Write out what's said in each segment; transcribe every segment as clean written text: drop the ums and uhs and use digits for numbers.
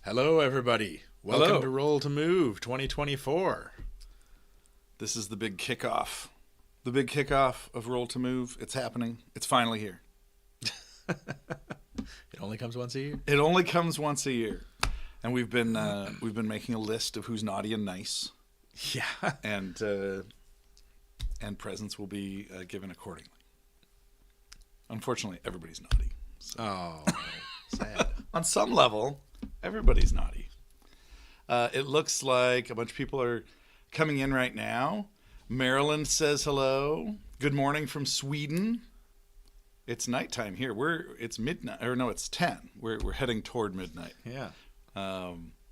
Hello, everybody. Welcome Hello. to Roll to Move 2024. This is the big kickoff. The big kickoff of Roll to Move. It's happening. It's finally here. It only comes once a year. It only comes once a year. And we've been making a list of who's naughty and nice. Yeah. And presents will be given accordingly. Unfortunately, everybody's naughty. So. Oh, sad. On some level, everybody's naughty. It looks like a bunch of people are coming in right now. Maryland says hello. Good morning from Sweden. It's nighttime here. It's midnight, or no, it's 10. We're heading toward midnight. Yeah.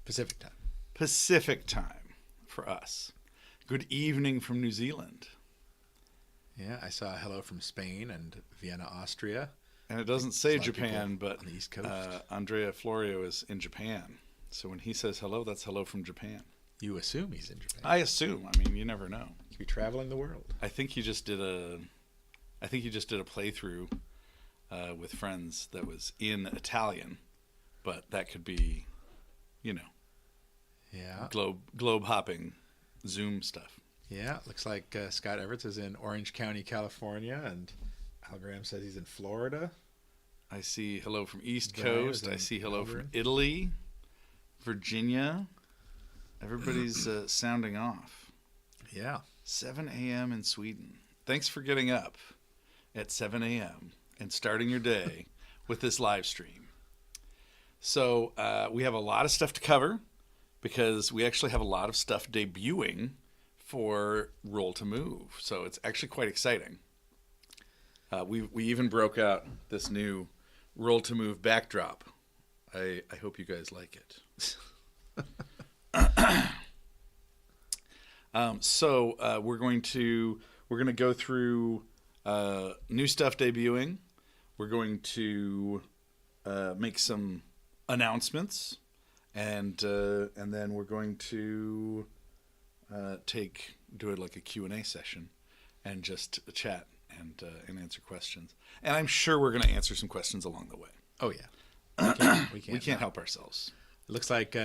Pacific time. Pacific time for us. Good evening from New Zealand. Yeah, I saw a hello from Spain and Vienna, Austria. And it doesn't say There's a lot of Japan, people but on the East Coast. Andrea Florio is in Japan. So when he says hello, that's hello from Japan. You assume he's in Japan. I assume. I mean, you never know. He could be traveling the world. I think he just did a playthrough with friends that was in Italian, but that could be, Yeah. globe hopping Zoom stuff. Yeah. Looks like Scott Everts is in Orange County, California, and Al Graham says he's in Florida. I see hello from East Brian Coast. is I in see hello from Melbourne. Italy, Virginia. Everybody's sounding off. Yeah. 7 a.m. in Sweden. Thanks for getting up at 7 a.m. and starting your day with this live stream. So we have a lot of stuff to cover because we actually have a lot of stuff debuting for Roll to Move. So it's actually quite exciting. We even broke out this new Roll to Move backdrop. I hope you guys like it. So we're going to go through new stuff debuting. We're going to make some announcements, and then we're going to do it like a Q&A session, and just chat and answer questions. And I'm sure we're going to answer some questions along the way. Oh, yeah. We can't help ourselves. It looks like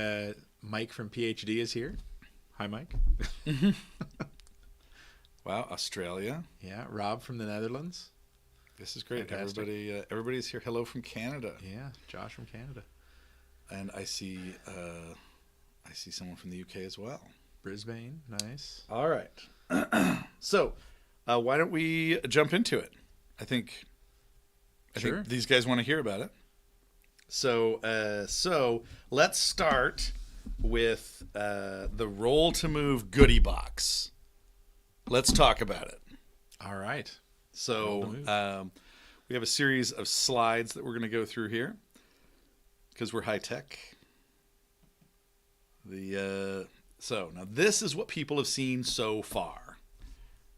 Mike from PhD is here. Hi, Mike. Wow, Australia. Yeah, Rob from the Netherlands. This is great. Fantastic. Everybody's here. Hello from Canada. Yeah, Josh from Canada. And I see someone from the UK as well. Brisbane, nice. All right. So, why don't we jump into it? I think these guys want to hear about it. So let's start with the Roll to Move goodie box. Let's talk about it. All right. So we have a series of slides that we're going to go through here because we're high tech. So now this is what people have seen so far.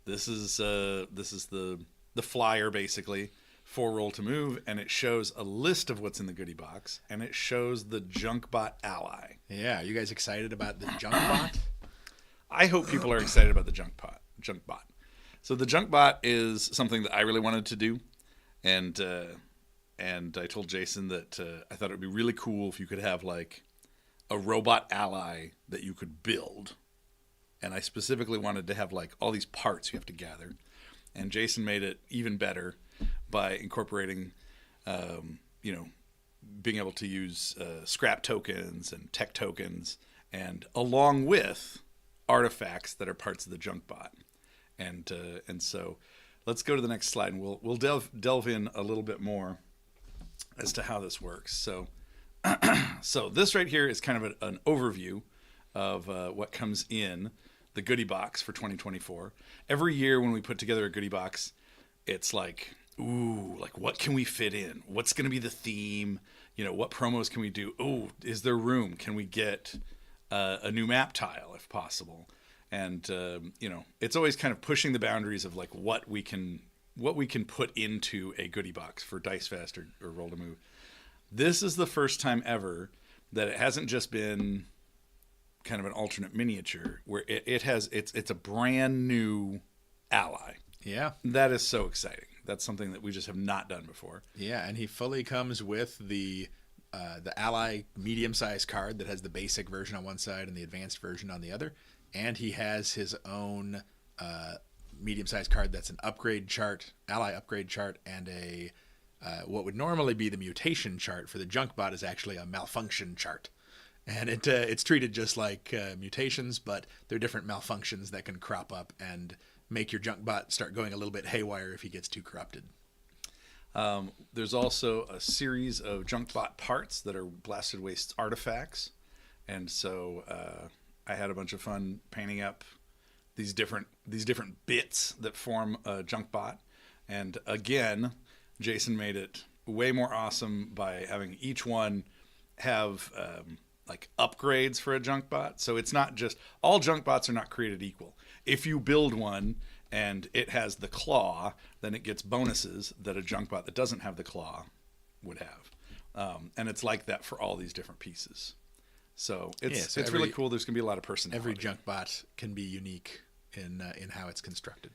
This is the flyer basically for Roll to Move, and it shows a list of what's in the goodie box, and it shows the Junkbot Ally. Yeah, you guys excited about the Junkbot? I hope people are excited about the Junkbot. So the Junkbot is something that I really wanted to do, and I told Jason that I thought it would be really cool if you could have like a robot ally that you could build, and I specifically wanted to have like all these parts you have to gather, and Jason made it even better by incorporating, being able to use scrap tokens and tech tokens, and along with artifacts that are parts of the Junkbot. And so let's go to the next slide, and we'll delve in a little bit more as to how this works. So so this right here is kind of an overview of what comes in the goodie box for 2024. Every year when we put together a goodie box, it's like, ooh, like what can we fit in? What's going to be the theme? What promos can we do? Oh, is there room? Can we get a new map tile if possible? And it's always kind of pushing the boundaries of like what we can put into a goodie box for DiceFast or Roll to Move. This is the first time ever that it hasn't just been kind of an alternate miniature where it's a brand new ally. Yeah. That is so exciting. That's something that we just have not done before. Yeah, and he fully comes with the the ally medium-sized card that has the basic version on one side and the advanced version on the other, and he has his own medium-sized card that's an upgrade chart, ally upgrade chart, and a what would normally be the mutation chart for the Junkbot is actually a malfunction chart. And it's treated just like mutations, but there are different malfunctions that can crop up and make your Junkbot start going a little bit haywire if he gets too corrupted. There's also a series of Junkbot parts that are Blasted Waste's artifacts. And so I had a bunch of fun painting up these different bits that form a Junkbot. And again, Jason made it way more awesome by having each one have like upgrades for a Junkbot. So it's not just, all Junkbots are not created equal. If you build one and it has the claw, then it gets bonuses that a Junkbot that doesn't have the claw would have. And it's like that for all these different pieces. So it's really cool. There's going to be a lot of personality. Every Junkbot can be unique in how it's constructed.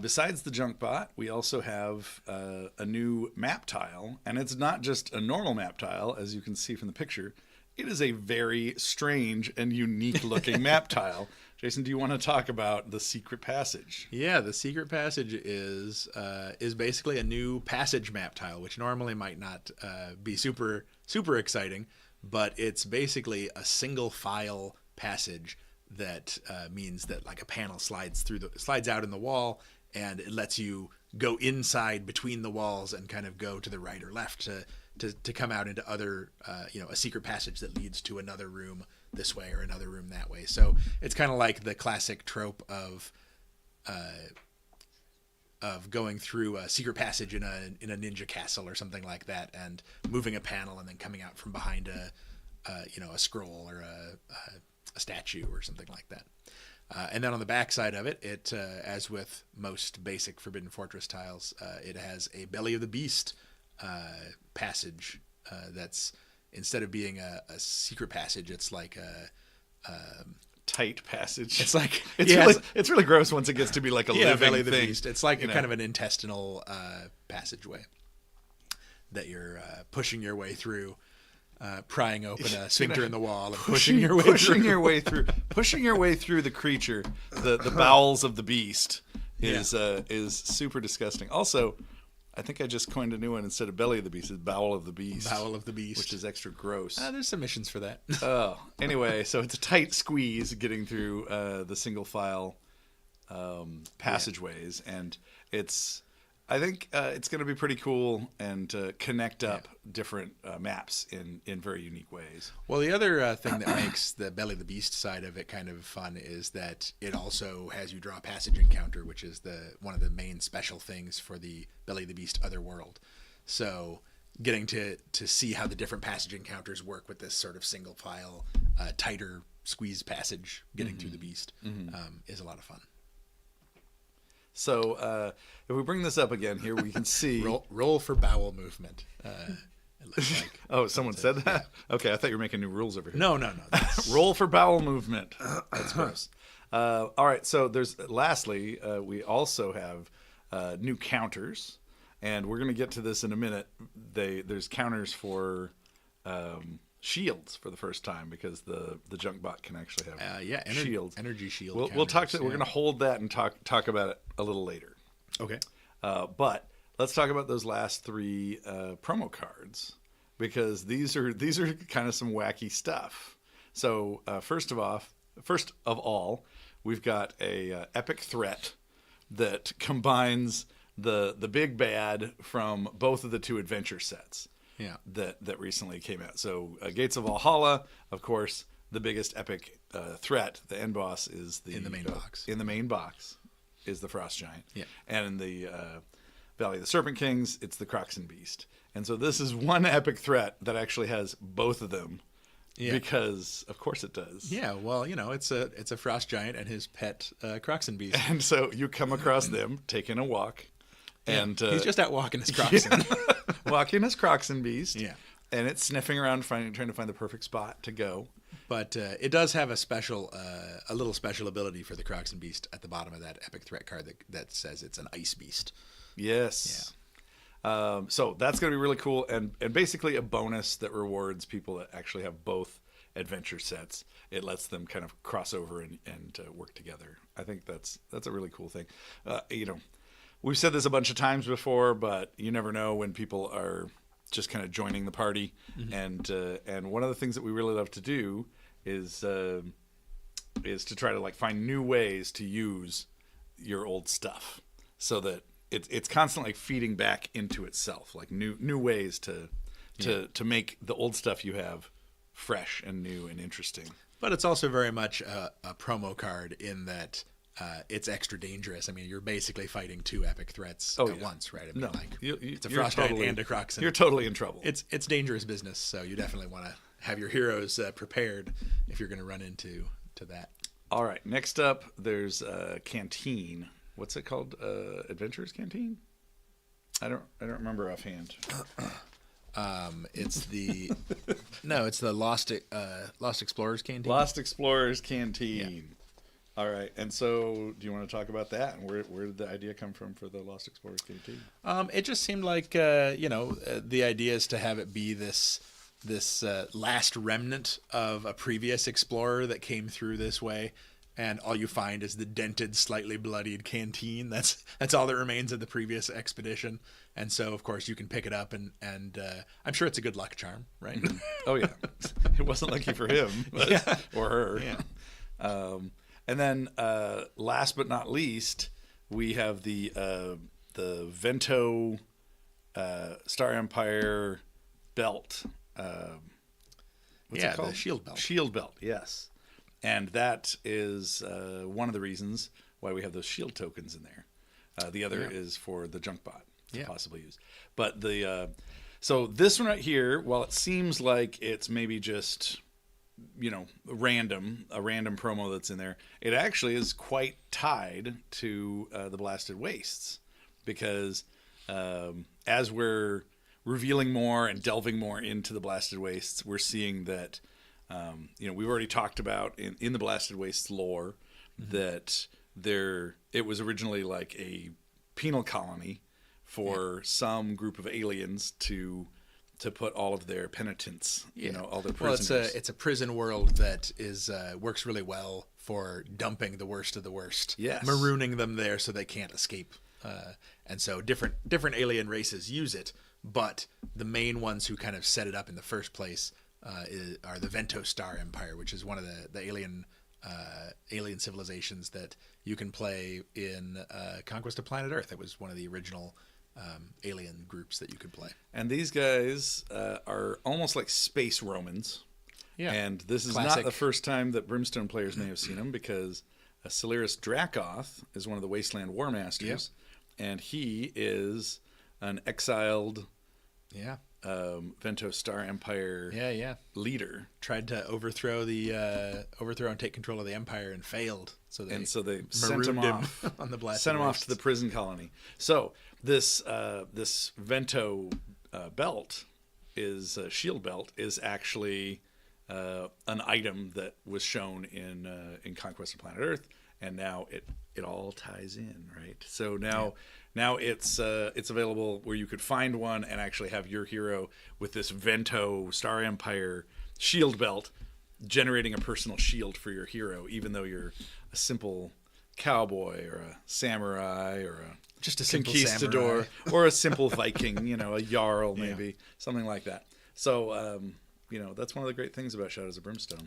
Besides the Junkbot, we also have a new map tile. And it's not just a normal map tile, as you can see from the picture. It is a very strange and unique looking map tile. Jason, do you want to talk about the secret passage? Yeah, the secret passage is basically a new passage map tile, which normally might not be super exciting, but it's basically a single file passage that means that like a panel slides out in the wall, and it lets you go inside between the walls and kind of go to the right or left to come out into other, a secret passage that leads to another room this way or another room that way. So it's kind of like the classic trope of going through a secret passage in a ninja castle or something like that, and moving a panel and then coming out from behind a scroll or a statue or something like that. And then on the back side of it, as with most basic Forbidden Fortress tiles, it has a Belly of the Beast passage that's, instead of being a secret passage, it's like a tight passage. It's like it's really gross once it gets to be like a living Belly of the thing. Beast. It's like a kind of an intestinal passageway that you're pushing your way through, prying open a sphincter in the wall and pushing your way through the creature. The bowels of the beast is super disgusting. Also, I think I just coined a new one. Instead of Belly of the Beast, it's Bowel of the Beast. Bowel of the Beast. Which is extra gross. There's submissions for that. Oh, anyway, so it's a tight squeeze getting through the single file passageways. And I think it's going to be pretty cool and connect up different maps in very unique ways. Well, the other thing that makes the Belly of the Beast side of it kind of fun is that it also has you draw a passage encounter, which is one of the main special things for the Belly of the Beast Otherworld. So getting to see how the different passage encounters work with this sort of single file, tighter squeeze passage getting through the beast is a lot of fun. So if we bring this up again here, we can see... roll for bowel movement. It looks like. Oh, someone said that? Yeah. Okay, I thought you were making new rules over here. No. Roll for bowel movement. That's gross. All right, so lastly, we also have new counters, and we're going to get to this in a minute. There's counters for... shields for the first time, because the Junkbot can actually have shields. Energy shield. We'll talk to. We're going to hold that and talk about it a little later. Okay. But let's talk about those last three promo cards, because these are kind of some wacky stuff. So first of all, we've got a epic threat that combines the big bad from both of the two adventure sets. Yeah, that recently came out. So Gates of Valhalla, of course, the biggest epic threat. The end boss is in the main box. In the main box is the Frost Giant. Yeah, and in the Valley of the Serpent Kings, it's the Croxen Beast. And so this is one epic threat that actually has both of them. Yeah. Because of course it does. Yeah, well, it's a Frost Giant and his pet Croxen Beast. And so you come across them taking a walk. And he's just out walking his Croxen. Walking his Croxen Beast. Yeah. And it's sniffing around trying to find the perfect spot to go. But it does have a little special ability for the Croxen Beast at the bottom of that epic threat card that says it's an ice beast. Yes. So that's going to be really cool, and basically a bonus that rewards people that actually have both adventure sets. It lets them kind of cross over and work together. I think that's a really cool thing. We've said this a bunch of times before, but you never know when people are just kind of joining the party. Mm-hmm. And one of the things that we really love to do is to try to like find new ways to use your old stuff, so that it's constantly feeding back into itself, like new ways to make the old stuff you have fresh and new and interesting. But it's also very much a promo card in that it's extra dangerous. I mean, you're basically fighting two epic threats at once, right? I mean, it's a Frostbite and a Croxen. You're totally in trouble. It's dangerous business, so you definitely want to have your heroes prepared if you're going to run into that. All right, next up, there's Canteen. What's it called? Adventurers Canteen? I don't remember offhand. It's the Lost Explorers Canteen. Lost Explorers Canteen. Yeah. All right, and so do you want to talk about that, and where did the idea come from for the Lost Explorers Canteen? It just seemed like the idea is to have it be this last remnant of a previous explorer that came through this way. And all you find is the dented, slightly bloodied canteen. That's all that remains of the previous expedition. And so, of course, you can pick it up, and I'm sure it's a good luck charm, right? Oh, yeah. It wasn't lucky for him or her. Yeah. And then last but not least, we have the Vento Star Empire belt. What's it called? The shield belt. Shield belt, yes. And that is one of the reasons why we have those shield tokens in there. The other is for the Junkbot to possibly use. But so this one right here, while it seems like it's maybe just a random promo that's in there, it actually is quite tied to the Blasted Wastes, because as we're revealing more and delving more into the Blasted Wastes, we're seeing that we've already talked about in the Blasted Wastes lore that it was originally like a penal colony for some group of aliens to put all of their penitents, all their prisoners. Well, it's a prison world that is works really well for dumping the worst of the worst, marooning them there so they can't escape. And so different alien races use it, but the main ones who kind of set it up in the first place are the Vento Star Empire, which is one of the alien civilizations that you can play in Conquest of Planet Earth. It was one of the original alien groups that you could play. And these guys are almost like space Romans. Yeah. And this is not the first time that Brimstone players may have seen them, because Celeris Dracoth is one of the Wasteland War Masters, and he is an exiled Vento Star Empire leader. Tried to overthrow and take control of the Empire and failed. So they sent him off on the Blasted Sent him Wastes. off to the prison colony. So this Vento belt is shield belt is actually an item that was shown in Conquest of Planet Earth, and now it all ties in, right? So now it's available where you could find one and actually have your hero with this Vento Star Empire shield belt generating a personal shield for your hero, even though you're a simple cowboy or a samurai or just a conquistador or a simple Viking, a jarl maybe, something like that. So that's one of the great things about Shadows of Brimstone.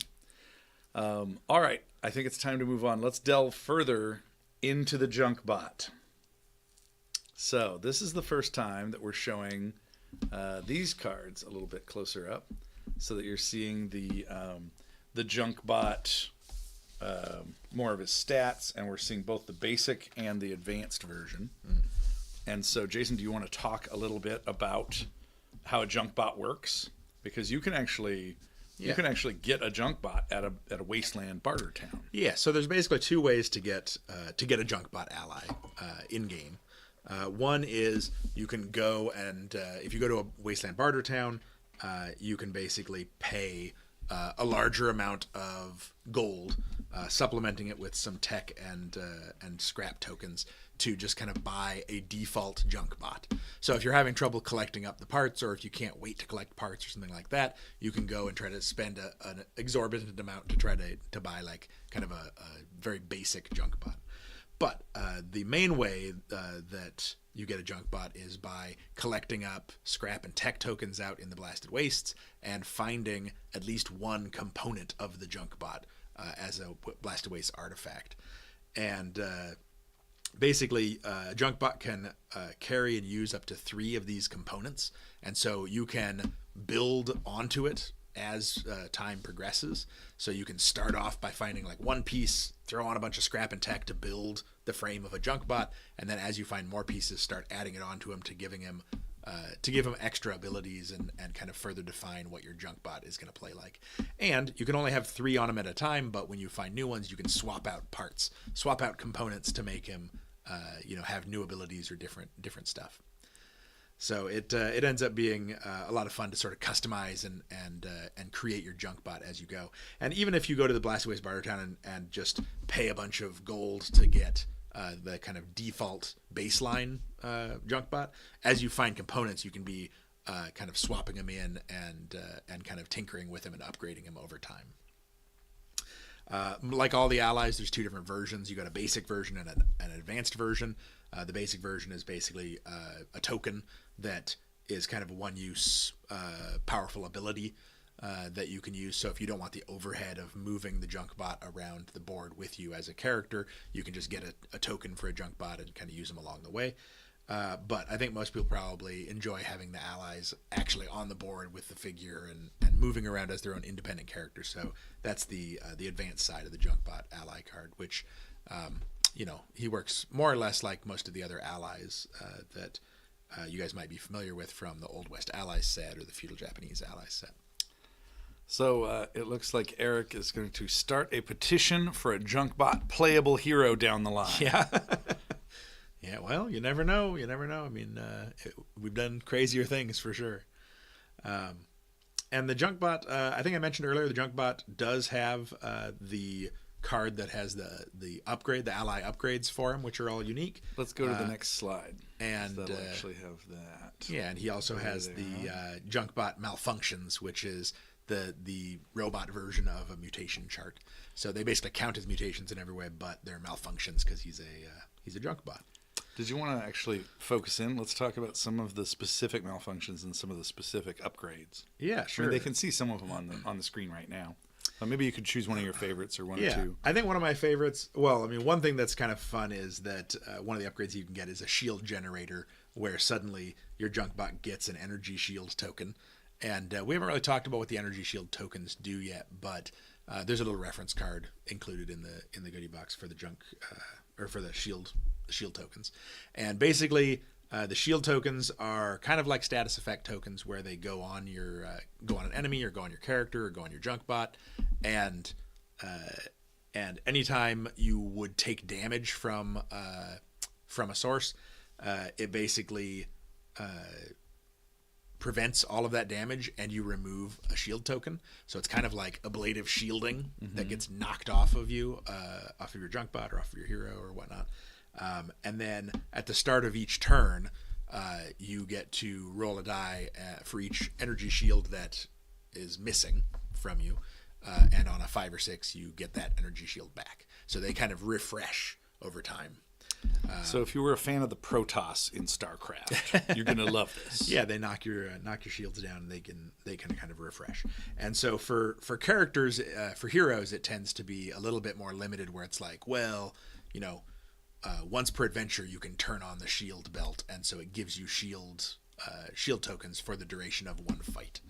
All right, I think it's time to move on. Let's delve further into the Junkbot. So this is the first time that we're showing these cards a little bit closer up, so that you're seeing the Junkbot, more of his stats, and we're seeing both the basic and the advanced version. And so, Jason, do you want to talk a little bit about how a Junkbot works? Because you can actually get a Junkbot at a Wasteland barter town. Yeah. So there's basically two ways to get a Junkbot ally in game. One is you can go and if you go to a Wasteland barter town, you can basically pay a larger amount of gold, supplementing it with some tech and scrap tokens to just kind of buy a default Junkbot. So if you're having trouble collecting up the parts, or if you can't wait to collect parts or something like that, you can go and try to spend an exorbitant amount to try to buy like kind of a very basic Junkbot. But the main way that you get a Junkbot is by collecting up scrap and tech tokens out in the Blasted Wastes and finding at least one component of the Junkbot as a Blasted Waste artifact. And basically, a Junkbot can carry and use up to 3 of these components. And so you can build onto it as time progresses. So you can start off by finding like one piece, throw on a bunch of scrap and tech to build the frame of a Junkbot, and then as you find more pieces, start adding it onto him to give him extra abilities and kind of further define what your Junkbot is going to play like. And you can only have 3 on him at a time, but when you find new ones, you can swap out parts, swap out components to make him have new abilities or different stuff. So it ends up being a lot of fun to sort of customize and create your Junkbot as you go. And even if you go to the Blasted Waste Barter Town and just pay a bunch of gold to get the kind of default baseline Junkbot, as you find components, you can be kind of swapping them in and kind of tinkering with them and upgrading them over time. Like all the allies, there's 2 different versions. You got a basic version and an advanced version. The basic version is basically a token that is kind of a one-use powerful ability that you can use. So if you don't want the overhead of moving the Junkbot around the board with you as a character, you can just get a token for a Junkbot and kind of use them along the way. But I think most people probably enjoy having the allies actually on the board with the figure and moving around as their own independent characters. So that's the advanced side of the Junkbot ally card, which he works more or less like most of the other allies that you guys might be familiar with from the Old West Allies set or the Feudal Japanese Allies set. So it looks like Eric is going to start a petition for a Junkbot playable hero down the line. Yeah. Yeah, well, you never know. You never know. I mean, we've done crazier things for sure. And the Junkbot, I think I mentioned earlier, the Junkbot does have the card that has the upgrade, the ally upgrades for him, which are all unique. Let's go to the next slide. And that'll actually have that. Yeah, and he also has the Junkbot malfunctions, which is the robot version of a mutation chart. So they basically count as mutations in every way, but they're malfunctions because he's a Junkbot. Did you want to actually focus in? Let's talk about some of the specific malfunctions and some of the specific upgrades. Yeah, sure. I mean, they can see some of them on the screen right now. Maybe you could choose one of your favorites or one or two. I think one of my favorites, well, I mean, one thing that's kind of fun is that one of the upgrades you can get is a shield generator, where suddenly your Junkbot gets an energy shield token. And we haven't really talked about what the energy shield tokens do yet, but there's a little reference card included in the goodie box for the for the shield tokens. And basically, the shield tokens are kind of like status effect tokens, where they go on an enemy or go on your character or go on your Junkbot, and anytime you would take damage from a source, it basically prevents all of that damage, and you remove a shield token. So it's kind of like ablative shielding that gets knocked off of you, off of your Junkbot or off of your hero or whatnot. And then at the start of each turn, you get to roll a die for each energy shield that is missing from you. And on a 5 or 6, you get that energy shield back. So they kind of refresh over time. So if you were a fan of the Protoss in StarCraft, you're gonna love this. Yeah, they knock your shields down, and they can kind of refresh. And so for characters, for heroes, it tends to be a little bit more limited, where it's like, well, once per adventure you can turn on the shield belt, and so it gives you shield tokens for the duration of one fight.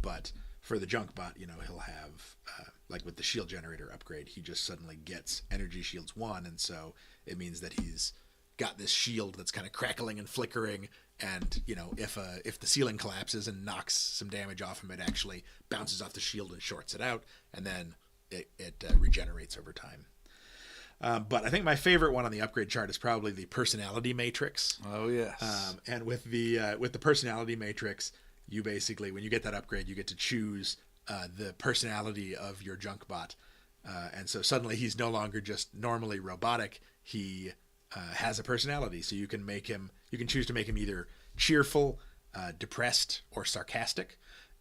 But for the Junkbot, he'll have like with the shield generator upgrade, he just suddenly gets energy shields 1, and so it means that he's got this shield that's kind of crackling and flickering, and if the ceiling collapses and knocks some damage off him, it actually bounces off the shield and shorts it out, and then it regenerates over time. But I think my favorite one on the upgrade chart is probably the personality matrix. Oh yes. And with the personality matrix, you basically, when you get that upgrade, you get to choose the personality of your Junkbot, and so suddenly he's no longer just normally robotic. He has a personality. So you can choose to make him either cheerful, depressed, or sarcastic.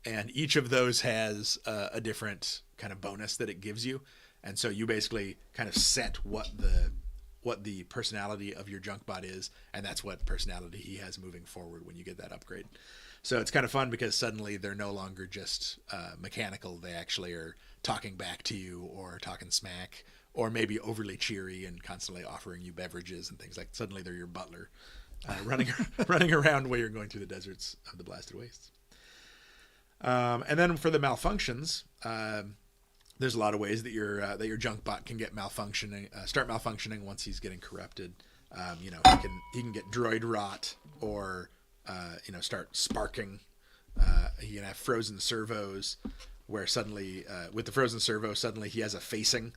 And each of those has a different kind of bonus that it gives you. And so you basically kind of set what the personality of your Junkbot is, and that's what personality he has moving forward when you get that upgrade. So it's kind of fun because suddenly they're no longer just mechanical. They actually are talking back to you or talking smack or maybe overly cheery and constantly offering you beverages and things like that. Suddenly they're your butler running around while you're going through the deserts of the Blasted Wastes. And then for the malfunctions, there's a lot of ways that your Junkbot can get start malfunctioning once he's getting corrupted. He can get droid rot or start sparking. He can have frozen servos, where suddenly with the frozen servo, suddenly he has a facing,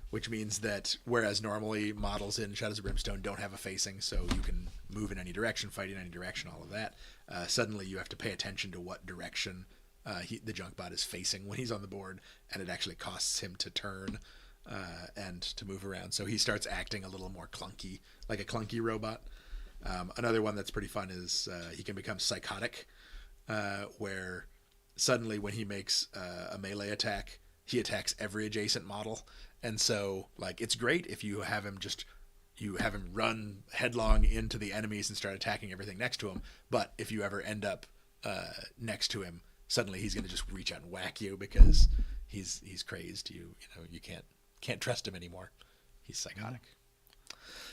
which means that whereas normally models in Shadows of Brimstone don't have a facing, so you can move in any direction, fight in any direction, all of that. Suddenly you have to pay attention to what direction the Junkbot is facing when he's on the board, and it actually costs him to turn and to move around. So he starts acting a little more clunky, like a clunky robot. Another one that's pretty fun is he can become psychotic, where suddenly when he makes a melee attack, he attacks every adjacent model. And so it's great if you have him run headlong into the enemies and start attacking everything next to him. But if you ever end up next to him, suddenly he's going to just reach out and whack you because he's crazed. You can't trust him anymore. He's psychotic.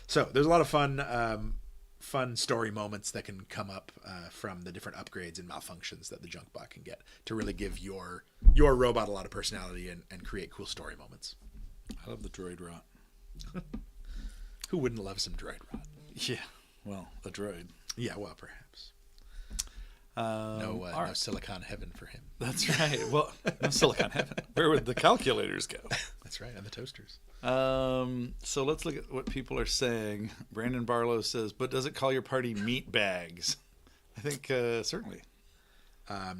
So there's a lot of fun story moments that can come up from the different upgrades and malfunctions that the Junkbot can get to really give your robot a lot of personality and create cool story moments. I love the droid rot. Who wouldn't love some droid rot? Yeah, well, a droid. Yeah, well, perhaps. No silicon heaven for him. That's right. Well, no silicon heaven. Where would the calculators go? That's right, and the toasters. So let's look at what people are saying. Brandon Barlow says, but does it call your party meat bags? I think certainly.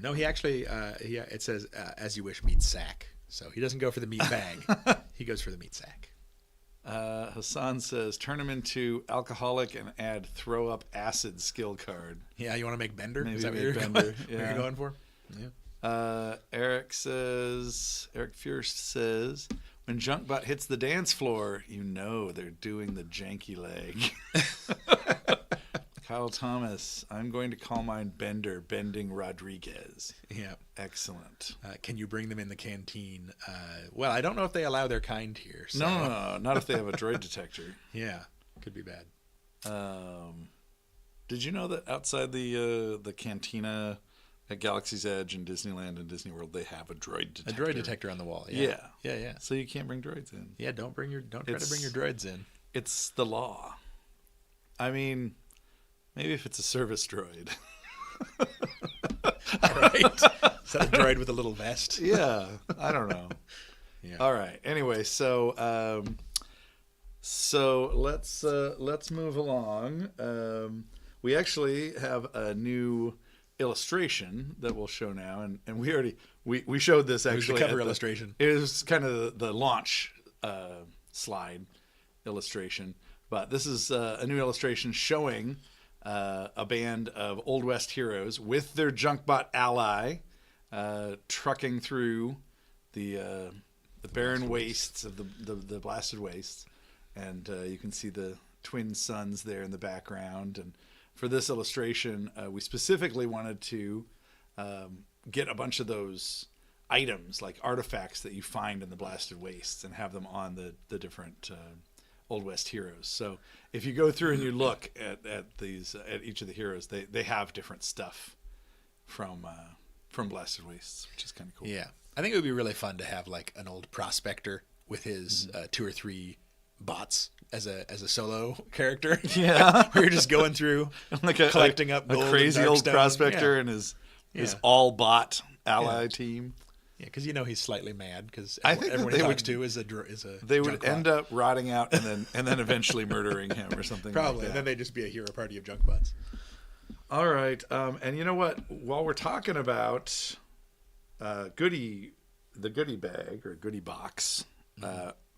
No, he actually, it says, as you wish, meat sack. So he doesn't go for the meat bag. He goes for the meat sack. Hassan says, turn him into alcoholic and add throw up acid skill card. Yeah, you want to make Bender? Maybe Is that what you're going for? Yeah. Eric Fierst says, when Junkbot hits the dance floor, they're doing the janky leg. Kyle Thomas, I'm going to call mine Bender, Bending Rodriguez. Yeah. Excellent. Can you bring them in the canteen? Well, I don't know if they allow their kind here. So. No, not if they have a droid detector. Yeah, could be bad. Did you know that outside the cantina at Galaxy's Edge and Disneyland and Disney World, they have a droid detector? A droid detector on the wall. Yeah. Yeah. So you can't bring droids in. Yeah, don't try to bring your droids in. It's the law. I mean, maybe if it's a service droid. All right. Is that a droid with a little vest? Yeah. I don't know. Yeah. All right. Anyway, so let's move along. We actually have a new illustration that we'll show now, and we showed this actually. The cover illustration. It was kind of the launch slide illustration, but this is a new illustration showing a band of Old West heroes with their Junkbot ally trucking through the barren wastes of the Blasted Wastes, and you can see the twin suns there in the background. And for this illustration, we specifically wanted to get a bunch of those items, like artifacts that you find in the Blasted Wastes, and have them on the different Old West heroes. So if you go through and you look at each of the heroes, they have different stuff from Blasted Wastes, which is kind of cool. Yeah, I think it would be really fun to have like an old prospector with his 2 or 3 bots as a solo character. Yeah, where you're just going through like collecting up gold, a crazy and old Darkstone. prospector and his all bot ally team. Yeah, because he's slightly mad because I think everyone he talks to is a. They would end up rotting out and then eventually murdering him or something. Probably, like that. And then they'd just be a hero party of Junkbots. All right, and you know what? While we're talking about Goodie, the Goodie bag or Goodie box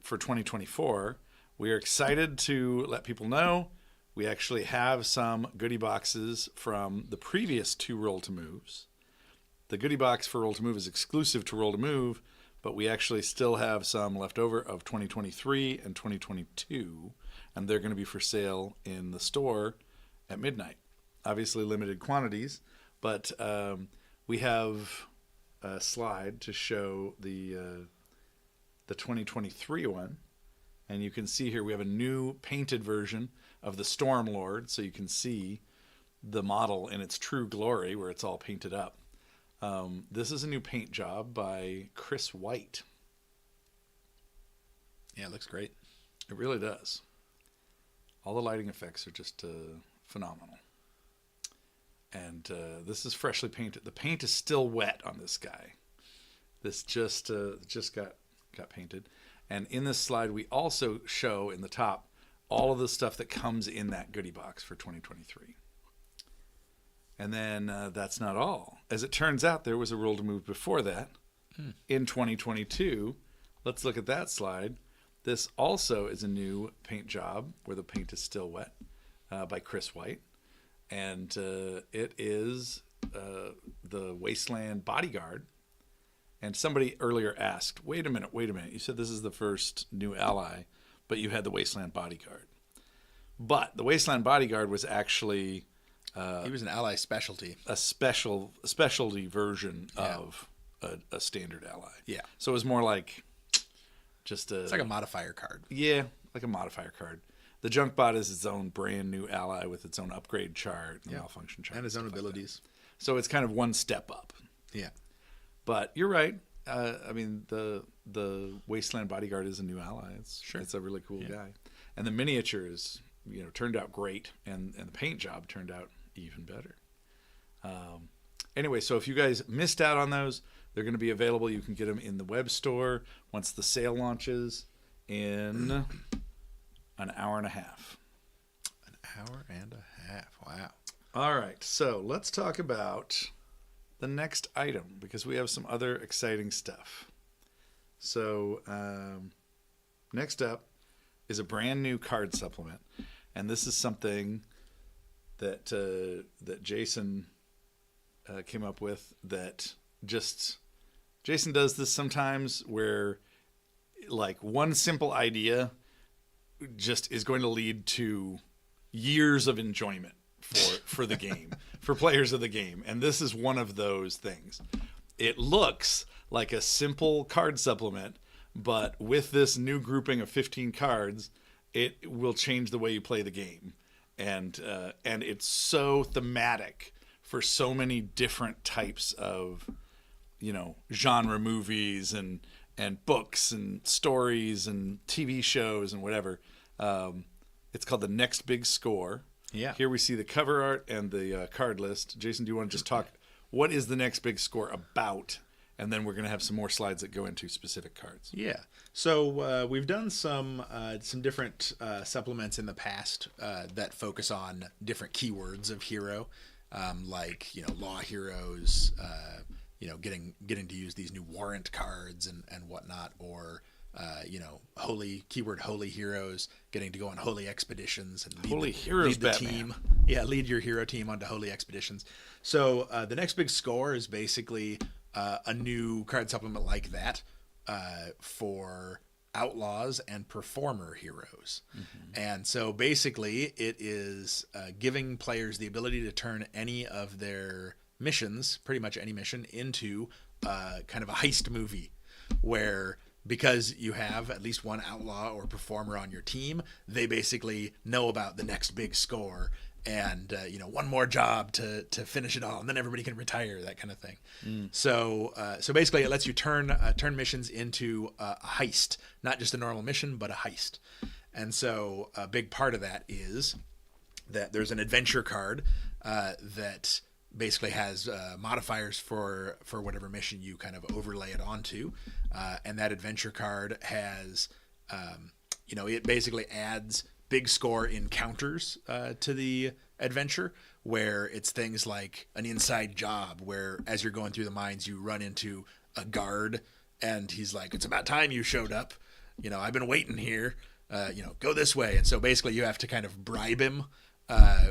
for 2024, we are excited to let people know we actually have some goodie boxes from the previous 2 Roll to Moves. The goodie box for Roll to Move is exclusive to Roll to Move, but we actually still have some left over of 2023 and 2022, and they're going to be for sale in the store at midnight. Obviously limited quantities, but we have a slide to show the 2023 one, and you can see here we have a new painted version of the Storm Lord, so you can see the model in its true glory where it's all painted up. This is a new paint job by Chris White. Yeah, it looks great. It really does. All the lighting effects are just phenomenal. And this is freshly painted. The paint is still wet on this guy. This just got painted. And in this slide, we also show in the top all of the stuff that comes in that goodie box for 2023. And then that's not all. As it turns out, there was a Roll to Move before that in 2022. Let's look at that slide. This also is a new paint job where the paint is still wet by Chris White. And it is the Wasteland Bodyguard. And somebody earlier asked, wait a minute. You said this is the first new ally, but you had the Wasteland Bodyguard. But the Wasteland Bodyguard was actually... he was an ally specialty. A specialty version of a standard ally. Yeah. So it was more like just a... It's like a modifier card. Yeah, like a modifier card. The Junkbot is its own brand new ally with its own upgrade chart, and malfunction chart. And its own abilities. So it's kind of one step up. Yeah. But you're right. I mean, the Wasteland Bodyguard is a new ally. It's a really cool guy. And the miniatures, turned out great, and the paint job turned out even better. Anyway, so if you guys missed out on those, they're going to be available. You can get them in the web store once the sale launches in an hour and a half. An hour and a half. Wow. All right, so let's talk about the next item because we have some other exciting stuff. So next up is a brand new card supplement, and this is something that Jason came up with. That just Jason does this sometimes, where like one simple idea just is going to lead to years of enjoyment for the game, for players of the game. And this is one of those things. It looks like a simple card supplement, but with this new grouping of 15 cards, it will change the way you play the game. And it's so thematic for so many different types of, genre movies and books and stories and TV shows and whatever. It's called The Next Big Score. Yeah. Here we see the cover art and the card list. Jason, do you want to just talk, what is The Next Big Score about? And then we're going to have some more slides that go into specific cards. Yeah. So we've done some different supplements in the past that focus on different keywords of hero, like law heroes, getting to use these new warrant cards and whatnot, or holy heroes, getting to go on holy expeditions and lead the team. Yeah, lead your hero team onto holy expeditions. So the next big score is basically a new card supplement like that for outlaws and performer heroes. Mm-hmm. And so basically it is giving players the ability to turn any of their missions, pretty much any mission, into kind of a heist movie where, because you have at least one outlaw or performer on your team, they basically know about the next big score and one more job to finish it all, and then everybody can retire, that kind of thing. So basically it lets you turn missions into a heist, not just a normal mission, but a heist. And so a big part of that is that there's an adventure card that basically has modifiers for whatever mission you kind of overlay it onto, and that adventure card has it basically adds big score encounters to the adventure, where it's things like an inside job where as you're going through the mines you run into a guard and he's like, "It's about time you showed up, I've been waiting here." go this way. And so basically you have to kind of bribe him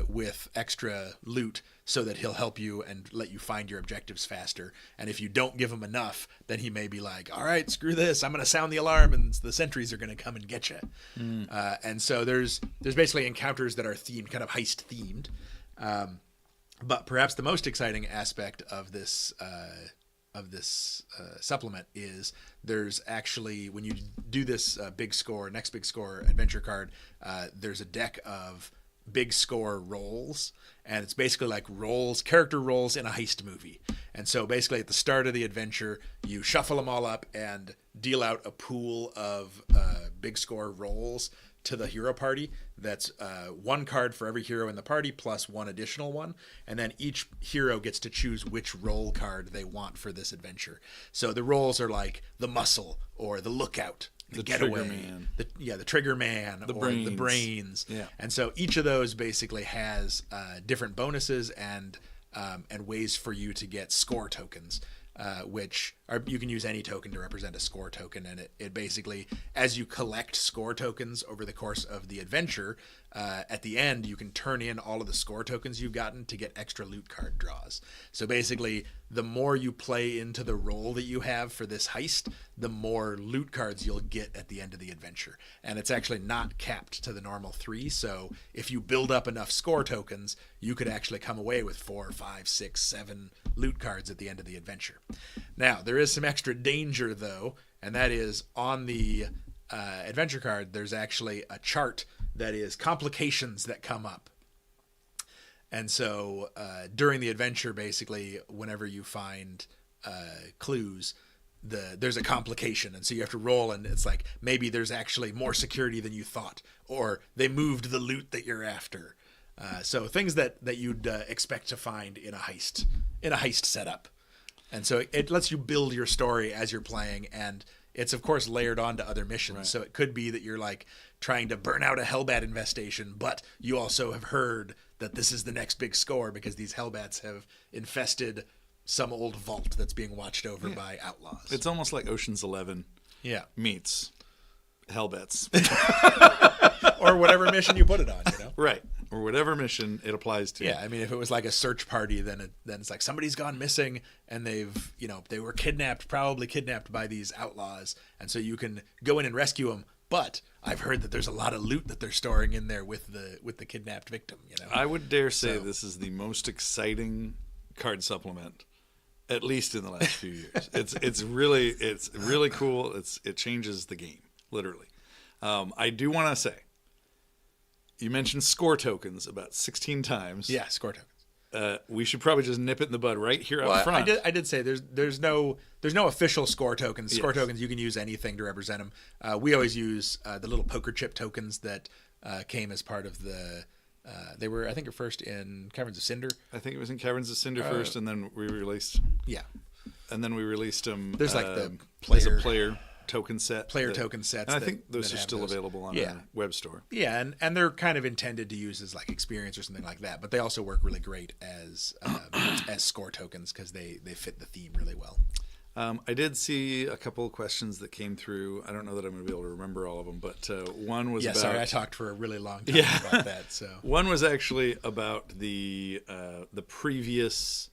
with extra loot so that he'll help you and let you find your objectives faster. And if you don't give him enough, then he may be like, all right, screw this, I'm going to sound the alarm and the sentries are going to come and get you. And so there's basically encounters that are themed, kind of heist themed. But perhaps the most exciting aspect of this supplement is there's actually, when you do this next big score adventure card, there's a deck of big score rolls, and it's basically like character rolls in a heist movie. And so basically at the start of the adventure, you shuffle them all up and deal out a pool of big score rolls to the hero party. That's one card for every hero in the party plus one additional one, and then each hero gets to choose which roll card they want for this adventure. So the rolls are like the muscle or the lookout, the getaway, the trigger man, the brains. Yeah. And so each of those basically has different bonuses and ways for you to get score tokens, which you can use any token to represent a score token. And it basically, as you collect score tokens over the course of the adventure, at the end, you can turn in all of the score tokens you've gotten to get extra loot card draws. So basically, the more you play into the role that you have for this heist, the more loot cards you'll get at the end of the adventure. And it's actually not capped to the normal 3. So if you build up enough score tokens, you could actually come away with 4, 5, 6, 7 loot cards at the end of the adventure. Now, there is some extra danger, though, and that is on the adventure card, there's actually a chart that is complications that come up. And so during the adventure, basically, whenever you find clues, there's a complication. And so you have to roll, and it's like maybe there's actually more security than you thought, or they moved the loot that you're after. So things that you'd expect to find in a heist setup. And so it lets you build your story as you're playing, and it's of course layered onto other missions. Right. So it could be that you're like trying to burn out a Hellbat infestation, but you also have heard that this is the next big score because these Hellbats have infested some old vault that's being watched over by outlaws. It's almost like Ocean's 11 meets Hellbats. Or whatever mission you put it on, Right. Or whatever mission it applies to. Yeah, I mean, if it was like a search party, then it's like somebody's gone missing and they were probably kidnapped by these outlaws, and so you can go in and rescue them. But I've heard that there's a lot of loot that they're storing in there with the kidnapped victim. I would dare say this is the most exciting card supplement, at least in the last few years. It's really cool. It changes the game, literally. I do want to say, you mentioned score tokens about 16 times. Yeah, score tokens. We should probably just nip it in the bud right here up front. I did say there's no official score tokens. Score tokens, you can use anything to represent them. We always use the little poker chip tokens that came as part of the. They were, I think, at first in Caverns of Cinder. I think it was in Caverns of Cinder first, and then we released. Yeah. And then we released them. There's like the player token set. Token sets. And I think those are still available on our web store. Yeah, and they're kind of intended to use as like experience or something like that, but they also work really great as score tokens because they fit the theme really well. I did see a couple of questions that came through. I don't know that I'm going to be able to remember all of them, but one was about... sorry, I talked for a really long time about that. So one was actually about the previous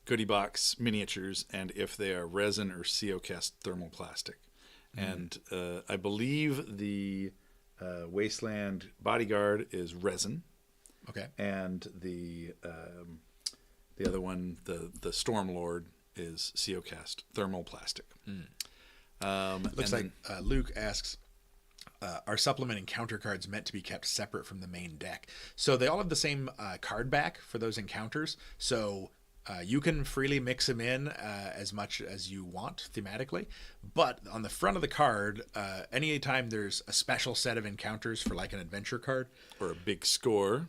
Goodie box miniatures and if they are resin or CO-cast thermoplastic. And I believe the Wasteland Bodyguard is resin. Okay. And the other one, the Stormlord, is CO-cast thermoplastic. Looks like Luke asks, are supplement encounter cards meant to be kept separate from the main deck? So they all have the same card back for those encounters. So you can freely mix them in as much as you want thematically. But on the front of the card, anytime there's a special set of encounters for like an adventure card. Or a big score.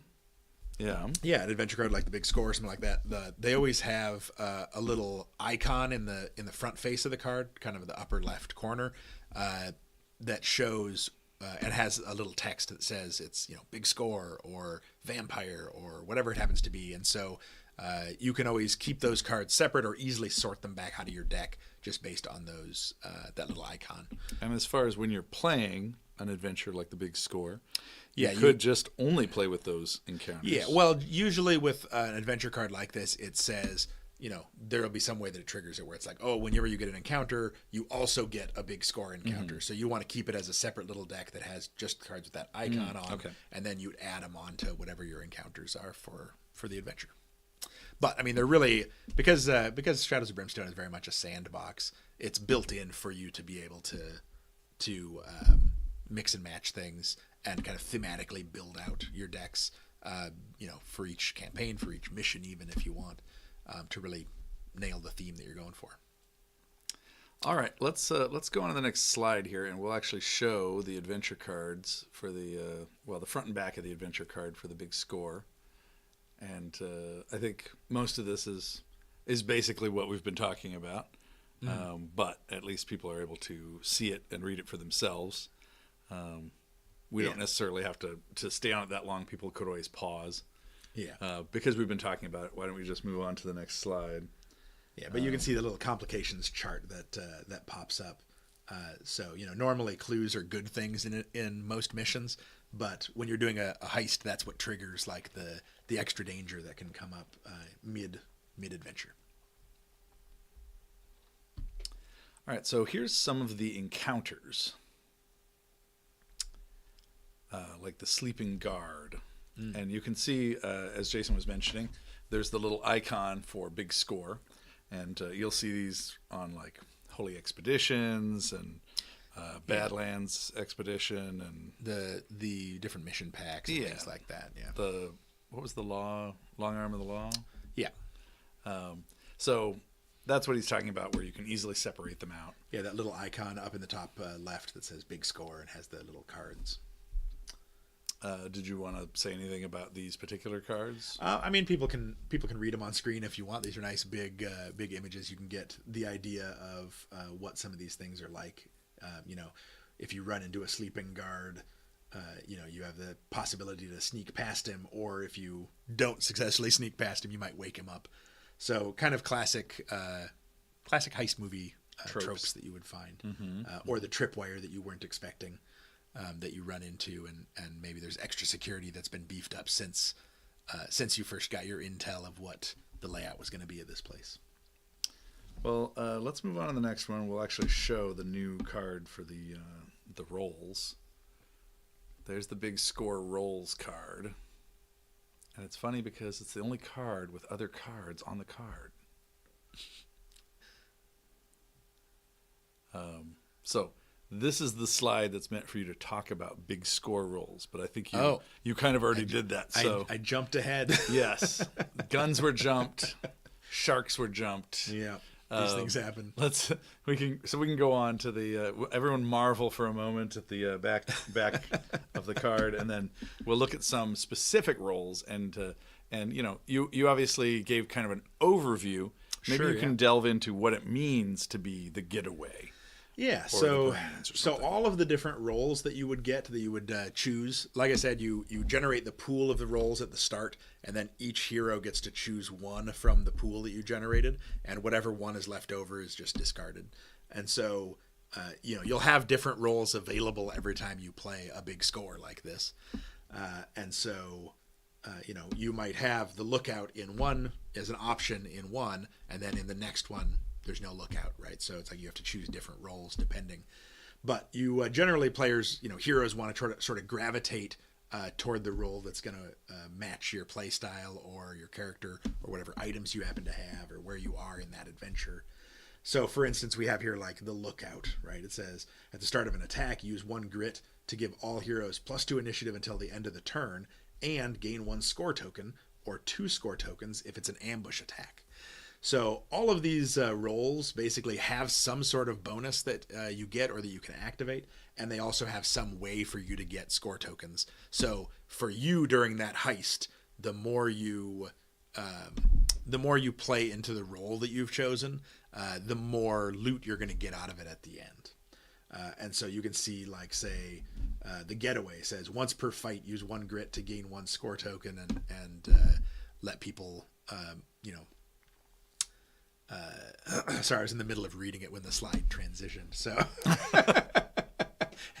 Yeah, an adventure card like the big score or something like that. They always have a little icon in the front face of the card, kind of the upper left corner, that shows and has a little text that says it's big score or vampire or whatever it happens to be. And so You can always keep those cards separate or easily sort them back out of your deck just based on those that little icon. And as far as when you're playing an adventure like the Big Score, you Yeah, could just only play with those encounters. Yeah, well, usually with an adventure card like this, it says, there will be some way that it triggers it where it's like, oh, whenever you get an encounter, you also get a Big Score encounter. So you want to keep it as a separate little deck that has just cards with that icon on, okay. and then you'd add them on to whatever your encounters are for the adventure. But, I mean, they're really, because Shadows of Brimstone is very much a sandbox, it's built in for you to be able to mix and match things and kind of thematically build out your decks, for each campaign, for each mission, even if you want, to really nail the theme that you're going for. All right, let's go on to the next slide here, and we'll actually show the adventure cards for the front and back of the adventure card for the Big Score. And I think most of this is basically what we've been talking about, but at least people are able to see it and read it for themselves. We don't necessarily have to stay on it that long. People could always pause. Yeah. Because we've been talking about it, why don't we just move on to the next slide? Yeah, but you can see the little complications chart that pops up. So, normally clues are good things in most missions, but when you're doing a heist, that's what triggers like the extra danger that can come up mid adventure. All right, so here's some of the encounters, like the Sleeping Guard. And you can see, as Jason was mentioning, there's the little icon for Big Score, and you'll see these on like Holy Expeditions and Badlands Expedition and the different mission packs and things like that. Yeah. What was the Long Arm of the Law? Yeah. So that's what he's talking about, where you can easily separate them out. Yeah, that little icon up in the top left that says Big Score and has the little cards. Did you want to say anything about these particular cards? I mean, people can read them on screen if you want. These are nice big images. You can get the idea of what some of these things are like. If you run into a sleeping guard, you have the possibility to sneak past him, or if you don't successfully sneak past him, you might wake him up. So kind of classic heist movie tropes that you would find, or the tripwire that you weren't expecting. That you run into, and maybe there's extra security that's been beefed up since you first got your intel of what the layout was going to be of this place. Well, let's move on to the next one. We'll actually show the new card for the rolls. There's the Big Score rolls card, and it's funny because it's the only card with other cards on the card. So this is the slide that's meant for you to talk about Big Score rolls, but I think you kind of already did that. So I jumped ahead. Yes, guns were jumped, sharks were jumped. Yeah, these things happen. We can go on to the everyone marvel for a moment at the back of the card, and then we'll look at some specific rolls and you obviously gave kind of an overview. Maybe you can delve into what it means to be the getaway. Yeah, so all of the different roles that you would get, that you would choose, like I said, you generate the pool of the roles at the start, and then each hero gets to choose one from the pool that you generated, and whatever one is left over is just discarded. And so, you'll have different roles available every time you play a Big Score like this. And so, you might have the lookout in one as an option in one, and then in the next one, there's no lookout, right? So it's like you have to choose different roles depending. But you generally players, heroes want to sort of gravitate toward the role that's going to match your play style or your character or whatever items you happen to have or where you are in that adventure. So for instance, we have here like the lookout, right? It says at the start of an attack, use 1 grit to give all heroes +2 initiative until the end of the turn and gain 1 score token or 2 score tokens if it's an ambush attack. So all of these roles basically have some sort of bonus that you get or that you can activate, and they also have some way for you to get score tokens. So for you during that heist, the more you play into the role that you've chosen, the more loot you're going to get out of it at the end. And so you can see, like, say, the getaway says once per fight, use 1 grit to gain 1 score token and let people you know, sorry, I was in the middle of reading it when the slide transitioned, so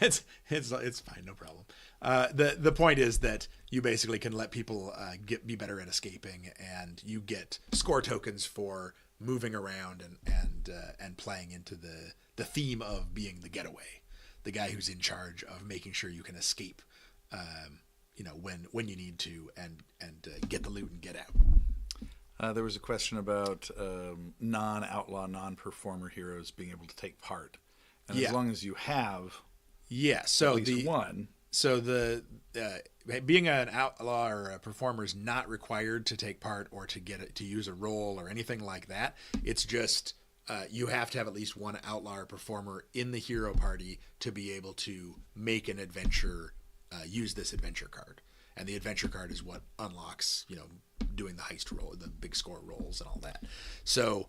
it's fine, no problem. The point is that you basically can let people be better at escaping, and you get score tokens for moving around and playing into the theme of being the getaway, the guy who's in charge of making sure you can escape, you know, when you need to, and get the loot and get out. There was a question about non-outlaw, non-performer heroes being able to take part, and as long as you have so at least one. So being an outlaw or a performer is not required to take part or to use a role or anything like that. It's just you have to have at least one outlaw or performer in the hero party to be able to make an adventure, use this adventure card. And the adventure card is what unlocks, you know, doing the heist roll, the big score rolls and all that. So,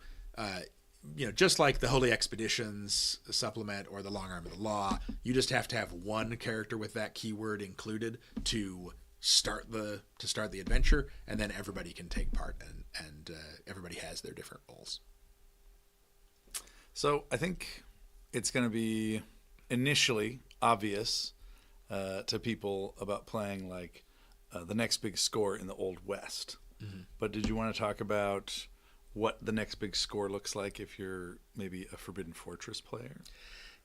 you know, just like the Holy Expeditions supplement or the Long Arm of the Law, you just have to have one character with that keyword included to start the adventure, and then everybody can take part, and everybody has their different roles. So I think it's going to be initially obvious to people about playing like the next big score in the Old West. Mm-hmm. But did you want to talk about what the next big score looks like if you're maybe a Forbidden Fortress player?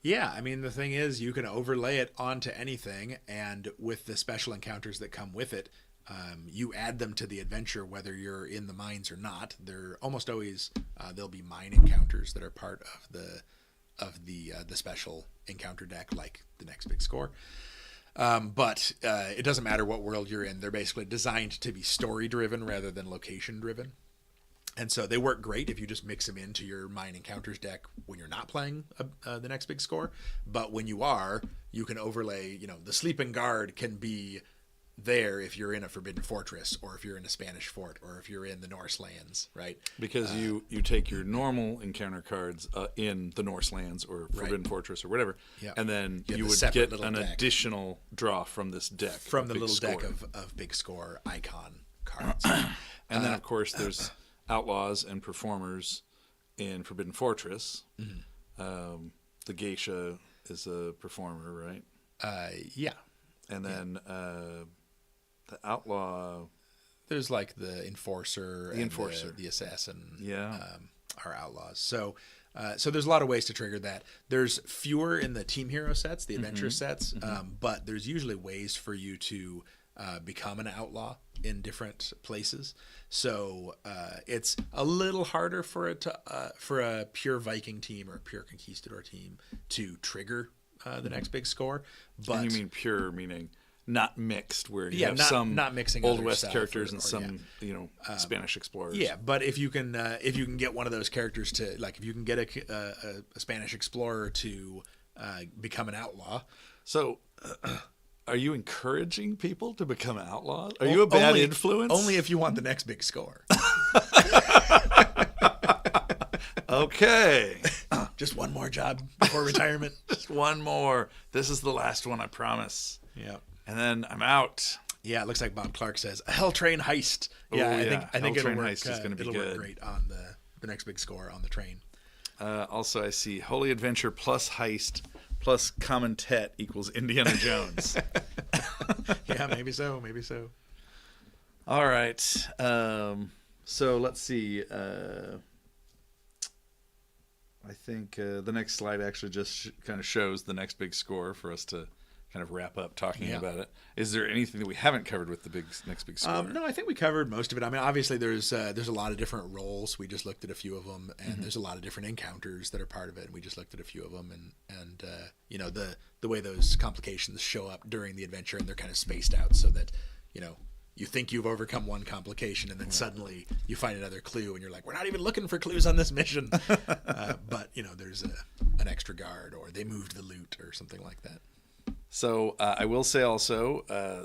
Yeah, I mean, the thing is, you can overlay it onto anything, and with the special encounters that come with it, you add them to the adventure whether you're in the mines or not. They're almost always there'll be mine encounters that are part of the special encounter deck, like the next big score. But it doesn't matter what world you're in. They're basically designed to be story driven rather than location driven. And so they work great if you just mix them into your mine encounters deck when you're not playing the next big score. But when you are, you can overlay, you know, the sleeping guard can be there if you're in a Forbidden Fortress, or if you're in a Spanish fort, or if you're in the Norse lands, right? Because you take your normal encounter cards in the Norse lands or Forbidden Fortress or whatever, and then you would get an additional draw from this deck. From the little deck of big score icon cards. And then, of course, there's outlaws and performers in Forbidden Fortress. Mm-hmm. The geisha is a performer, right? Yeah. And then the outlaw, there's like the enforcer, the assassin, are outlaws. So there's a lot of ways to trigger that. There's fewer in the team hero sets, the adventure sets, but there's usually ways for you to become an outlaw in different places. So it's a little harder for a pure Viking team or a pure conquistador team to trigger the next big score. But and you mean pure, meaning not mixed, where you have some not mixing Old West characters and some Spanish explorers. Yeah, but if you can get one of those characters to, like, if you can get a Spanish explorer to become an outlaw. So are you encouraging people to become outlaws? Are you a bad influence? Only if you want the next big score. Okay. Just one more job before retirement. Just one more. This is the last one, I promise. Yeah. And then I'm out. Yeah, it looks like Bob Clark says a Hell Train Heist. Yeah, I think it'll work. Heist is going to be good. Work great on the next big score on the train. Also, I see Holy Adventure plus Heist plus Common Tet equals Indiana Jones. Yeah, maybe so. Maybe so. All right. So let's see. I think the next slide actually just kind of shows the next big score for us to kind of wrap up talking about it. Is there anything that we haven't covered with the next big score? No, I think we covered most of it. I mean, obviously there's a lot of different roles. We just looked at a few of them, and there's a lot of different encounters that are part of it, and we just looked at a few of them, and you know, the way those complications show up during the adventure, and they're kind of spaced out so that, you know, you think you've overcome one complication, and then suddenly you find another clue, and you're like, we're not even looking for clues on this mission. But, you know, there's an extra guard, or they moved the loot, or something like that. So I will say also,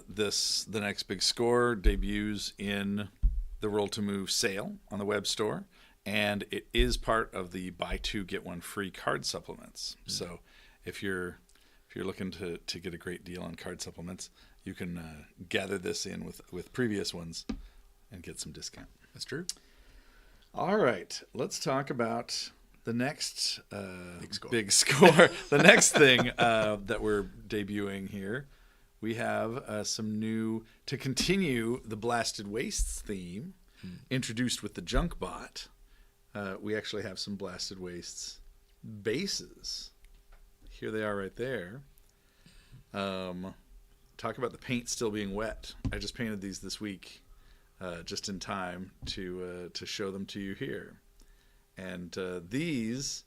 the next big score debuts in the Roll to Move sale on the web store, and it is part of the buy two get one free card supplements. Mm-hmm. So if you're looking to get a great deal on card supplements, you can gather this in with previous ones and get some discount. That's true. All right, let's talk about the next Big score. The next thing that we're debuting here. We have some new, to continue the Blasted Wastes theme, introduced with the Junkbot. We actually have some Blasted Wastes bases. Here they are right there. Talk about the paint still being wet. I just painted these this week, just in time to show them to you here. And these...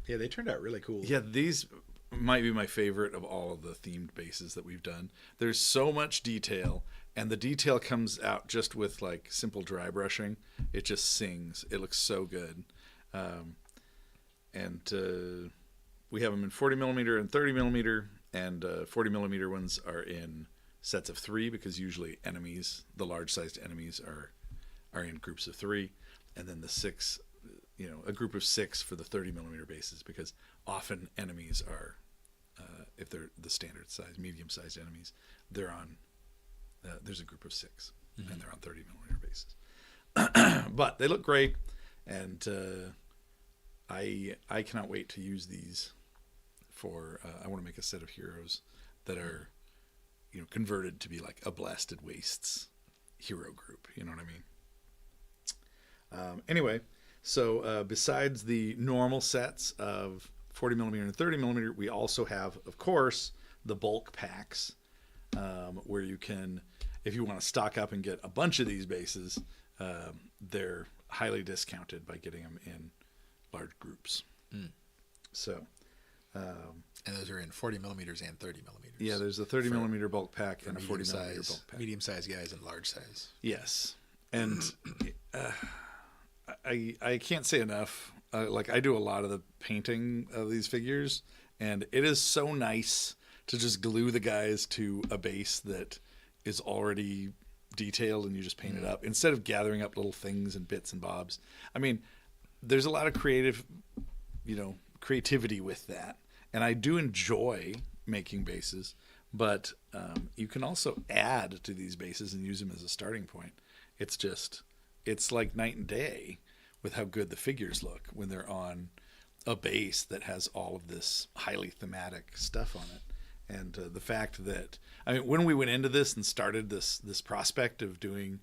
Yeah, they turned out really cool. Yeah, these might be my favorite of all of the themed bases that we've done. There's so much detail, and the detail comes out just with like simple dry brushing. It just sings. It looks so good. And we have them in 40 millimeter and 30 millimeter, and 40 millimeter ones are in sets of 3 because usually enemies, the large sized enemies, are in groups of 3, and then the 6, a group of 6 for the 30 millimeter bases, because often enemies are, if they're the standard size, medium sized enemies, they're on, there's a group of 6, and they're on 30 millimeter bases. But they look great, and I cannot wait to use these for, I want to make a set of heroes that are, converted to be like a Blasted Wastes hero group. You know what I mean? Anyway, so besides the normal sets of 40 millimeter and 30 millimeter, we also have, of course, the bulk packs, where you can, if you want to stock up and get a bunch of these bases, they're highly discounted by getting them in large groups. So, and those are in 40 millimeters and 30 millimeters. yeah, there's a 30 millimeter bulk pack and a 40 millimeter bulk pack. Medium size guys and large size. Yes, and I can't say enough. Like, I do a lot of the painting of these figures, and it is so nice to just glue the guys to a base that is already detailed and you just paint it up instead of gathering up little things and bits and bobs. I mean, there's a lot of creativity with that, and I do enjoy making bases, but you can also add to these bases and use them as a starting point. It's like night and day with how good the figures look when they're on a base that has all of this highly thematic stuff on it. And the fact that, when we went into this and started this prospect of doing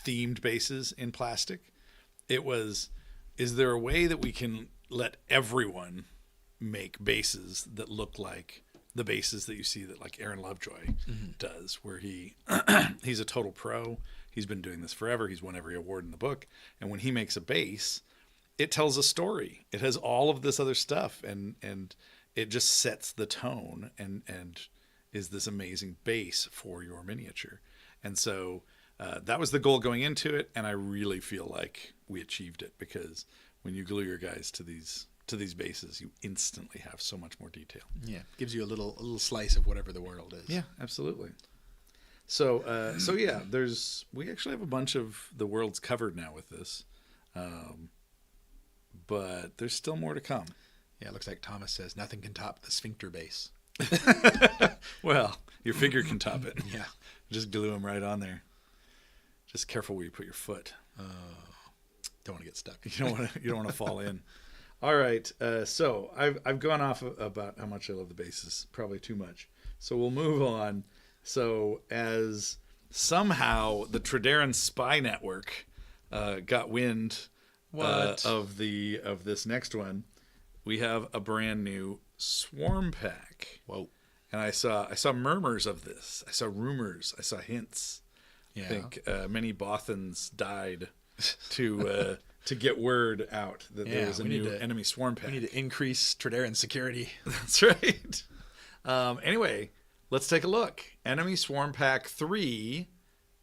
themed bases in plastic, it was, is there a way that we can let everyone make bases that look like the bases that you see that like Aaron Lovejoy does, where he's a total pro. He's been doing this forever. He's won every award in the book. And when he makes a base, it tells a story. It has all of this other stuff, and it just sets the tone and is this amazing base for your miniature. And so that was the goal going into it, and I really feel like we achieved it, because when you glue your guys to these bases, you instantly have so much more detail. Yeah, gives you a little slice of whatever the world is. Yeah, absolutely. So yeah, we actually have a bunch of the worlds covered now with this, but there's still more to come. Yeah, it looks like Thomas says nothing can top the sphincter base. Well, your figure can top it. Yeah, just glue them right on there. Just careful where you put your foot. Don't want to get stuck. You don't want to fall in. All right, so I've gone off about how much I love the bases, probably too much. So we'll move on. So as somehow the Tredaran spy network got wind of this next one, we have a brand new swarm pack. Whoa! And I saw murmurs of this. I saw rumors. I saw hints. Yeah. I think many Bothans died to get word out that there was a new enemy swarm pack. We need to increase Tredaran security. That's right. Anyway, let's take a look. Enemy Swarm Pack 3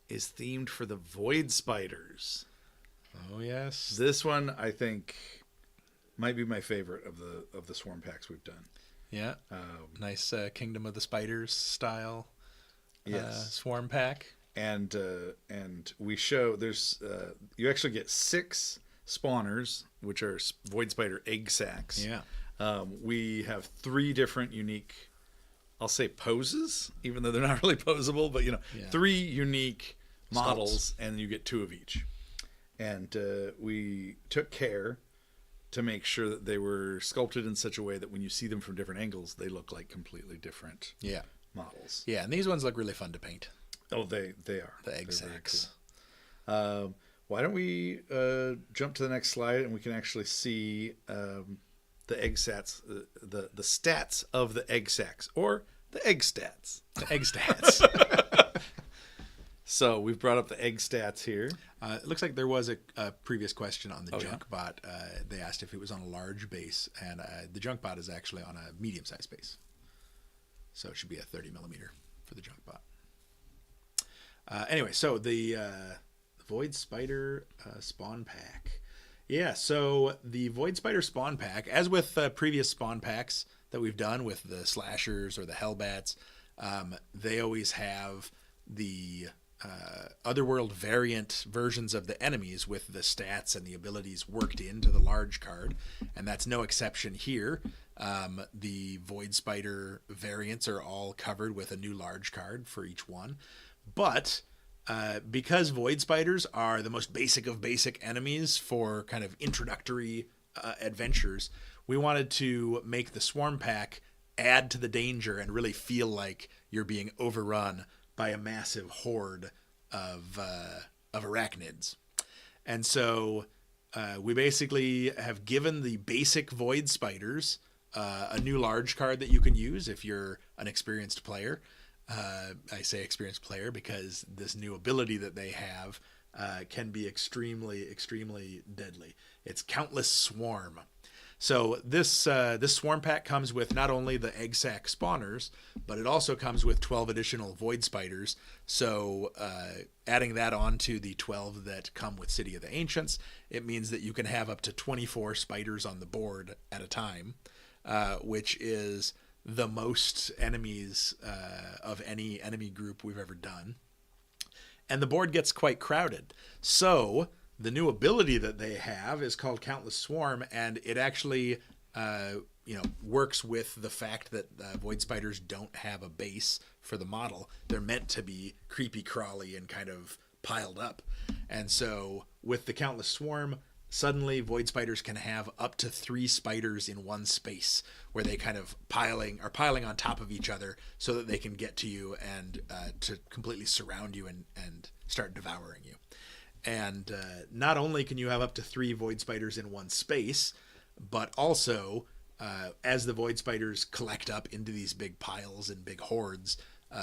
is themed for the Void Spiders. Oh yes. This one, I think, might be my favorite of the swarm packs we've done. Yeah. Nice Kingdom of the Spiders style swarm pack. And we show there's you actually get 6 spawners, which are Void Spider egg sacs. Yeah. We have 3 different unique, I'll say poses, even though they're not really posable, but 3 unique models, and you get 2 of each. and we took care to make sure that they were sculpted in such a way that when you see them from different angles, they look like completely different models. Yeah, and these ones look really fun to paint. Oh, they are. The egg sacks. Cool. Why don't we jump to the next slide, and we can actually see the egg stats, the stats of the egg sacks, or the egg stats. The egg stats. So we've brought up the egg stats here. It looks like there was a previous question on the Junkbot. Yeah? They asked if it was on a large base, and the Junkbot is actually on a medium-sized base. So it should be a 30 millimeter for the Junkbot. Anyway, so the Void Spider spawn pack. Yeah, so the Void Spider spawn pack, as with previous spawn packs that we've done with the Slashers or the Hellbats, they always have the Otherworld variant versions of the enemies with the stats and the abilities worked into the large card, and that's no exception here. The Void Spider variants are all covered with a new large card for each one, but because Void Spiders are the most basic of basic enemies for kind of introductory adventures, we wanted to make the Swarm Pack add to the danger and really feel like you're being overrun by a massive horde of arachnids. And so we basically have given the basic Void Spiders a new large card that you can use if you're an experienced player. I say experienced player because this new ability that they have can be extremely, extremely deadly. It's Countless Swarm. So this Swarm Pack comes with not only the egg sac spawners, but it also comes with 12 additional Void Spiders. So adding that on to the 12 that come with City of the Ancients, it means that you can have up to 24 spiders on the board at a time, which is the most enemies of any enemy group we've ever done. And the board gets quite crowded. So the new ability that they have is called Countless Swarm, and it actually works with the fact that Void Spiders don't have a base for the model. They're meant to be creepy crawly and kind of piled up. And so with the Countless Swarm, suddenly Void Spiders can have up to 3 spiders in one space, where they kind of piling on top of each other so that they can get to you and to completely surround you and start devouring you. And not only can you have up to 3 Void Spiders in one space, but also as the Void Spiders collect up into these big piles and big hordes,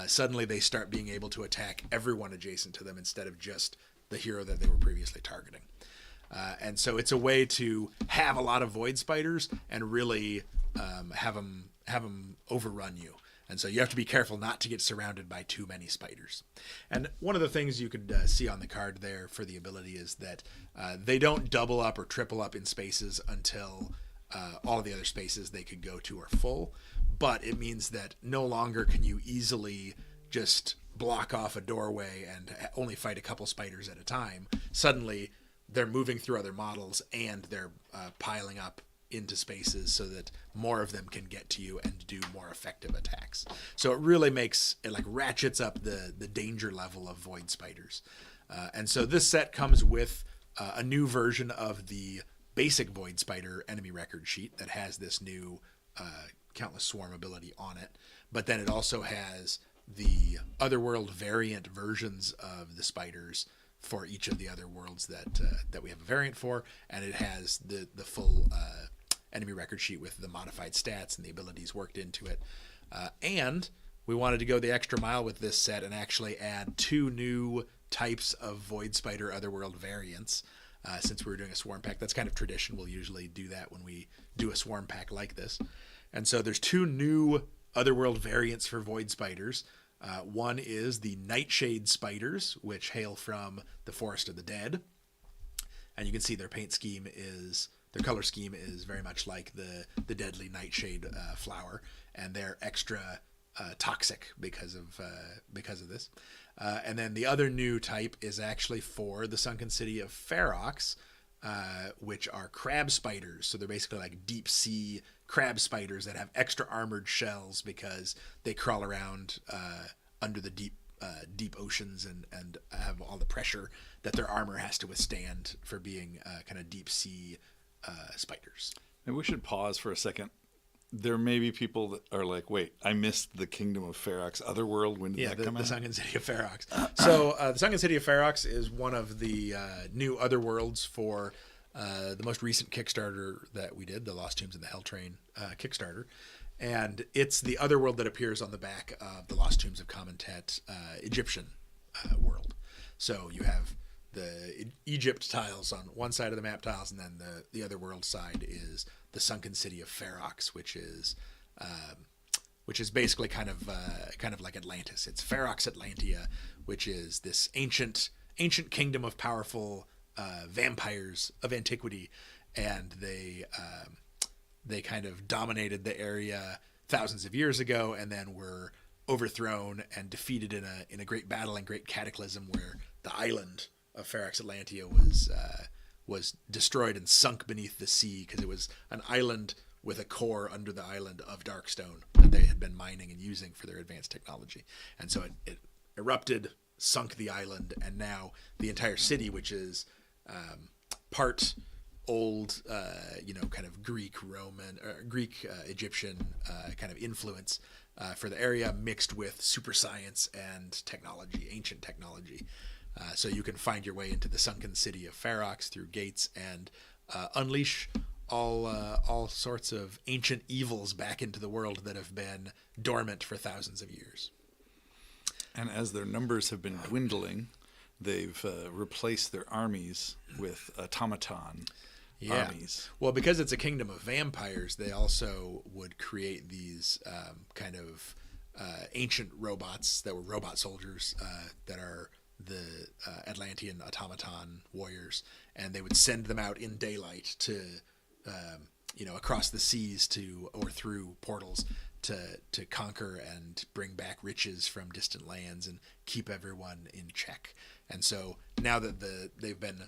suddenly they start being able to attack everyone adjacent to them instead of just the hero that they were previously targeting. And so it's a way to have a lot of Void Spiders and really have them overrun you. And so you have to be careful not to get surrounded by too many spiders. And one of the things you could see on the card there for the ability is that they don't double up or triple up in spaces until all of the other spaces they could go to are full. But it means that no longer can you easily just block off a doorway and only fight a couple spiders at a time. Suddenly they're moving through other models and they're piling up into spaces so that more of them can get to you and do more effective attacks. So it really ratchets up the danger level of Void Spiders. And so this set comes with a new version of the basic Void Spider enemy record sheet that has this new Countless Swarm ability on it. But then it also has the Otherworld variant versions of the spiders for each of the other worlds that we have a variant for, and it has the full enemy record sheet with the modified stats and the abilities worked into it. And we wanted to go the extra mile with this set and actually add 2 new types of Void Spider Otherworld variants. Since we were doing a Swarm Pack, that's kind of tradition. We'll usually do that when we do a Swarm Pack like this. And so there's 2 new Otherworld variants for Void Spiders. One is the Nightshade Spiders, which hail from the Forest of the Dead. And you can see their color scheme is very much like the deadly Nightshade flower, and they're extra toxic because of this. And then the other new type is actually for the Sunken City of Ferox, which are crab spiders. So they're basically like deep sea crab spiders that have extra armored shells because they crawl around under the deep deep oceans and have all the pressure that their armor has to withstand for being kind of deep sea spiders. Maybe we should pause for a second. There may be people that are like, wait, I missed the Kingdom of Ferox Otherworld. When did that come out? The sunken city of Ferox. So the sunken city of Ferox is one of the new Otherworlds for the most recent Kickstarter that we did, the Lost Tombs and the Hell Train Kickstarter. And it's the Otherworld that appears on the back of the Lost Tombs of Kamentet Egyptian world. So you have the Egypt tiles on one side of the map tiles, and then the Otherworld side is the sunken city of Ferox, which is basically kind of like Atlantis. It's Ferox Atlantia, which is this ancient kingdom of powerful vampires of antiquity, and they kind of dominated the area thousands of years ago, and then were overthrown and defeated in a great battle and great cataclysm, where the island of Ferox Atlantia was destroyed and sunk beneath the sea, because it was an island with a core under the island of Darkstone that they had been mining and using for their advanced technology. And so it erupted, sunk the island, and now the entire city, which is part old, kind of Greek, Roman, or Greek, Egyptian kind of influence for the area, mixed with super science and technology, ancient technology. So you can find your way into the sunken city of Ferox through gates and unleash all sorts of ancient evils back into the world that have been dormant for thousands of years. And as their numbers have been dwindling, they've replaced their armies with automaton armies. Well, because it's a kingdom of vampires, they also would create these kind of ancient robots that were robot soldiers that are the Atlantean automaton warriors, and they would send them out in daylight to across the seas or through portals to conquer and bring back riches from distant lands and keep everyone in check. And so now that they've been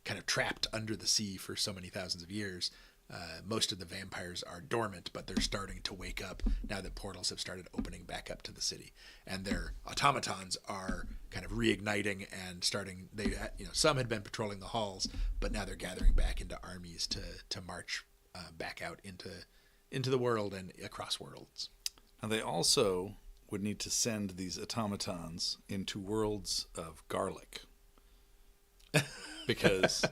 kind of trapped under the sea for so many thousands of years, most of the vampires are dormant, but they're starting to wake up now that portals have started opening back up to the city, and their automatons are kind of reigniting and starting. Some had been patrolling the halls, but now they're gathering back into armies to march back out into the world and across worlds. Now they also would need to send these automatons into worlds of garlic, because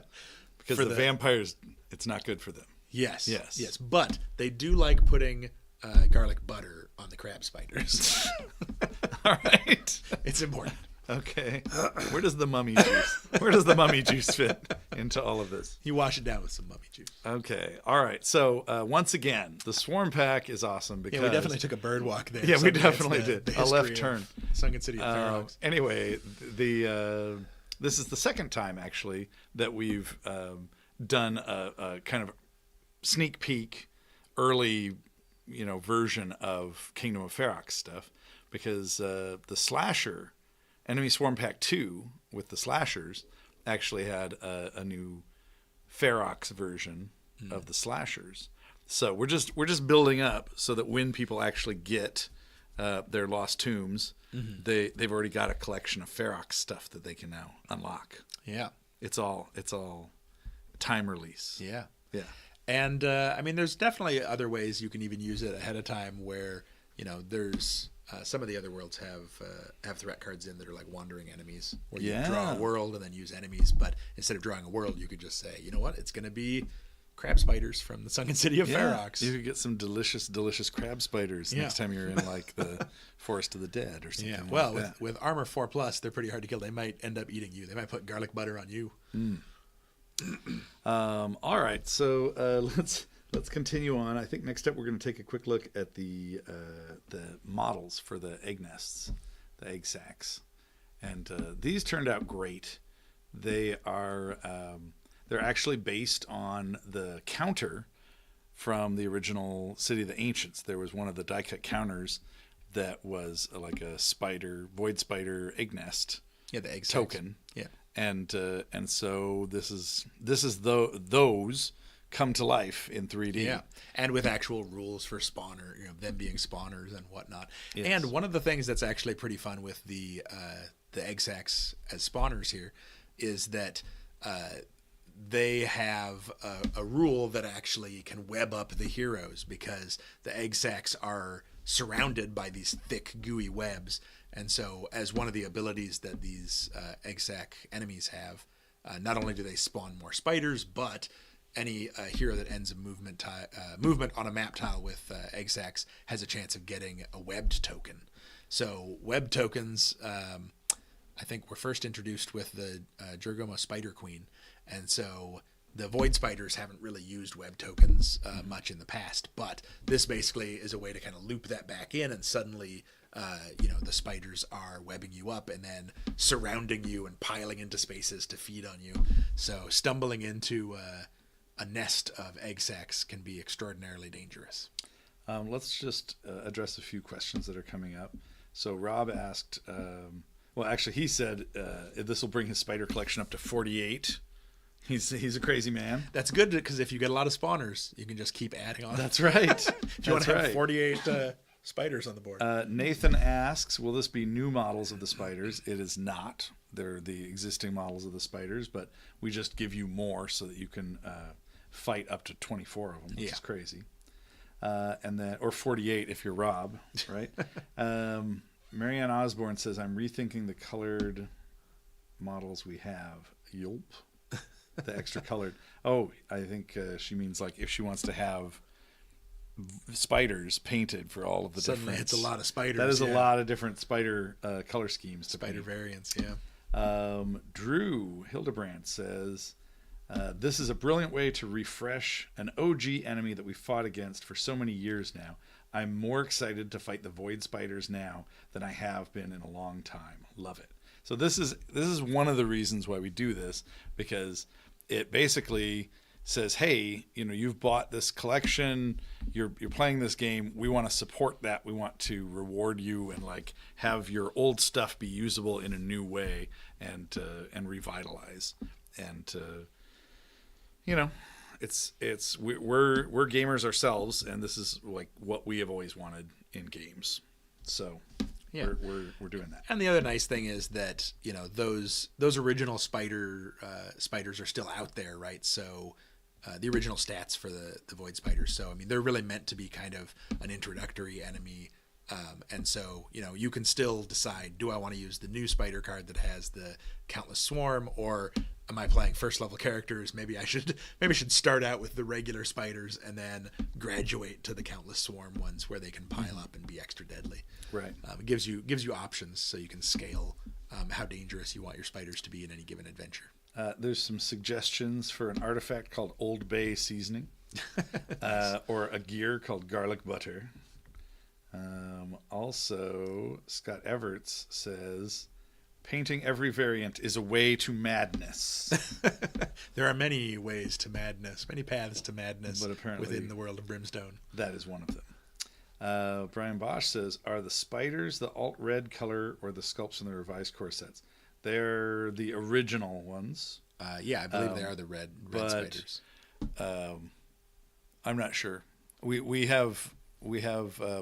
the vampires, it's not good for them. Yes. But they do like putting garlic butter on the crab spiders. All right. It's important. Okay. Where does the mummy juice fit into all of this? You wash it down with some mummy juice. Okay. All right. So once again, the Swarm Pack is awesome because we definitely took a bird walk there. Yeah, we definitely did. A left turn. Sunken City of Ferox. Anyway, this is the second time actually that we've done a kind of sneak peek early version of Kingdom of Ferox stuff, because the slasher Enemy Swarm Pack 2 with the slashers actually had a new Ferox version of the slashers. So we're just building up so that when people actually get their Lost Tombs, they've already got a collection of Ferox stuff that they can now unlock. Yeah, it's all time release. Yeah. And there's definitely other ways you can even use it ahead of time, where there's some of the other worlds have threat cards in that are like wandering enemies, where you draw a world and then use enemies. But instead of drawing a world, you could just say, you know what, it's going to be crab spiders from the sunken city of Ferox. You could get some delicious crab spiders next time you're in like the Forest of the Dead or something. Yeah. Well, with armor 4+, they're pretty hard to kill. They might end up eating you. They might put garlic butter on you. All right, so let's continue on. I think next up we're going to take a quick look at the models for the egg nests, the egg sacs, and these turned out great. They are they're actually based on the counter from the original City of the Ancients. There was one of the die-cut counters that was like a void spider egg nest. Yeah, the egg token. Yeah. And so this is those come to life in 3D. Yeah, and with actual rules for spawner, them being spawners and whatnot. Yes. And one of the things that's actually pretty fun with the egg sacs as spawners here is that they have a rule that actually can web up the heroes, because the egg sacs are surrounded by these thick, gooey webs. And so, as one of the abilities that these egg sac enemies have, not only do they spawn more spiders, but any hero that ends a movement on a map tile with egg sacs has a chance of getting a webbed token. So web tokens, I think, were first introduced with the Jurgoma Spider Queen, and so the Void Spiders haven't really used web tokens much in the past. But this basically is a way to kind of loop that back in, and suddenly, the spiders are webbing you up and then surrounding you and piling into spaces to feed on you. So stumbling into a nest of egg sacs can be extraordinarily dangerous. Let's just address a few questions that are coming up. So Rob asked, well, actually, he said this will bring his spider collection up to 48. He's a crazy man. That's good, because if you get a lot of spawners, you can just keep adding on. That's right. If you want to have 48 spiders on the board. Nathan asks, will this be new models of the spiders? It is not. They're the existing models of the spiders, but we just give you more so that you can fight up to 24 of them, which is crazy. And then, or 48 if you're Rob, right? Marianne Osborne says, I'm rethinking the colored models we have. Yulp. The extra colored. Oh, I think she means like if she wants to have spiders painted for all of the Suddenly different. it's a lot of spiders. That is a lot of different spider color schemes. Spider variants, yeah. Drew Hildebrandt says, this is a brilliant way to refresh an OG enemy that we fought against for so many years now. I'm more excited to fight the Void Spiders now than I have been in a long time. Love it. So this is one of the reasons why we do this, because it basically says, hey, you've bought this collection, you're playing this game, we want to support that, we want to reward you and like have your old stuff be usable in a new way and revitalize. And we're gamers ourselves, and this is like what we have always wanted in games. So yeah, we're doing that. And the other nice thing is that those original spiders are still out there, right? So the original stats for the Void Spiders. So I mean, they're really meant to be kind of an introductory enemy. And so, you can still decide, do I want to use the new spider card that has the Countless Swarm, or am I playing first level characters? Maybe I should start out with the regular spiders and then graduate to the Countless Swarm ones where they can pile up and be extra deadly. Right. It gives you options so you can scale how dangerous you want your spiders to be in any given adventure. There's some suggestions for an artifact called Old Bay Seasoning, or a gear called Garlic Butter. Also, Scott Everts says, painting every variant is a way to madness. There are many ways to madness, many paths to madness, but apparently within the world of Brimstone. That is one of them. Brian Bosch says, are the spiders the alt red color or the sculpts in the revised core sets? They're the original ones. Yeah, I believe they are the red spiders. I'm not sure. We have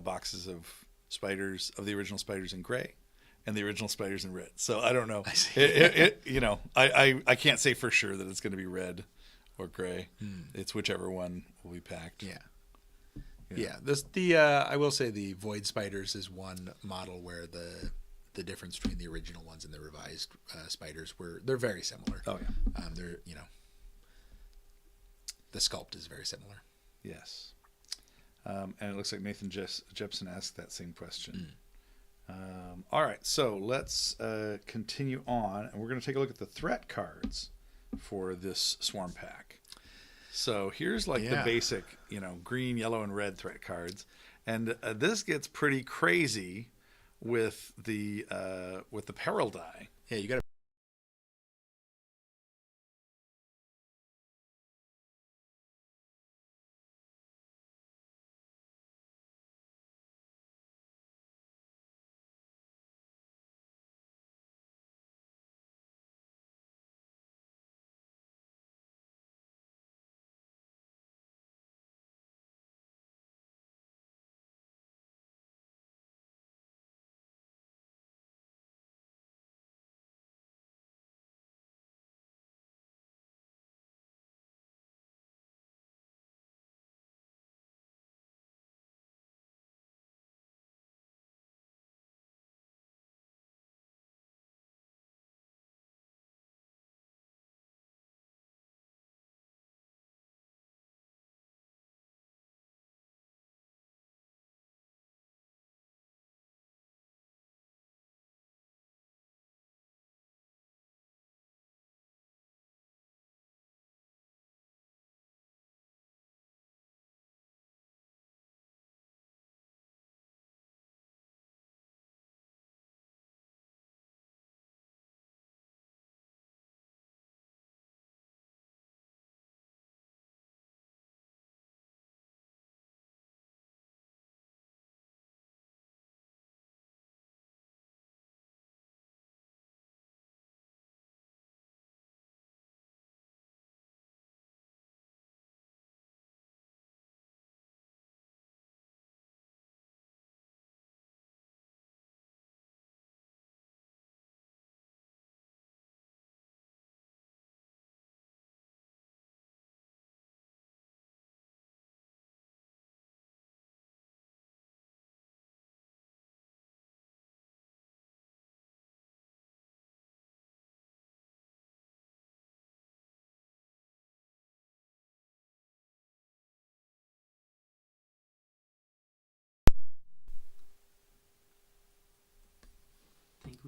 boxes of spiders, of the original spiders in gray and the original spiders in red. So I don't know. I see. I can't say for sure that it's going to be red or gray. It's whichever one will be packed. Yeah. I will say the Void Spiders is one model where the difference between the original ones and the revised spiders they're very similar. Oh yeah. They're the sculpt is very similar. Yes. And it looks like Nathan Jepson asked that same question. All right, so let's continue on, and we're going to take a look at the threat cards for this Swarm Pack. So here's the basic, green, yellow, and red threat cards, and this gets pretty crazy with the peril die. Yeah, you got to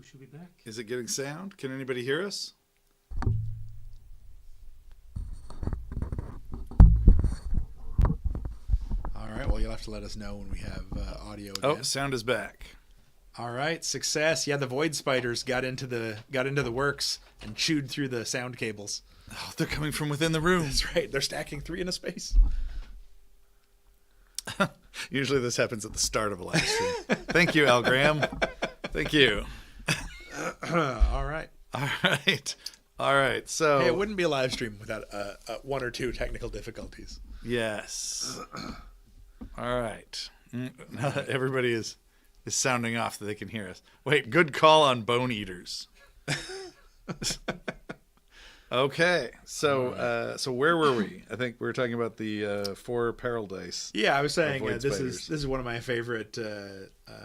We should be back. Is it getting sound? Can anybody hear us? All right. Well, you'll have to let us know when we have audio again. Oh, sound is back. All right. Success. Yeah, the void spiders got into the works and chewed through the sound cables. Oh, they're coming from within the room. That's right. They're stacking 3 in a space. Usually this happens at the start of a live stream. Thank you, Al Graham. Thank you. All right. All right. So Hey, it wouldn't be a live stream without 1 or 2 technical difficulties. yes. All right. Now that everybody is sounding off that they can hear us. Wait, good call on bone eaters. Okay, so where were we? I think we were talking about the 4 peril dice. Yeah, I was saying Void this spiders. is one of my favorite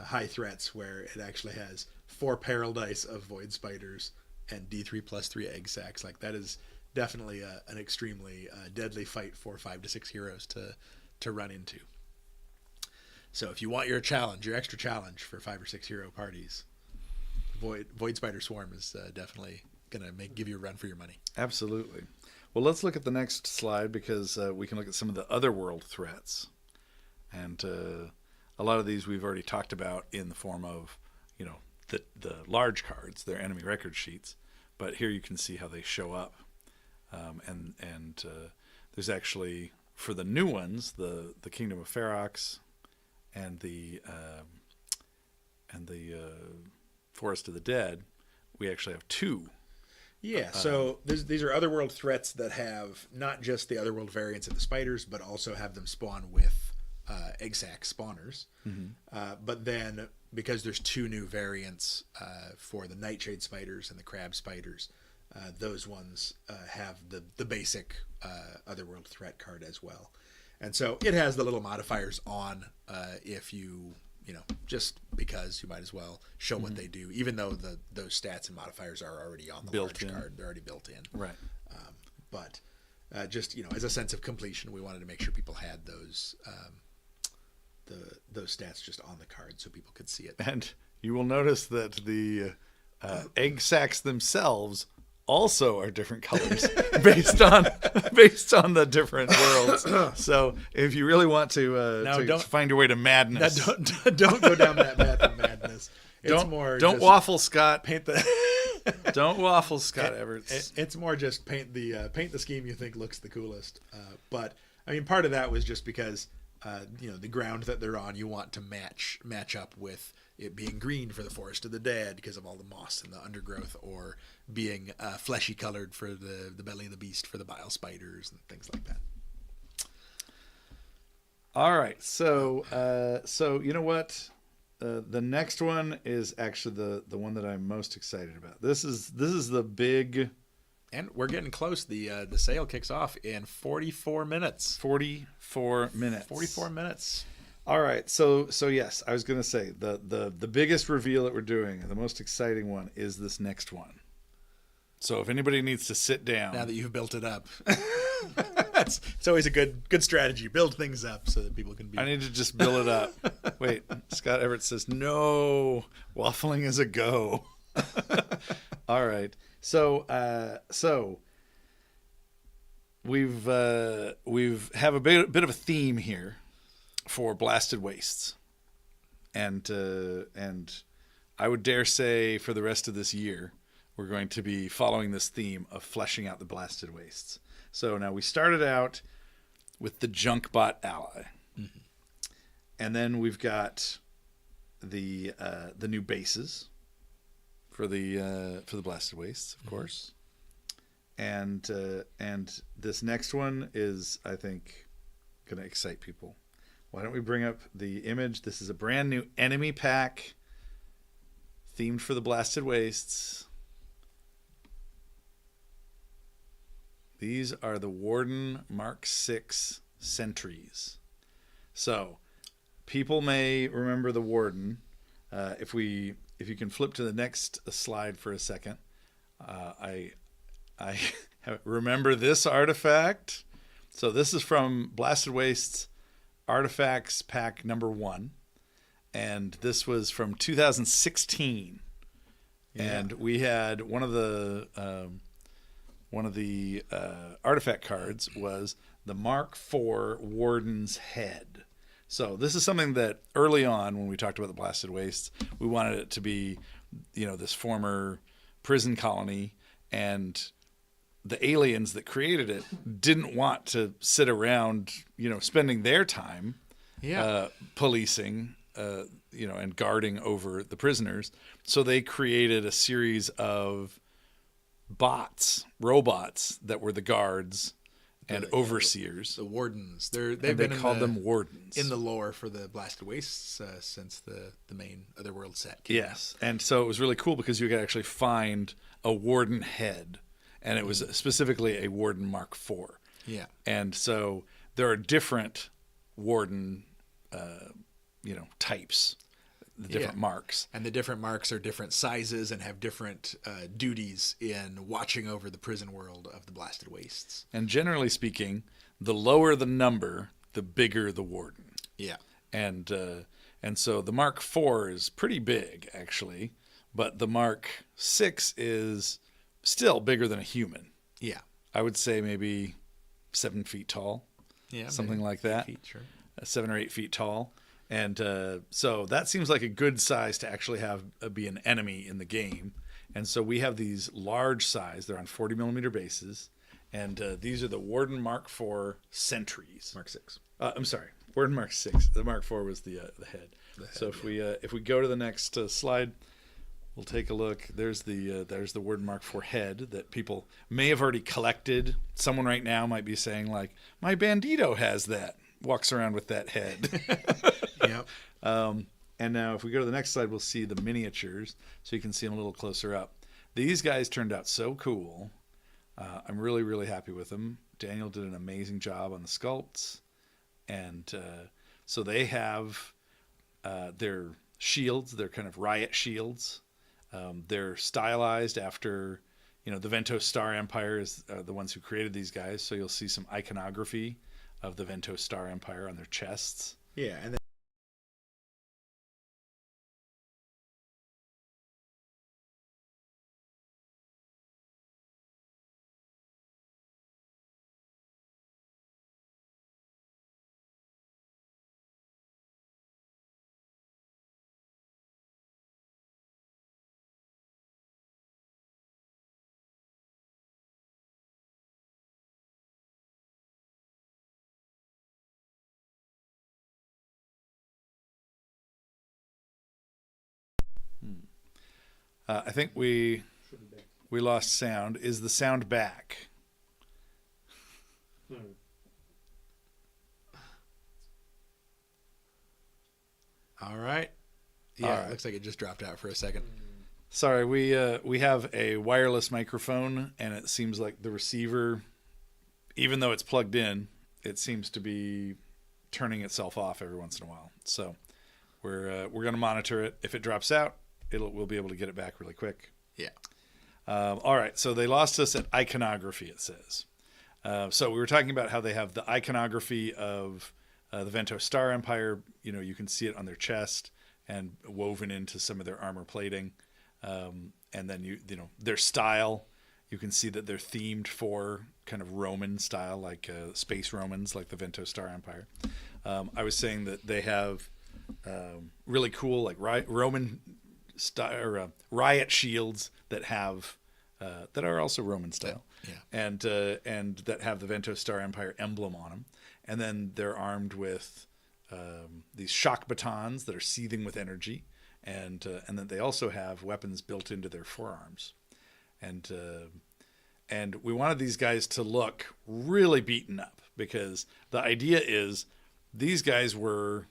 high threats, where it actually has 4 peril dice of void spiders and D3+3 egg sacs. Like, that is definitely an extremely deadly fight for 5 to 6 heroes to run into. So if you want your extra challenge for 5 or 6 hero parties, Void Spider Swarm is definitely gonna give you a run for your money. Absolutely. Well, let's look at the next slide, because we can look at some of the other world threats, and a lot of these we've already talked about in the form of, the large cards, their enemy record sheets. But here you can see how they show up, and there's actually, for the new ones, the Kingdom of Ferox and the Forest of the Dead, we actually have 2. Yeah, so these are otherworld threats that have not just the otherworld variants of the spiders, but also have them spawn with egg sac spawners. But then, because there's 2 new variants for the nightshade spiders and the crab spiders, those ones have the basic otherworld threat card as well. And so it has the little modifiers on if just because you might as well show what they do, even though those stats and modifiers are already on the Built large in. card. They're already built in. Right. But just, as a sense of completion, we wanted to make sure people had those stats just on the card so people could see it. And you will notice that the egg sacs themselves also are different colors based on the different worlds. So if you really want to find your way to madness, Don't go down that path of madness. don't just waffle, Scott. paint the. Don't waffle, Scott Everts. It's more just paint the scheme you think looks the coolest. But I mean, part of that was just because the ground that they're on, you want to match up with it being green for the Forest of the Dead because of all the moss and the undergrowth, or being fleshy colored for the belly of the beast for the bile spiders and things like that. All right, so you know what? The next one is actually the one that I'm most excited about. This is the big, and we're getting close. The sale kicks off in 44 minutes. 44 minutes. 44 minutes. All right, so yes, I was going to say the biggest reveal that we're doing, and the most exciting one, is this next one. So if anybody needs to sit down, Now that you've built it up, it's always a good strategy. Build things up so that people can be. I need to just build it up. Wait, Scott Everett says no. Waffling is a go. All right, so we've have a bit of a theme here for Blasted Wastes, and I would dare say for the rest of this year we're going to be following this theme of fleshing out the Blasted Wastes. So now we started out with the Junkbot ally, and then we've got the new bases for the Blasted Wastes, of course, and this next one is, I think, going to excite people. Why don't we bring up the image? This is a brand new enemy pack themed for the Blasted Wastes. These are the Warden Mark VI sentries. So people may remember the Warden. If you can flip to the next slide for a second, I remember this artifact. So this is from Blasted Wastes Artifacts Pack number 1, and this was from 2016. And we had one of the artifact cards was the Mark IV Warden's Head. So this is something that early on, when we talked about the Blasted Wastes, we wanted it to be, this former prison colony, and the aliens that created it didn't want to sit around, spending their time policing, and guarding over the prisoners. So they created a series of robots that were the guards and overseers. The Wardens. They called them Wardens in the lore for the Blasted Wastes since the main Otherworld set came Yes. And so it was really cool because you could actually find a Warden head, and it was specifically a Warden Mark IV. Yeah. And so there are different Warden types, the different marks. And the different marks are different sizes and have different duties in watching over the prison world of the Blasted Wastes. And generally speaking, the lower the number, the bigger the Warden. Yeah. And so the Mark IV is pretty big, actually, but the Mark VI is still bigger than a human. Yeah. I would say maybe 7 feet tall. Yeah. Something like that. 8 feet, sure. 7 or 8 feet tall. And so that seems like a good size to actually have be an enemy in the game. And so we have these large size. They're on 40 millimeter bases. And these are the Warden Mark IV sentries. Mark 6. I'm sorry, Warden Mark 6. The Mark IV was the head. So if we go to the next slide, we'll take a look. There's the Warden Mark IV head that people may have already collected. Someone right now might be saying, like, my Bandito has that. Walks around with that head. Yep. And now if we go to the next slide, we'll see the miniatures, so you can see them a little closer up. These guys turned out so cool. I'm really, really happy with them. Daniel did an amazing job on the sculpts. And so they have their shields. They're kind of riot shields. They're stylized after, the Ventos Star Empire is the ones who created these guys. So you'll see some iconography of the Ventos Star Empire on their chests. Yeah, and then I think we lost sound. Is the sound back? all right. Yeah, All right. It looks like it just dropped out for a second. Sorry, we have a wireless microphone, and it seems like the receiver, even though it's plugged in, it seems to be turning itself off every once in a while. So we're going to monitor it. If it drops out, we'll be able to get it back really quick. Yeah. All right, so they lost us at iconography, it says. So we were talking about how they have the iconography of the Ventos Star Empire. You can see it on their chest and woven into some of their armor plating. And then their style, you can see that they're themed for kind of Roman style, like space Romans, like the Ventos Star Empire. I was saying that they have really cool, like Roman style riot shields that have that are also Roman style, and that have the Ventos Star Empire emblem on them. And then they're armed with these shock batons that are seething with energy. And then they also have weapons built into their forearms, and we wanted these guys to look really beaten up, because the idea is these guys were,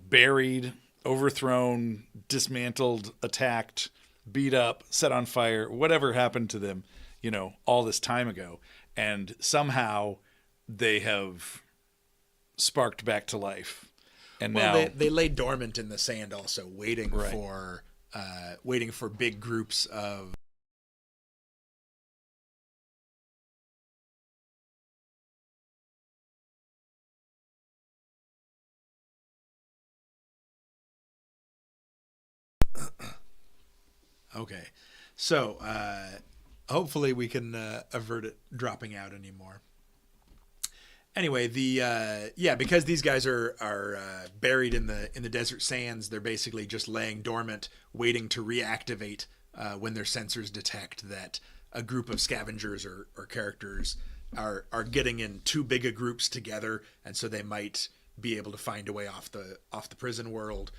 buried, overthrown, dismantled, attacked, beat up, set on fire, whatever happened to them, all this time ago, and somehow they have sparked back to life. And now they lay dormant in the sand, also waiting for big groups of. Okay. So hopefully we can avert it dropping out anymore. Anyway, because these guys are buried in the desert sands, they're basically just laying dormant, waiting to reactivate when their sensors detect that a group of scavengers or characters are getting in too big a groups together, and so they might be able to find a way off the prison world,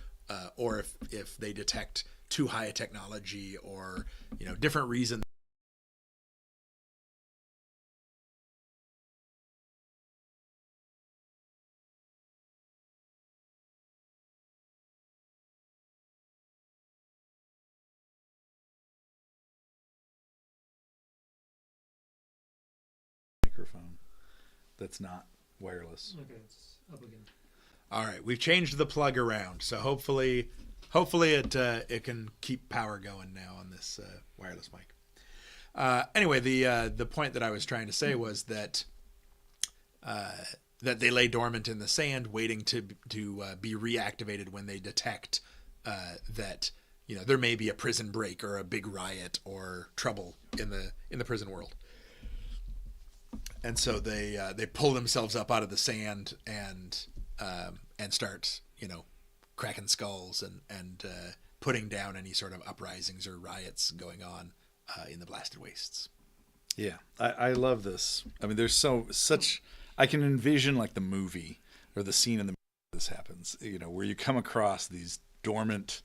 or if they detect too high a technology or different reasons. Microphone that's not wireless. Okay, it's up again. All right, we've changed the plug around, so hopefully it can keep power going now on this wireless mic. Anyway, the point that I was trying to say was that they lay dormant in the sand, waiting to be reactivated when they detect that there may be a prison break or a big riot or trouble in the prison world. And so they pull themselves up out of the sand and start cracking skulls and putting down any sort of uprisings or riots going on in the Blasted Wastes. Yeah, I love this. I mean, there's such I can envision like the movie or the scene in the movie this happens. Where you come across these dormant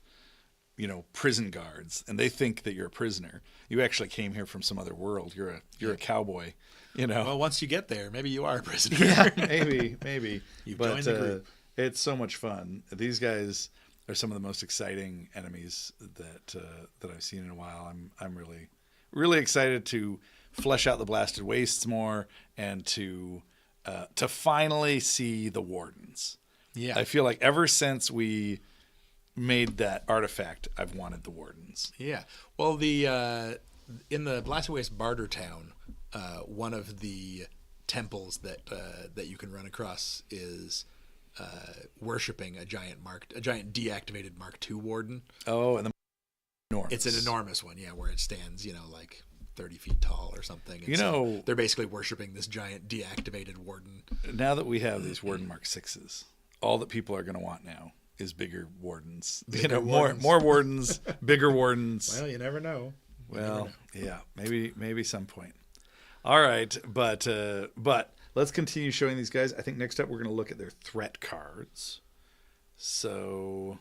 prison guards, and they think that you're a prisoner. You actually came here from some other world. You're a cowboy. Well, once you get there, maybe you are a prisoner. Yeah, maybe. You've joined the group. It's so much fun. These guys are some of the most exciting enemies that I've seen in a while. I'm really, really excited to flesh out the Blasted Wastes more and to finally see the Wardens. Yeah, I feel like ever since we made that artifact, I've wanted the Wardens. Yeah. Well, in the Blasted Waste Barter Town, one of the temples that you can run across is worshiping a giant deactivated Mark II Warden. Oh, and enormous. It's an enormous one, yeah, where it stands, like 30 feet tall or something. And so they're basically worshiping this giant deactivated Warden. Now that we have these Warden Mark VIs, all that people are going to want now is bigger Wardens. Wardens. More Wardens, bigger Wardens. Well, you never know. Yeah, maybe some point. All right, but let's continue showing these guys. I think next up we're going to look at their threat cards. So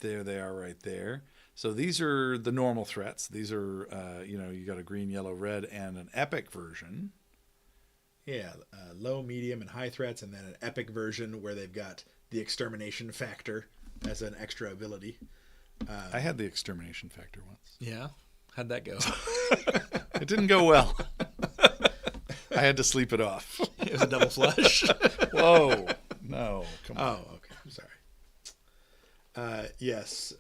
there they are right there. So these are the normal threats. These are, you got a green, yellow, red, and an epic version. Yeah, low, medium, and high threats, and then an epic version where they've got the extermination factor as an extra ability. I had the extermination factor once. Yeah? How'd that go? It didn't go well. I had to sleep it off. It was a double flush. Whoa. No, come on. Oh, okay. I'm sorry. Yes,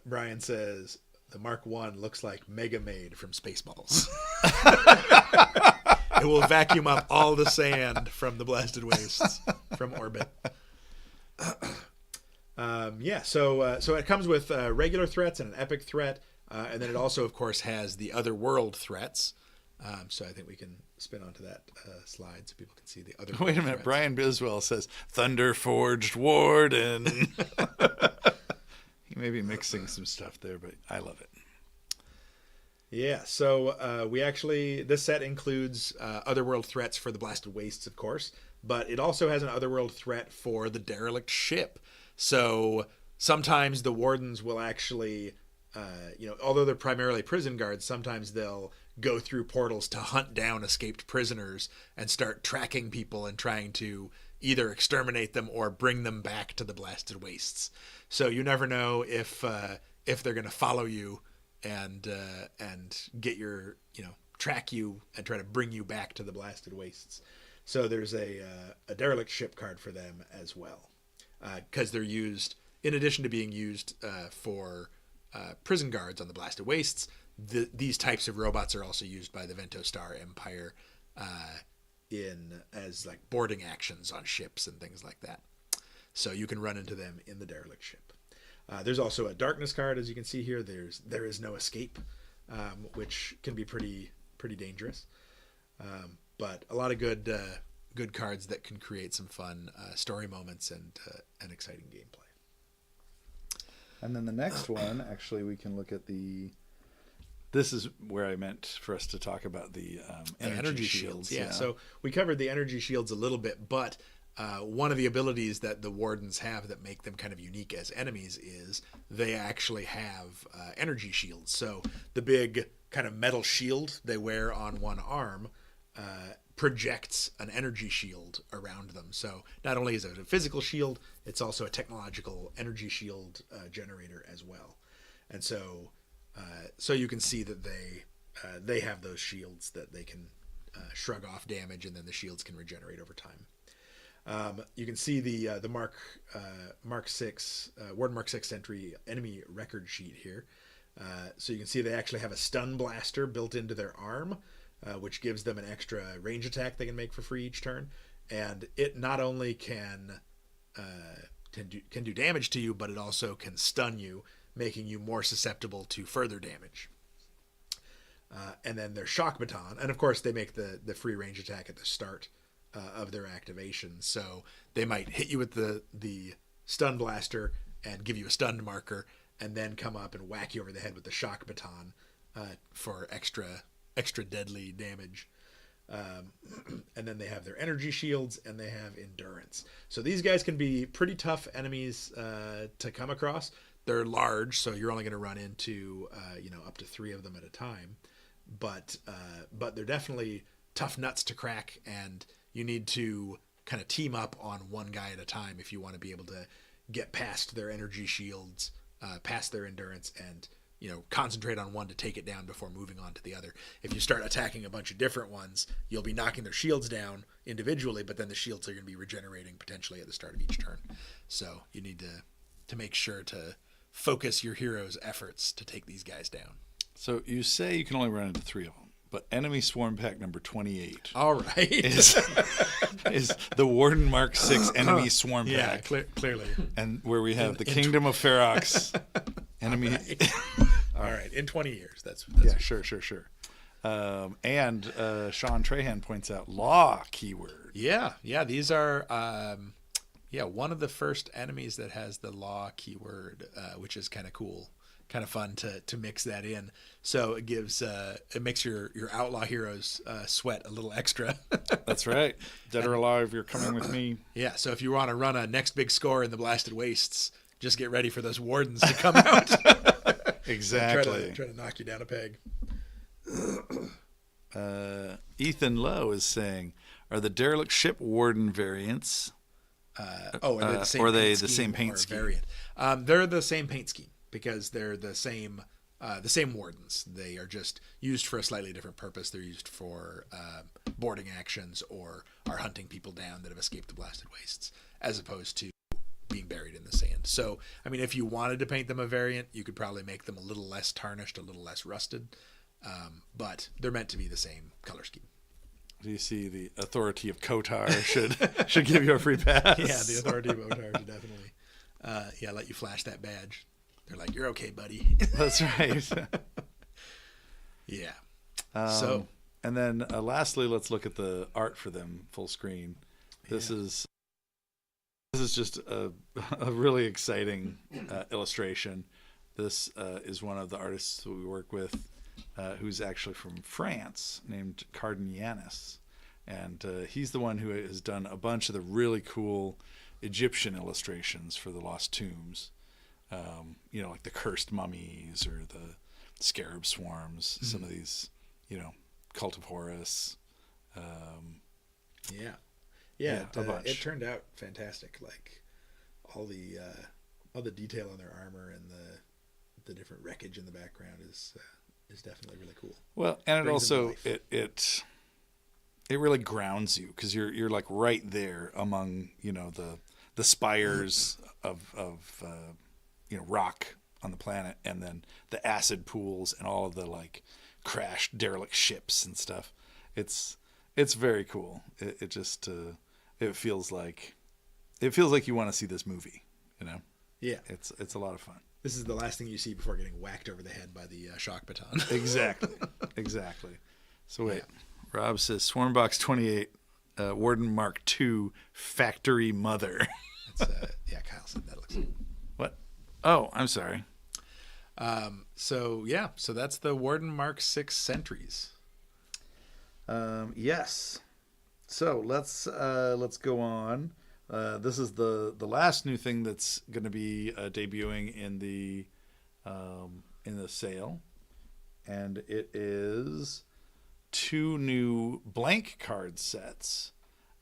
Brian says the Mark I looks like Mega Maid from Spaceballs. It will vacuum up all the sand from the Blasted Wastes from orbit. So it comes with regular threats and an epic threat, and then it also, of course, has the other world threats. So I think we can spin onto that slide so people can see the other. Wait a minute, threats. Brian Biswell says Thunder Forged Warden. He may be mixing some stuff there, but I love it. Yeah, so this set includes otherworld threats for the Blasted Wastes, of course, but it also has an otherworld threat for the derelict ship. So sometimes the Wardens will actually, although they're primarily prison guards, sometimes they'll go through portals to hunt down escaped prisoners and start tracking people and trying to either exterminate them or bring them back to the Blasted Wastes. So you never know if they're going to follow you and get your, track you and try to bring you back to the Blasted Wastes. So there's a derelict ship card for them as well, because they're used, in addition to being used for prison guards on the Blasted Wastes, these types of robots are also used by the Ventostar Empire as like boarding actions on ships and things like that. So you can run into them in the derelict ship. There's also a darkness card, as you can see here. There is no escape, which can be pretty dangerous. But a lot of good cards that can create some fun story moments and exciting gameplay. And then the next one, actually, we can look at the... This is where I meant for us to talk about the energy shields. Yeah, so we covered the energy shields a little bit, but one of the abilities that the Wardens have that make them kind of unique as enemies is they actually have energy shields. So the big kind of metal shield they wear on one arm projects an energy shield around them. So not only is it a physical shield, it's also a technological energy shield generator as well. And so you can see that they have those shields that they can shrug off damage, and then the shields can regenerate over time. You can see the Mark 6 Warden Mark 6 entry enemy record sheet here. So you can see they actually have a stun blaster built into their arm, which gives them an extra range attack they can make for free each turn. And it not only can do damage to you, but it also can stun you, making you more susceptible to further damage. And then their shock baton, and of course they make the free range attack at the start of their activation. So they might hit you with the stun blaster and give you a stunned marker, and then come up and whack you over the head with the shock baton for extra deadly damage. And then they have their energy shields, and they have endurance. So these guys can be pretty tough enemies to come across. They're large, so you're only going to run into up to 3 of them at a time. But they're definitely tough nuts to crack, and you need to kind of team up on one guy at a time if you want to be able to get past their energy shields, past their endurance, and concentrate on one to take it down before moving on to the other. If you start attacking a bunch of different ones, you'll be knocking their shields down individually, but then the shields are going to be regenerating potentially at the start of each turn. So you need to make sure to focus your hero's efforts to take these guys down. So you say you can only run into 3 of them, but enemy swarm pack number 28. All right. is the Warden Mark 6 enemy swarm pack. Yeah, clearly. And where we have the Kingdom of Ferox enemy. All right. In 20 years. That's yeah, sure. And Sean Trahan points out law keyword. Yeah. These are one of the first enemies that has the law keyword, which is kind of cool, kind of fun to mix that in. So it makes your outlaw heroes sweat a little extra. That's right. Dead or alive, you're coming with me. Yeah. So if you want to run a next big score in the Blasted Wastes, just get ready for those wardens to come out. Exactly. Try to knock you down a peg. Ethan Lowe is saying, are the derelict ship warden variants? Are they the same paint scheme variant? They're the same paint scheme because they're the same wardens. They are just used for a slightly different purpose. They're used for boarding actions or are hunting people down that have escaped the Blasted Wastes, as opposed to being buried in the sand. So, I mean, if you wanted to paint them a variant, you could probably make them a little less tarnished, a little less rusted, but they're meant to be the same color scheme. Do you see the authority of Kotar should give you a free pass? Yeah, the authority of Kotar should definitely let you flash that badge. They're like, you're okay, buddy. That's right. Yeah. And then lastly, let's look at the art for them full screen. This is just a really exciting illustration. This is one of the artists that we work with, who's actually from France, named Cardinianis. And he's the one who has done a bunch of the really cool Egyptian illustrations for the Lost Tombs. Like the cursed mummies or the scarab swarms, some of these, Cult of Horus. It turned out fantastic. Like all the detail on their armor and the different wreckage in the background is definitely really cool. Well, and it also it really grounds you because you're like right there among the spires of rock on the planet, and then the acid pools and all of the like crashed derelict ships and stuff. It's very cool. It just it feels like you want to see this movie, Yeah. It's a lot of fun. This is the last thing you see before getting whacked over the head by the shock baton. Exactly. So wait, Rob says Swarmbox 28, Warden Mark II, Factory Mother. Kyle said that looks. What? Oh, I'm sorry. So that's the Warden Mark VI Sentries. Yes. So let's go on. This is the last new thing that's going to be debuting in the sale, and it is 2 new blank card sets.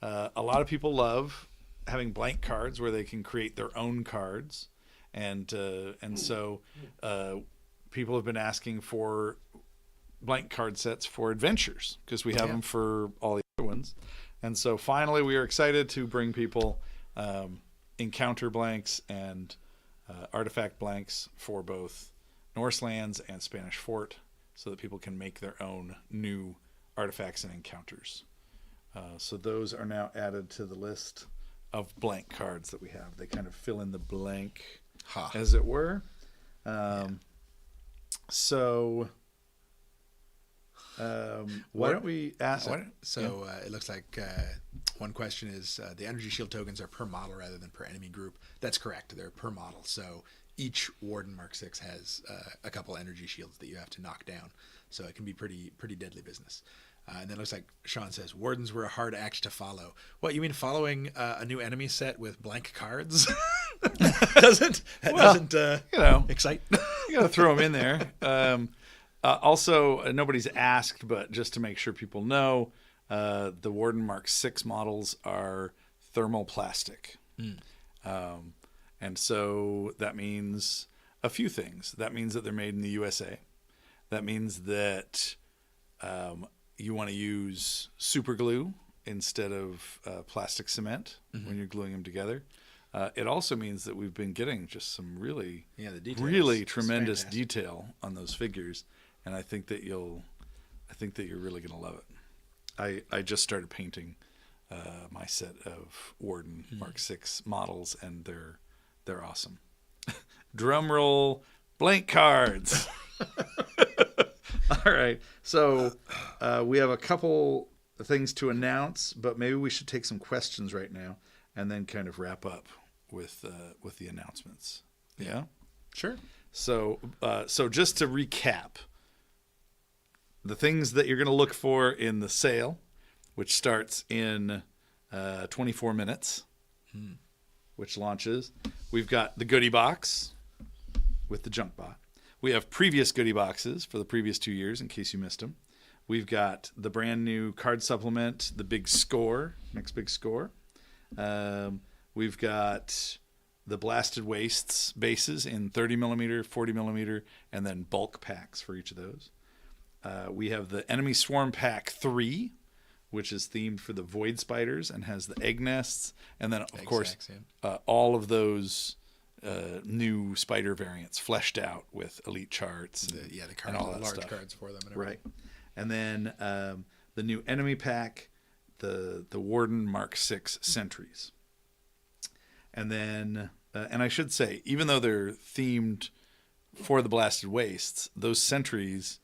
A lot of people love having blank cards where they can create their own cards, and so people have been asking for blank card sets for adventures because we have them for all the other ones. And so finally we are excited to bring people encounter blanks and artifact blanks for both Norse lands and Spanish Fort so that people can make their own new artifacts and encounters. So those are now added to the list of blank cards that we have. They kind of fill in the blank, as it were. So why don't we ask? It looks like one question is the energy shield tokens are per model rather than per enemy group. That's correct. They're per model. So each Warden Mark VI has a couple energy shields that you have to knock down. So it can be pretty deadly business. And then it looks like Sean says Wardens were a hard act to follow. What, you mean following a new enemy set with blank cards? doesn't excite? You got to throw them in there. Also, nobody's asked, but just to make sure people know, the Warden Mark VI models are thermoplastic. And so that means a few things. That means that they're made in the USA. That means that you want to use super glue instead of plastic cement when you're gluing them together. It also means that we've been getting just some really tremendous detail on those figures. And I think that you're really going to love it. I just started painting my set of Warden Mark VI models, and they're awesome. Drum roll, blank cards. All right, so we have a couple things to announce, but maybe we should take some questions right now, and then kind of wrap up with the announcements. Yeah, sure. So just to recap. The things that you're going to look for in the sale, which starts in 24 minutes, which launches. We've got the Goodie box with the Junkbot. We have previous Goodie boxes for the previous 2 years in case you missed them. We've got the brand new card supplement, the Big Score, next Big Score. We've got the Blasted Wastes bases in 30 millimeter, 40 millimeter, and then bulk packs for each of those. We have the Enemy Swarm Pack 3, which is themed for the Void Spiders and has the egg nests. And then, of course, all of those new spider variants fleshed out with elite charts. The cards, and all that large stuff. cards for them. And right. And then the new Enemy Pack, the Warden Mark VI Sentries. And then, and I should say, even though they're themed for the Blasted Wastes, those Sentries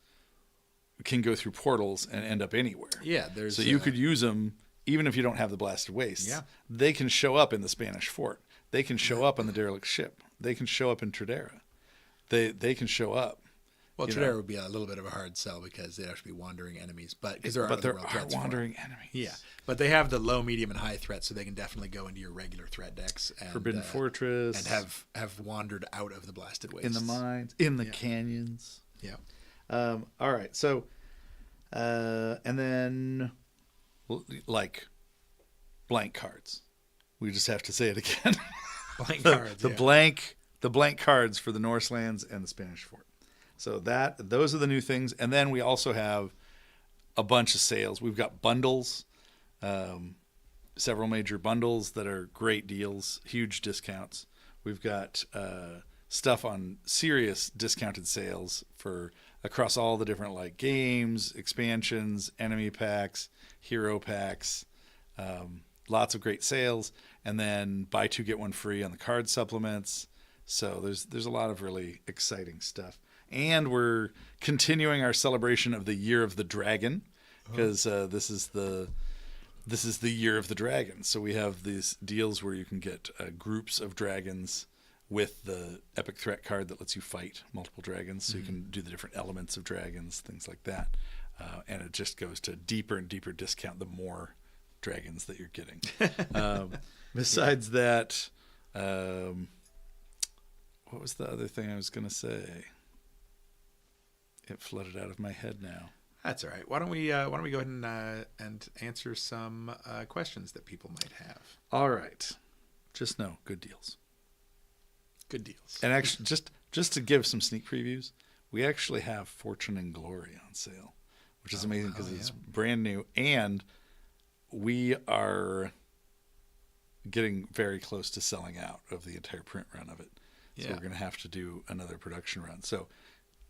can go through portals and end up anywhere. Yeah, so you could use them even if you don't have the Blasted Wastes. Yeah. They can show up in the Spanish Fort. They can show up on the derelict ship. They can show up in Tradera. They can show up. Well, Tradera would be a little bit of a hard sell because they'd actually be wandering enemies, but there are wandering enemies. Yeah, but they have the low, medium, and high threats, so they can definitely go into your regular threat decks. And, Forbidden Fortress, and have wandered out of the Blasted Wastes in the mines, in the canyons. Yeah. All right. So, and then, like, blank cards. We just have to say it again. Blank cards. The blank cards for the Norse lands and the Spanish Fort. So those are the new things. And then we also have a bunch of sales. We've got bundles, several major bundles that are great deals, huge discounts. We've got stuff on serious discounted sales for across all the different like games, expansions, enemy packs, hero packs, lots of great sales. And then buy two, get one free on the card supplements. So there's a lot of really exciting stuff. And we're continuing our celebration of the Year of the Dragon, because this is the Year of the Dragon. So we have these deals where you can get groups of dragons with the Epic Threat card that lets you fight multiple dragons. So you can do the different elements of dragons, things like that. And it just goes to deeper and deeper discount the more dragons that you're getting. Besides that, what was the other thing I was going to say? It flooded out of my head now. That's all right. Why don't we go ahead and answer some questions that people might have? All right. Just know, good deals. Good deals. And actually, just to give some sneak previews, we actually have Fortune and Glory on sale, which is amazing because it's brand new, and we are getting very close to selling out of the entire print run of it. So we're going to have to do another production run. So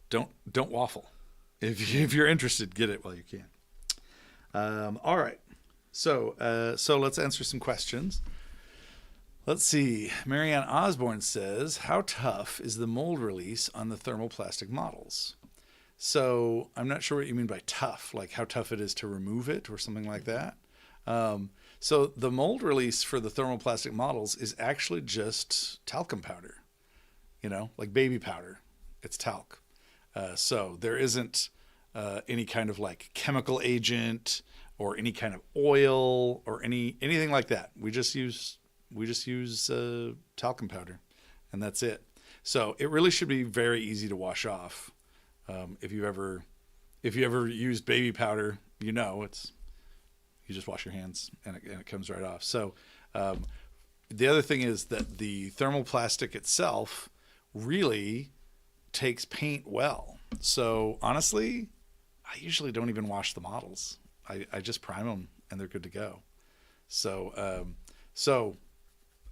don't waffle. If you're interested, get it while you can. All right. So let's answer some questions. Let's see. Marianne Osborne says, how tough is the mold release on the thermoplastic models? So I'm not sure what you mean by tough, like how tough it is to remove it or something like that. So the mold release for the thermoplastic models is actually just talcum powder, like baby powder. It's talc. So there isn't any kind of like chemical agent or any kind of oil or anything like that. We just use talcum powder, and that's it. So it really should be very easy to wash off. If you ever used baby powder, you just wash your hands and it comes right off. So the other thing is that the thermoplastic itself really takes paint well. So honestly, I usually don't even wash the models. I just prime them and they're good to go. So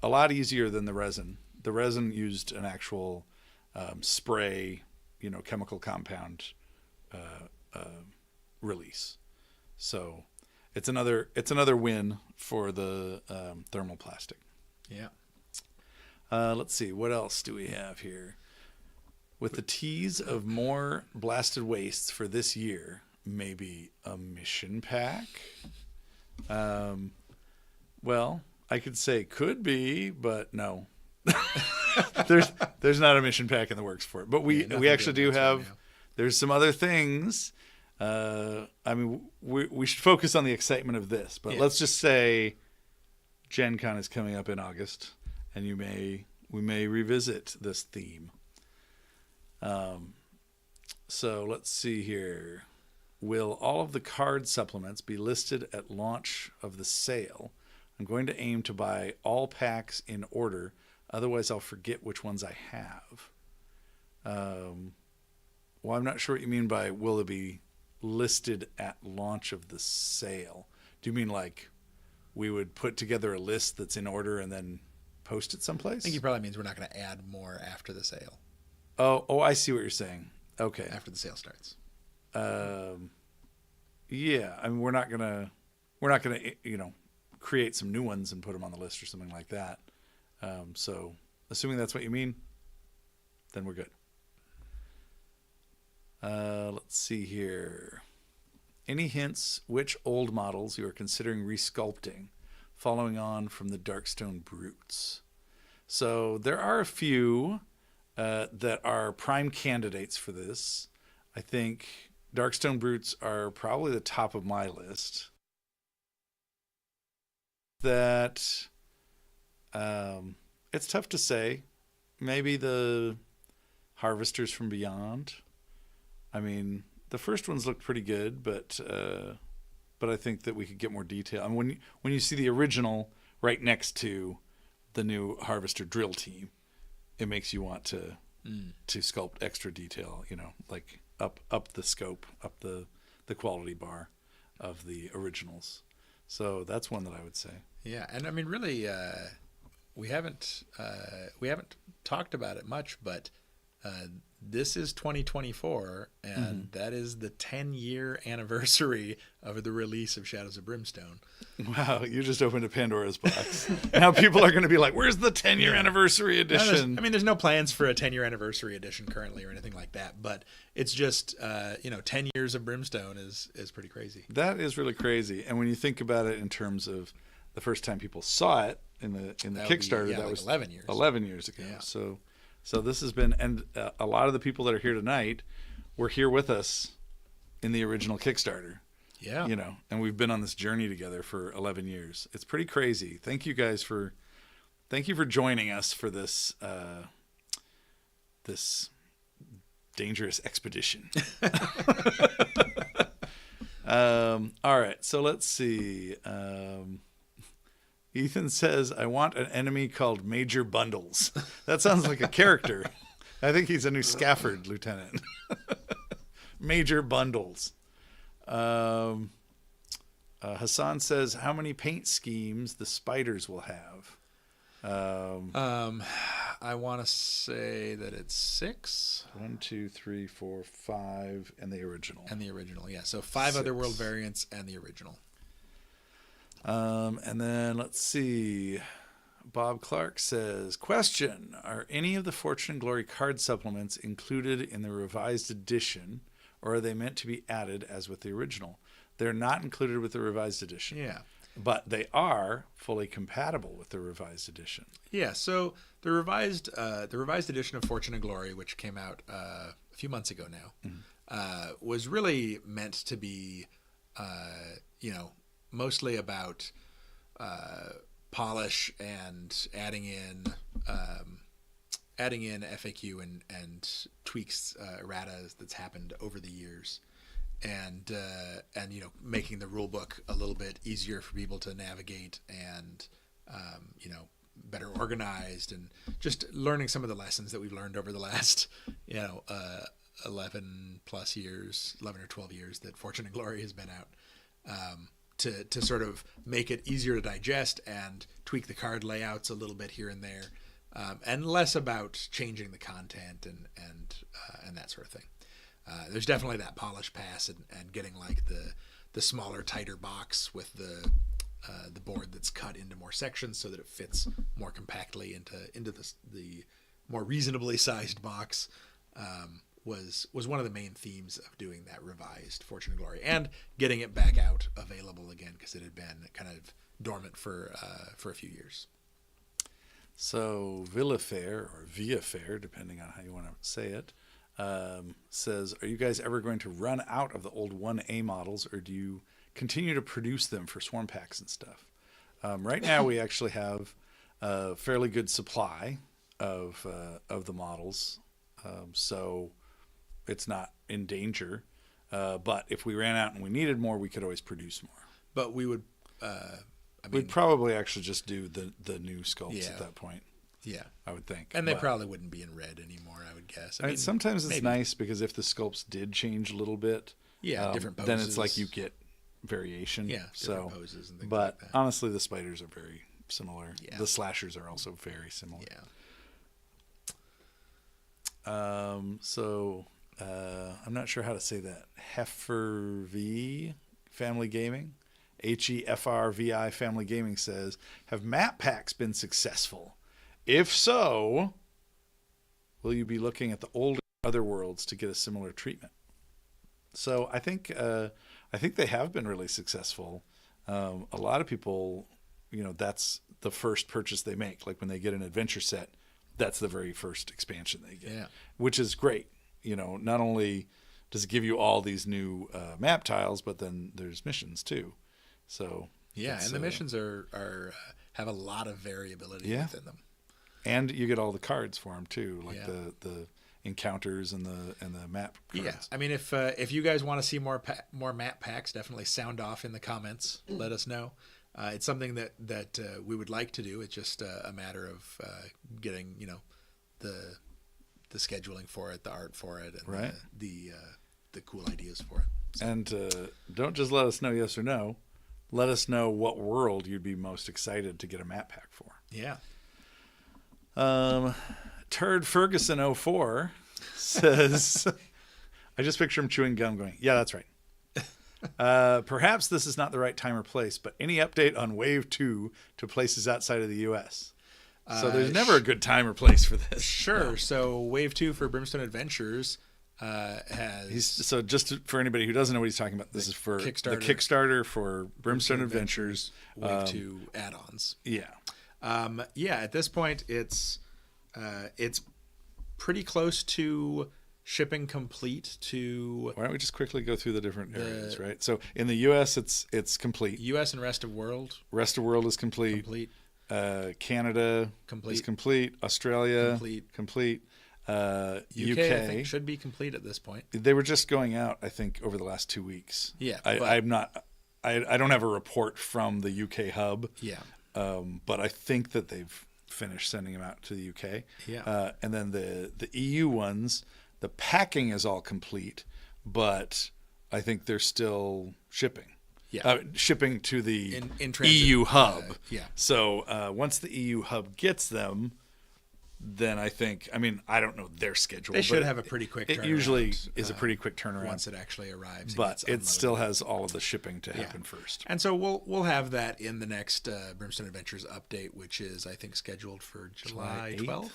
a lot easier than the resin. The resin used an actual spray, chemical compound release. So it's another win for the thermoplastic. Yeah. Let's see, what else do we have here? With the tease of more blasted wastes for this year, maybe a mission pack? Well, I could say could be, but no. There's not a mission pack in the works for it. But we actually do have, there's some other things. We should focus on the excitement of this, but let's just say Gen Con is coming up in August, and we may revisit this theme. So let's see here. Will all of the card supplements be listed at launch of the sale? I'm going to aim to buy all packs in order. Otherwise, I'll forget which ones I have. Well, I'm not sure what you mean by will it be listed at launch of the sale. Do you mean like we would put together a list that's in order and then post it someplace? I think he probably means we're not going to add more after the sale. Oh, I see what you're saying. Okay. After the sale starts. Yeah. I mean, we're not gonna, create some new ones and put them on the list or something like that. So assuming that's what you mean, then we're good. Let's see here. Any hints which old models you are considering resculpting, following on from the Darkstone Brutes? So there are a few that are prime candidates for this. I think Darkstone Brutes are probably the top of my list. That it's tough to say. Maybe the Harvesters from Beyond. I mean, the first ones looked pretty good, but I think that we could get more detail. And when you see the original right next to the new Harvester drill team, it makes you want to sculpt extra detail. Like up the scope, up the quality bar of the originals. So that's one that I would say. Yeah, and I mean, really, we haven't talked about it much, but This is 2024, and that is the 10-year anniversary of the release of Shadows of Brimstone. Wow, you just opened a Pandora's box. Now people are going to be like, where's the 10-year anniversary edition? There's no plans for a 10-year anniversary edition currently or anything like that, but it's just, 10 years of Brimstone is pretty crazy. That is really crazy. And when you think about it in terms of the first time people saw it in the Kickstarter, that was 11 years. 11 years ago. Yeah. So this has been, and a lot of the people that are here tonight were here with us in the original Kickstarter. Yeah. And we've been on this journey together for 11 years. It's pretty crazy. Thank you guys for joining us for this this dangerous expedition. All right, so let's see. Ethan says, I want an enemy called Major Bundles. That sounds like a character. I think he's a new Scafford lieutenant. Major Bundles. Hassan says, how many paint schemes the spiders will have? I want to say that it's 6. 1, 2, 3, 4, 5, and the original. Yeah. So 5 6. Otherworld variants and the original. And then let's see. Bob Clark says, question, are any of the Fortune and Glory card supplements included in the revised edition, or are they meant to be added as with the original? They're not included with the revised edition. Yeah. But they are fully compatible with the revised edition. Yeah, so the revised edition of Fortune and Glory, which came out a few months ago now, was really meant to be, mostly about polish and adding in FAQ and tweaks, errata that's happened over the years, and making the rule book a little bit easier for people to navigate and better organized, and just learning some of the lessons that we've learned over the last 11 plus years, 11 or 12 years that Fortune and Glory has been out. To sort of make it easier to digest and tweak the card layouts a little bit here and there, and less about changing the content and that sort of thing. There's definitely that polish pass and getting like the smaller, tighter box with the board that's cut into more sections so that it fits more compactly into the more reasonably sized box. Was one of the main themes of doing that revised Fortune and Glory and getting it back out available again, because it had been kind of dormant for a few years. So Villafair, or Viafair, depending on how you want to say it, says, are you guys ever going to run out of the old 1A models, or do you continue to produce them for swarm packs and stuff? Right now we actually have a fairly good supply of the models, so it's not in danger. But if we ran out and we needed more, we could always produce more. But we would... we'd probably actually just do the new sculpts at that point. Yeah, I would think. And they probably wouldn't be in red anymore, I would guess. I mean, sometimes it's nice because if the sculpts did change a little bit, different poses, then it's like you get variation. Yeah, different poses and things but like that. Honestly, the spiders are very similar. Yeah. The slashers are also very similar. Yeah. I'm not sure how to say that. Hefrv Family Gaming, HEFRVI Family Gaming says, have map packs been successful? If so, will you be looking at the older Otherworlds to get a similar treatment? So I think they have been really successful. A lot of people, that's the first purchase they make. Like when they get an adventure set, that's the very first expansion they get, which is great. Not only does it give you all these new map tiles, but then there's missions too. So and the missions are have a lot of variability within them. And you get all the cards for them too, like the encounters and the map cards. Yeah, I mean, if you guys want to see more map packs, definitely sound off in the comments. Let us know. It's something that we would like to do. It's just a matter of getting the scheduling for it, the art for it, and the cool ideas for it. So. And don't just let us know yes or no. Let us know what world you'd be most excited to get a map pack for. Yeah. Turd Ferguson 04 says, I just picture him chewing gum going, yeah, that's right. Perhaps this is not the right time or place, but any update on Wave 2 to places outside of the U.S.? So there's never a good time or place for this. Sure. No. So Wave 2 for Brimstone Adventures has... for anybody who doesn't know what he's talking about, this is for the Kickstarter for Brimstone Adventures. Wave 2 add-ons. Yeah. At this point, it's pretty close to shipping complete to... Why don't we just quickly go through the different areas, right? So in the U.S., it's complete. U.S. and rest of world. Rest of world is complete. Canada is complete. Australia complete. UK I think should be complete at this point. They were just going out, I think, over the last 2 weeks. Yeah, I don't have a report from the UK hub. Yeah, but I think that they've finished sending them out to the UK. Yeah, and then the EU ones, the packing is all complete, but I think they're still shipping. Yeah, shipping to the in transit, EU hub. Yeah. So once the EU hub gets them, then I don't know their schedule. They should have a pretty quick turnaround. It usually is a pretty quick turnaround. Once it actually arrives. But it still has all of the shipping to happen first. And so we'll have that in the next Brimstone Adventures update, which is, I think, scheduled for July 12th?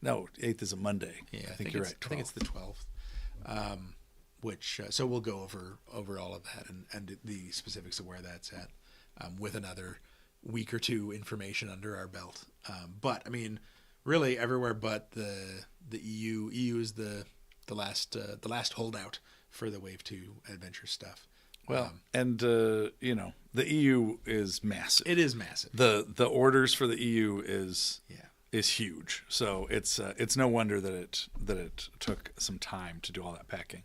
No, 8th is a Monday. Yeah, I think you're right. 12th. I think it's the 12th. So we'll go over all of that and the specifics of where that's at with another week or two information under our belt. But I mean, really everywhere but the EU. EU is the last holdout for the Wave 2 adventure stuff. Well, the EU is massive. It is massive. The orders for the EU is huge. So it's no wonder that it took some time to do all that packing.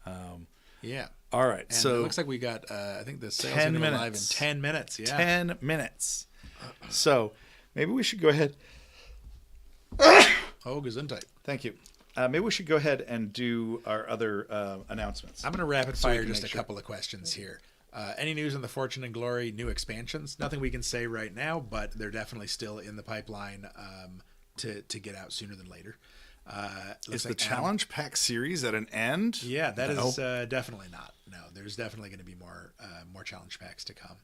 All right. And so it looks like we got I think the sales going to go live in 10 minutes. Yeah. 10 minutes. So maybe we should go ahead. Oh, Gesundheit. Thank you. Maybe we should go ahead and do our other announcements. I'm going to rapid fire just a couple of questions here. Any news on the Fortune and Glory new expansions? Nothing we can say right now, but they're definitely still in the pipeline to get out sooner than later. Is the challenge pack series at an end? Yeah, that is definitely not. No, there's definitely going to be more challenge packs to come.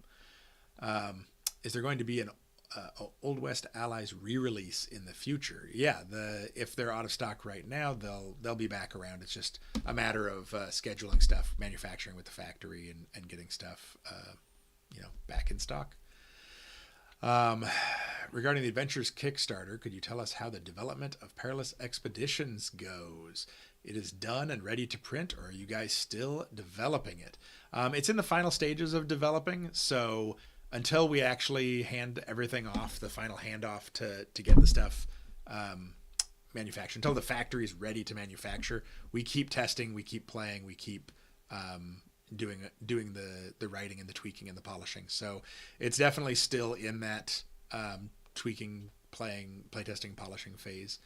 Is there going to be an Old West Allies re-release in the future? Yeah, if they're out of stock right now, they'll be back around. It's just a matter of scheduling stuff, manufacturing with the factory, and getting stuff back in stock. Regarding the Adventures Kickstarter, could you tell us how the development of Perilous Expeditions goes? It is done and ready to print, or are you guys still developing it? It's in the final stages of developing, so until we actually hand everything off, the final handoff to get the stuff manufactured, until the factory is ready to manufacture, we keep testing, we keep playing, we keep doing the writing and the tweaking and the polishing. So it's definitely still in that tweaking, playtesting, polishing phase.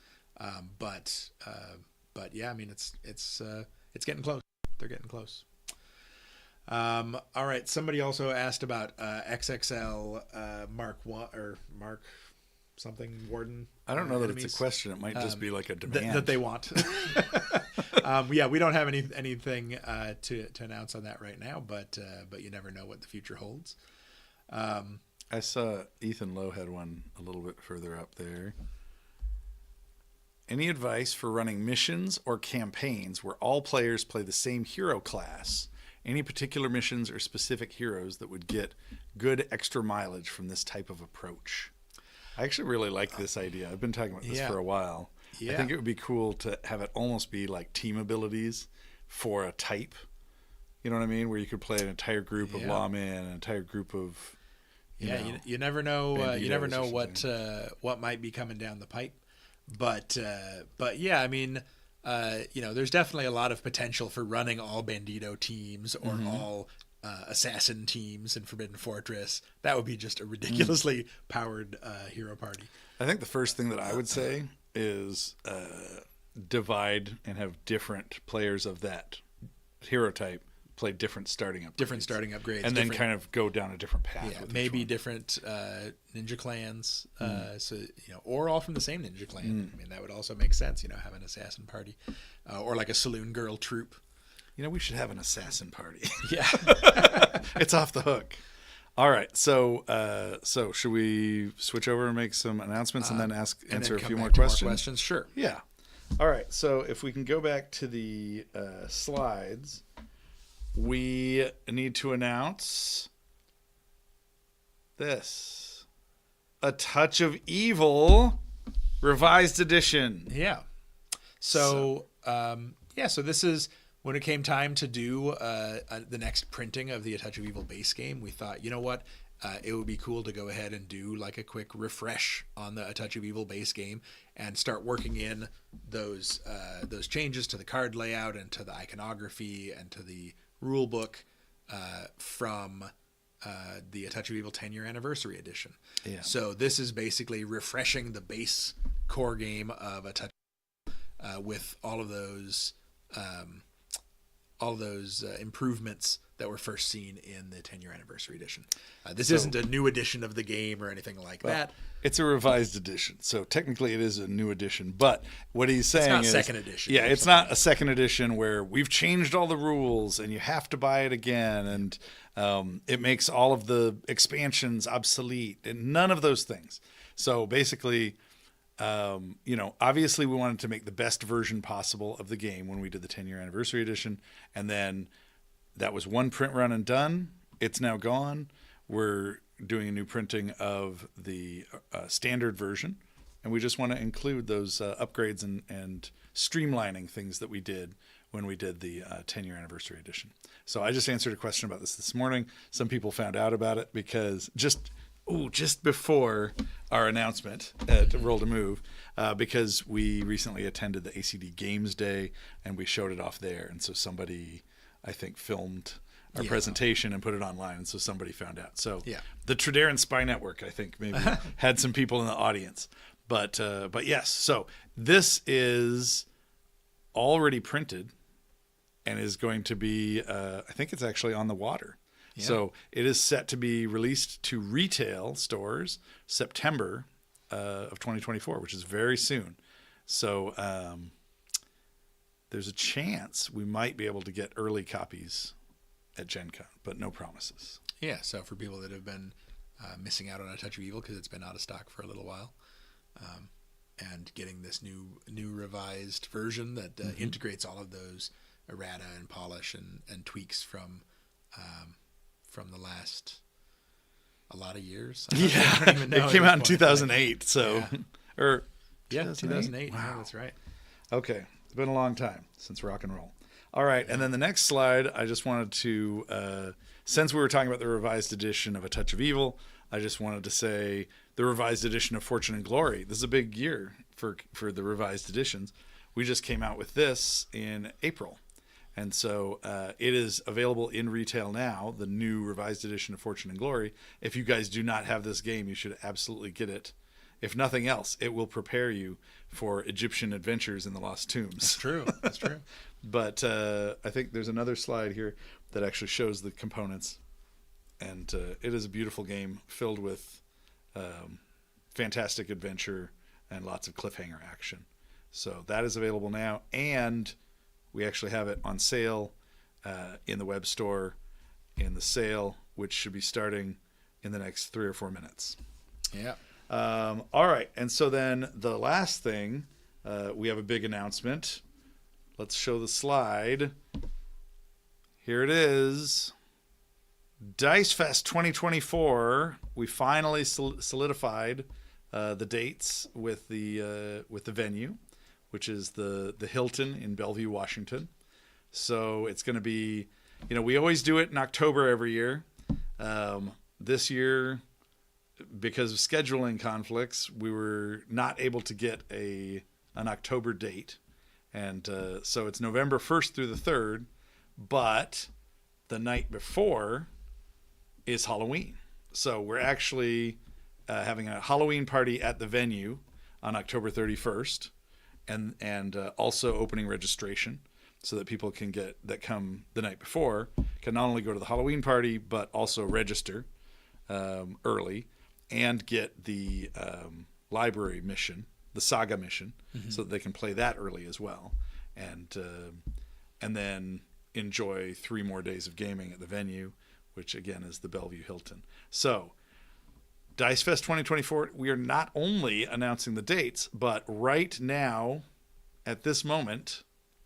But yeah, I mean it's getting close. They're getting close. All right. Somebody also asked about XXL Mark 1 or Mark something Warden. I don't know that it's a question. It might just be like a demand that they want. Yeah, we don't have anything to announce on that right now, but you never know what the future holds. I saw Ethan Lowe had one a little bit further up there. Any advice for running missions or campaigns where all players play the same hero class? Any particular missions or specific heroes that would get good extra mileage from this type of approach? I actually really like this idea. I've been talking about this for a while. Yeah. I think it would be cool to have it almost be like team abilities for a type. You know what I mean? Where you could play an entire group of lawmen, an entire group of you never know. You never know what might be coming down the pipe. But yeah, I mean, there's definitely a lot of potential for running all Bandito teams or all assassin teams in Forbidden Fortress. That would be just a ridiculously powered hero party. I think the first thing that I would say is divide and have different players of that hero type play different starting upgrades. Different starting upgrades. And then kind of go down a different path. Yeah, with maybe each one. different ninja clans. So or all from the same ninja clan. I mean, that would also make sense. Have an assassin party, or like a saloon girl troop. We should have an assassin party. Yeah, It's off the hook. All right, so should we switch over and make some announcements and then answer a few more questions? Sure. Yeah. All right, so if we can go back to the slides, we need to announce this: A Touch of Evil Revised Edition. Yeah. So this is when it came time to do the next printing of the A Touch of Evil base game. We thought, you know what, it would be cool to go ahead and do like a quick refresh on the A Touch of Evil base game and start working in those changes to the card layout and to the iconography and to the rule book from the A Touch of Evil 10-year anniversary edition. Yeah. So this is basically refreshing the base core game of A Touch of Evil with all of those improvements that were first seen in the 10-year anniversary edition. This isn't a new edition of the game or anything like that. It's a revised edition, so technically it is a new edition. But what he's saying It's not is, second edition. Yeah, it's not a second edition where we've changed all the rules and you have to buy it again, and it makes all of the expansions obsolete, and none of those things. So basically, obviously we wanted to make the best version possible of the game when we did the 10-year anniversary edition, and then that was one print run and done. It's now gone. We're doing a new printing of the standard version, and we just want to include those upgrades and streamlining things that we did when we did the 10-year anniversary edition. So I just answered a question about this morning. Some people found out about it because just before our announcement at Roll to Move, because we recently attended the ACD Games Day and we showed it off there, and so somebody, I think, filmed our presentation and put it online, and so somebody found out. So the Tredarin Spy Network, I think, maybe had some people in the audience. But yes, so this is already printed and is going to be, I think it's actually on the water. Yeah. So it is set to be released to retail stores September of 2024, which is very soon. So there's a chance we might be able to get early copies at Gen Con, but no promises. Yeah, so for people that have been missing out on A Touch of Evil because it's been out of stock for a little while, and getting this new revised version that integrates all of those errata and polish and tweaks from the last a lot of years. I don't even know it came out in 2008, so or 2008. Wow, yeah, that's right. Okay, it's been a long time since rock and roll. All right, and then the next slide, I just wanted to, since we were talking about the revised edition of A Touch of Evil, I just wanted to say the revised edition of Fortune and Glory. This is a big year for the revised editions. We just came out with this in April. And so it is available in retail now, the new revised edition of Fortune and Glory. If you guys do not have this game, you should absolutely get it. If nothing else, it will prepare you for Egyptian adventures in the Lost Tombs. That's true. That's true. But I think there's another slide here that actually shows the components. And it is a beautiful game filled with fantastic adventure and lots of cliffhanger action. So that is available now. And we actually have it on sale in the web store in the sale, which should be starting in the next 3 or 4 minutes. Yeah. All right. And so then the last thing, we have a big announcement. Let's show the slide. Here it is. Dice Fest 2024. We finally solidified the dates with the venue, which is the Hilton in Bellevue, Washington. So it's going to be, we always do it in October every year. This year, because of scheduling conflicts, we were not able to get an October date. And so it's November 1st through the 3rd, but the night before is Halloween. So we're actually having a Halloween party at the venue on October 31st. And also opening registration. so that people that come the night before can not only go to the Halloween party but also register early and get the library mission, the saga mission, so that they can play that early as well, and then enjoy 3 more days of gaming at the venue, which again is the Bellevue Hilton. So Dice Fest 2024, we are not only announcing the dates, but right now, at this moment,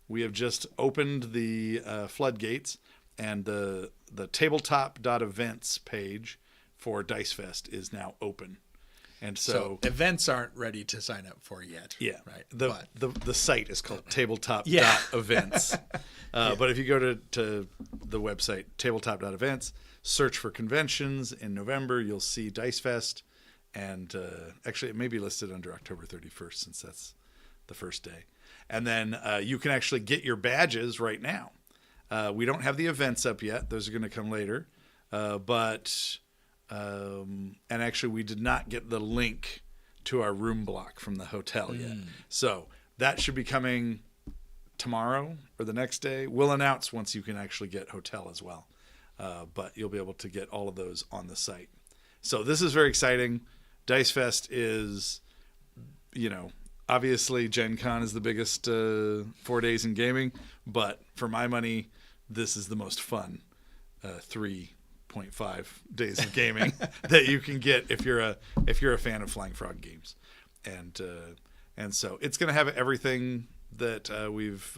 we have just opened the floodgates, and the tabletop.events page for Dice Fest is now open. And so events aren't ready to sign up for yet. Yeah, right. The site is called tabletop.events. But if you go to the website tabletop.events, search for conventions in November, you'll see Dice Fest, and actually it may be listed under October 31st since that's the first day. And then you can actually get your badges right now. We don't have the events up yet; those are going to come later. And actually, we did not get the link to our room block from the hotel yet. So that should be coming tomorrow or the next day. We'll announce once you can actually get hotel as well. But you'll be able to get all of those on the site. So this is very exciting. Dice Fest is, obviously Gen Con is the biggest 4 days in gaming, but for my money, this is the most fun 3.5 days of gaming that you can get if you're a fan of Flying Frog games. And so it's going to have everything that we've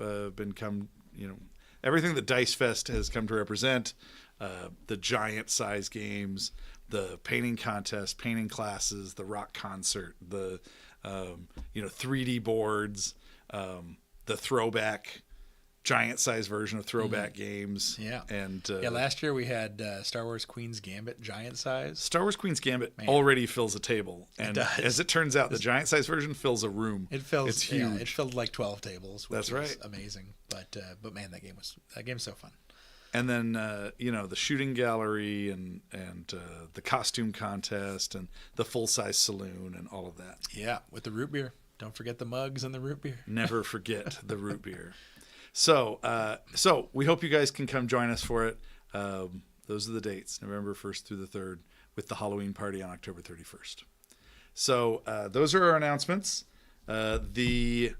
everything that Dice Fest has come to represent. The giant size games, the painting contest, painting classes, the rock concert, the 3D boards, the throwback giant size version of throwback games. Yeah. And last year we had Star Wars Queen's Gambit giant size. Star Wars Queen's Gambit already fills a table, and it does. As it turns out, the giant size version fills a room. It fills. It's huge. Yeah, it filled like 12 tables. Which That's right. Amazing. But man, that game's so fun. And then the shooting gallery and the costume contest and the full size saloon and all of that. Yeah, with the root beer. Don't forget the mugs and the root beer. Never forget the root beer. So we hope you guys can come join us for it. Those are the dates, November 1st through the 3rd, with the Halloween party on October 31st. So those are our announcements. It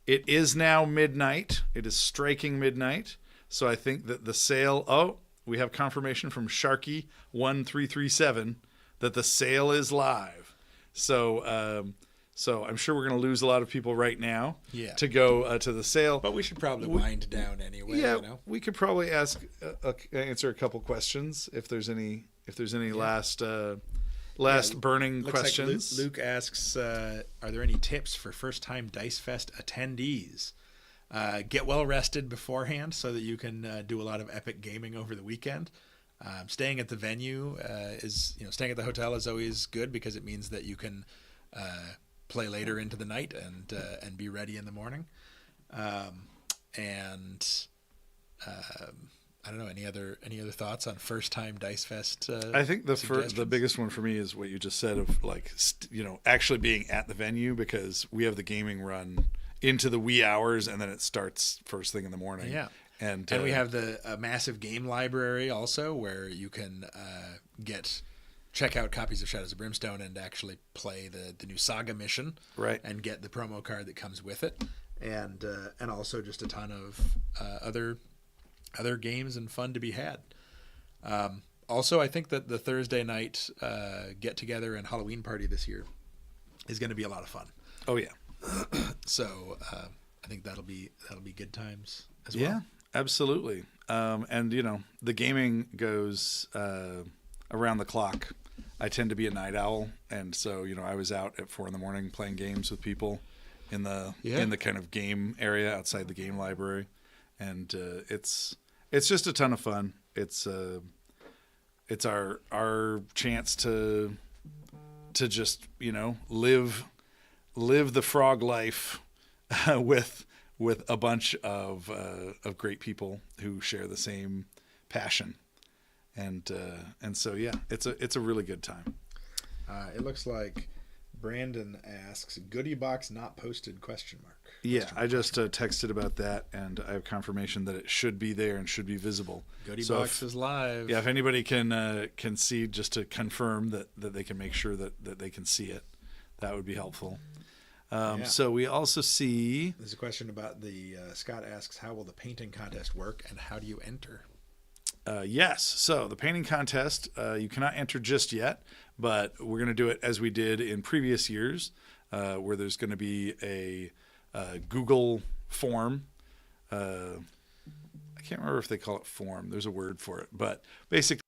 is now midnight. It is striking midnight. So I think that the sale, we have confirmation from Sharky1337 that the sale is live. So I'm sure we're going to lose a lot of people right now to go to the sale. But we should probably wind down anyway. Yeah, we could probably answer a couple questions if there's any last burning questions. Like Luke asks, are there any tips for first-time Dice Fest attendees? Get well rested beforehand so that you can do a lot of epic gaming over the weekend. Staying at the venue staying at the hotel is always good because it means that you can play later into the night and be ready in the morning. I don't know, any other thoughts on first time Dice Fest? I think the biggest one for me is what you just said of actually being at the venue, because we have the gaming run into the wee hours and then it starts first thing in the morning. Yeah. And we have the massive game library also where you can check out copies of Shadows of Brimstone and actually play the new Saga mission, right? And get the promo card that comes with it, and also just a ton of other games and fun to be had. Also, I think that the Thursday night get together and Halloween party this year is going to be a lot of fun. Oh yeah. So I think that'll be good times as well. Yeah, absolutely. And the gaming goes around the clock. I tend to be a night owl, and so I was out at 4 a.m. playing games with people in the kind of game area outside the game library, and it's just a ton of fun. It's our chance to just live the frog life with a bunch of great people who share the same passion. And so it's a really good time. It looks like Brandon asks, Goodie box not posted, question mark. Yeah, I just texted about that, and I have confirmation that it should be there and should be visible. Goodie box is live. Yeah, if anybody can see, just to confirm that they can make sure that they can see it, that would be helpful. So we also see... There's a question about the... Scott asks, how will the painting contest work, and how do you enter? Yes. So the painting contest, you cannot enter just yet, but we're going to do it as we did in previous years, where there's going to be a Google form. I can't remember if they call it form. There's a word for it. But basically,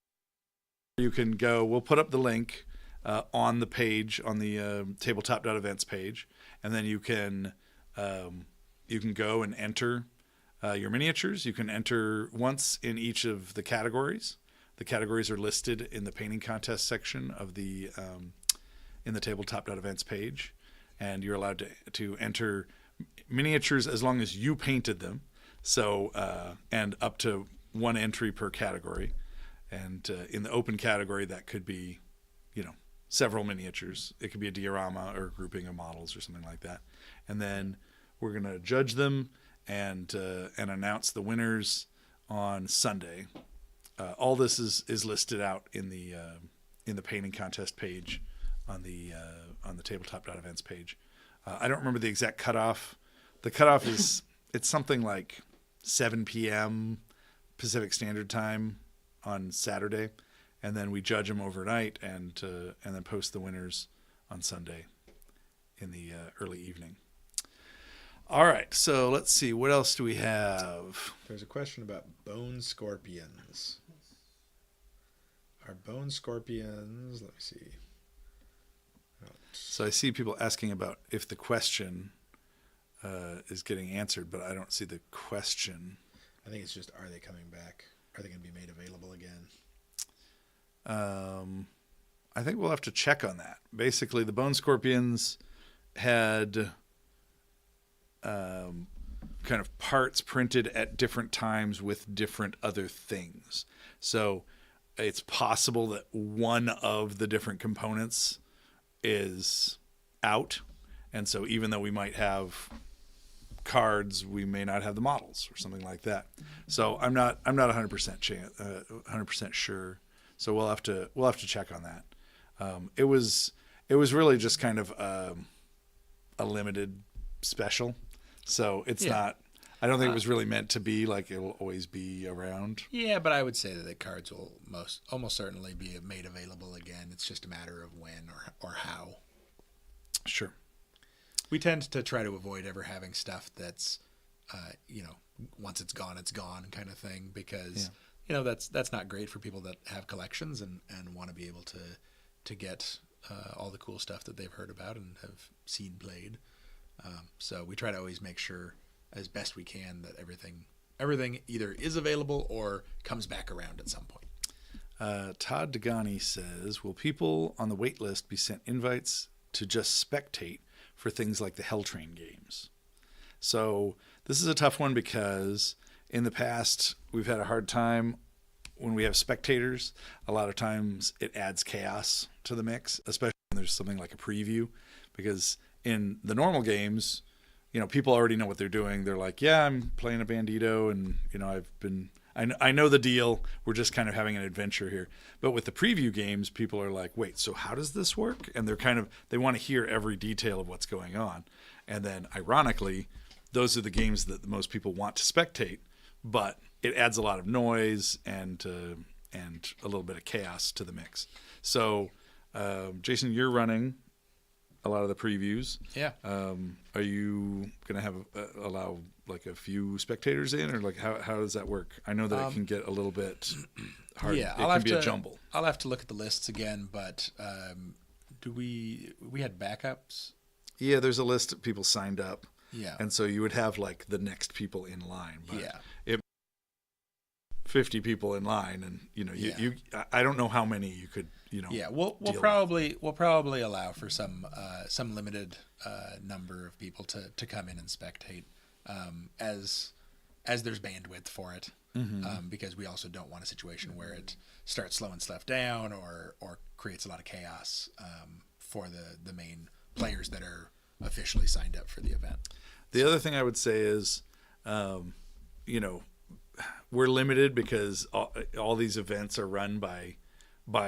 you can go. We'll put up the link on the page, on the tabletop.events page, and then you can go and enter your miniatures. You can enter once in each of the categories. The categories are listed in the painting contest section of the in the tabletop.events page, and you're allowed to enter miniatures as long as you painted them. So and up to one entry per category, and in the open category that could be, several miniatures. It could be a diorama or a grouping of models or something like that, and then we're gonna judge them and announce the winners on Sunday. All this is listed out in the painting contest page on the tabletop.events page. I don't remember the exact cutoff. The cutoff is it's something like 7 p.m. Pacific Standard Time on Saturday, and then we judge them overnight and then post the winners on Sunday in the early evening. All right, so let's see. What else do we have? There's a question about bone scorpions. Are bone scorpions... Let me see. So I see people asking about if the question is getting answered, but I don't see the question. I think it's just, are they coming back? Are they going to be made available again? I think we'll have to check on that. Basically, the bone scorpions had... kind of parts printed at different times with different other things. So it's possible that one of the different components is out. And so even though we might have cards, we may not have the models or something like that. So I'm not 100% sure. So we'll have to check on that. It was really just kind of a limited special. So it's not, I don't think it was really meant to be like it'll always be around. Yeah, but I would say that the cards will almost certainly be made available again. It's just a matter of when or how. Sure. We tend to try to avoid ever having stuff that's, once it's gone kind of thing, because, that's not great for people that have collections and want to be able to get all the cool stuff that they've heard about and have seen played. So we try to always make sure as best we can that everything either is available or comes back around at some point. Todd Degani says, will people on the wait list be sent invites to just spectate for things like the Hell Train games? So this is a tough one because in the past we've had a hard time when we have spectators. A lot of times it adds chaos to the mix, especially when there's something like a preview, because in the normal games, people already know what they're doing. They're like, yeah, I'm playing a bandito, and I know the deal. We're just kind of having an adventure here. But with the preview games, people are like, wait, so how does this work? And they want to hear every detail of what's going on. And then ironically, those are the games that the most people want to spectate, but it adds a lot of noise and a little bit of chaos to the mix. So, Jason, you're running a lot of the previews. Yeah. Are you going to allow like a few spectators in, or like how does that work? I know that it can get a little bit hard. Yeah, it can be a jumble. I'll have to look at the lists again, but we had backups? Yeah, there's a list of people signed up. Yeah. And so you would have like the next people in line. But yeah. If 50 people in line, and you I don't know how many you could Yeah, we'll probably allow for some limited number of people to come in and spectate as there's bandwidth for it, because we also don't want a situation where it starts slowing stuff down or creates a lot of chaos for the main players that are officially signed up for the event. The other thing I would say is, we're limited because all these events are run by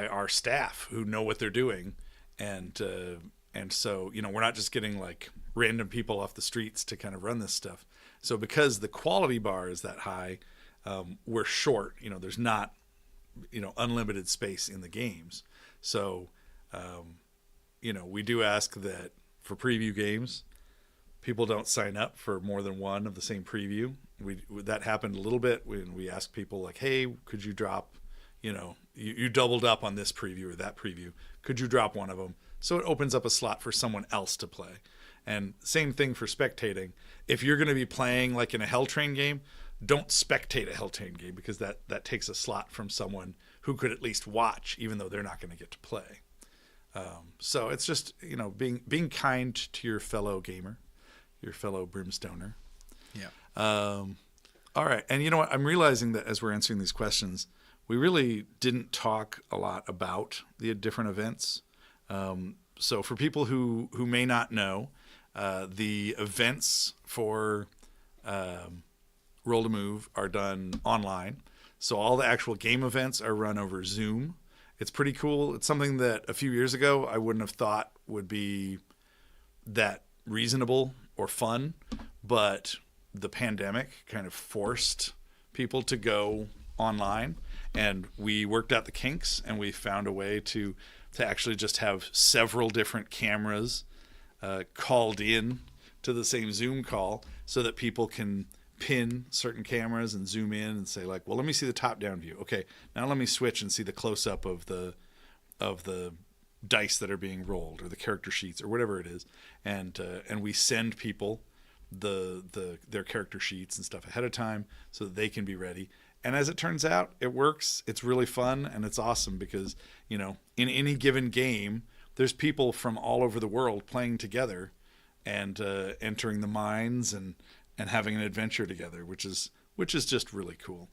our staff who know what they're doing, and so we're not just getting like random people off the streets to kind of run this stuff. So because the quality bar is that high, we're short. There's not unlimited space in the games. So we do ask that for preview games, people don't sign up for more than one of the same preview. That happened a little bit when we asked people like, hey, could you drop, you doubled up on this preview or that preview. Could you drop one of them? So it opens up a slot for someone else to play. And same thing for spectating. If you're going to be playing like in a Hell Train game, don't spectate a Hell Train game, because that takes a slot from someone who could at least watch, even though they're not going to get to play. So it's just, being kind to your fellow gamer, your fellow Brimstoner. Yeah. All right. And you know what? I'm realizing that as we're answering these questions, we really didn't talk a lot about the different events. So for people who may not know, the events for Roll to Move are done online. So all the actual game events are run over Zoom. It's pretty cool. It's something that a few years ago I wouldn't have thought would be that reasonable or fun, but the pandemic kind of forced people to go online, and we worked out the kinks, and we found a way to actually just have several different cameras called in to the same Zoom call, so that people can pin certain cameras and zoom in and say like, well, let me see the top down view. Okay, now let me switch and see the close up of the dice that are being rolled, or the character sheets, or whatever it is, and we send people their character sheets and stuff ahead of time so that they can be ready. And as it turns out, it works. It's really fun, and it's awesome because in any given game, there's people from all over the world playing together and entering the mines and having an adventure together, which is just really cool.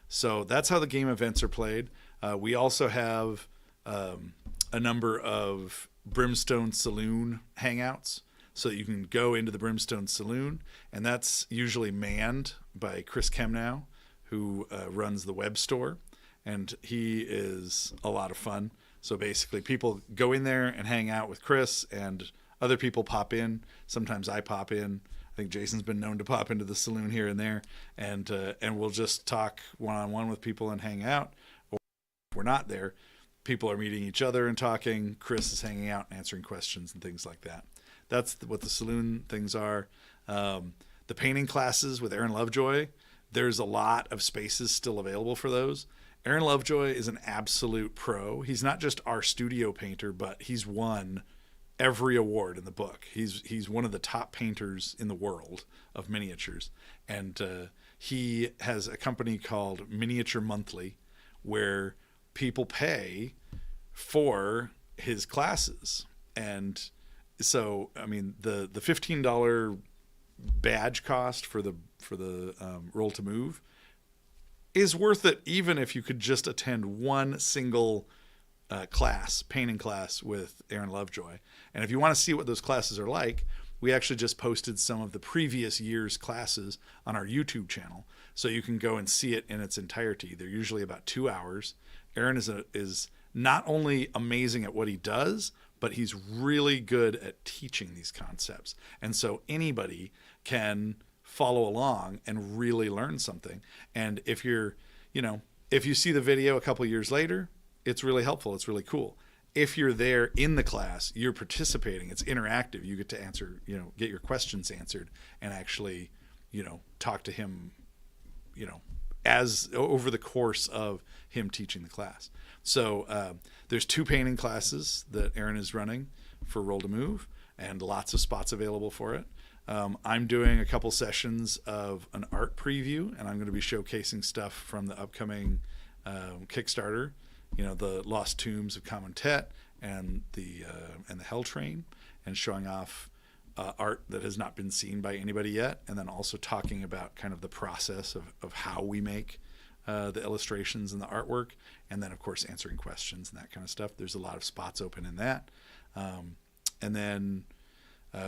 So that's how the game events are played. We also have a number of Brimstone Saloon hangouts, so that you can go into the Brimstone Saloon, and that's usually manned by Chris Kemnow, who runs the web store, and he is a lot of fun. So basically people go in there and hang out with Chris, and other people pop in. Sometimes I pop in. I think Jason's been known to pop into the saloon here and there, and we'll just talk one-on-one with people and hang out. Or if we're not there, people are meeting each other and talking. Chris is hanging out and answering questions and things like that. That's what the saloon things are. The painting classes with Aaron Lovejoy, there's a lot of spaces still available for those. Aaron Lovejoy is an absolute pro. He's not just our studio painter, but he's won every award in the book. He's one of the top painters in the world of miniatures, and he has a company called Miniature Monthly, where people pay for his classes. And so, I mean, the $15 badge cost for the Roll to Move is worth it, even if you could just attend one single painting class with Aaron Lovejoy. And if you want to see what those classes are like, we actually just posted some of the previous year's classes on our YouTube channel, so you can go and see it in its entirety. They're usually about 2 hours. Aaron is not only amazing at what he does, but he's really good at teaching these concepts. And so anybody can follow along and really learn something. And if you see the video a couple years later, it's really helpful. It's really cool. If you're there in the class, you're participating. It's interactive. You get to answer, get your questions answered, and actually, talk to him, as over the course of him teaching the class. So there's 2 painting classes that Aaron is running for Roll to Move, and lots of spots available for it. I'm doing a couple sessions of an art preview, and I'm going to be showcasing stuff from the upcoming Kickstarter, the Lost Tombs of Kamontet and the Hell Train, and showing off art that has not been seen by anybody yet, and then also talking about kind of the process of how we make the illustrations and the artwork, and then of course answering questions and that kind of stuff. There's a lot of spots open in that. And then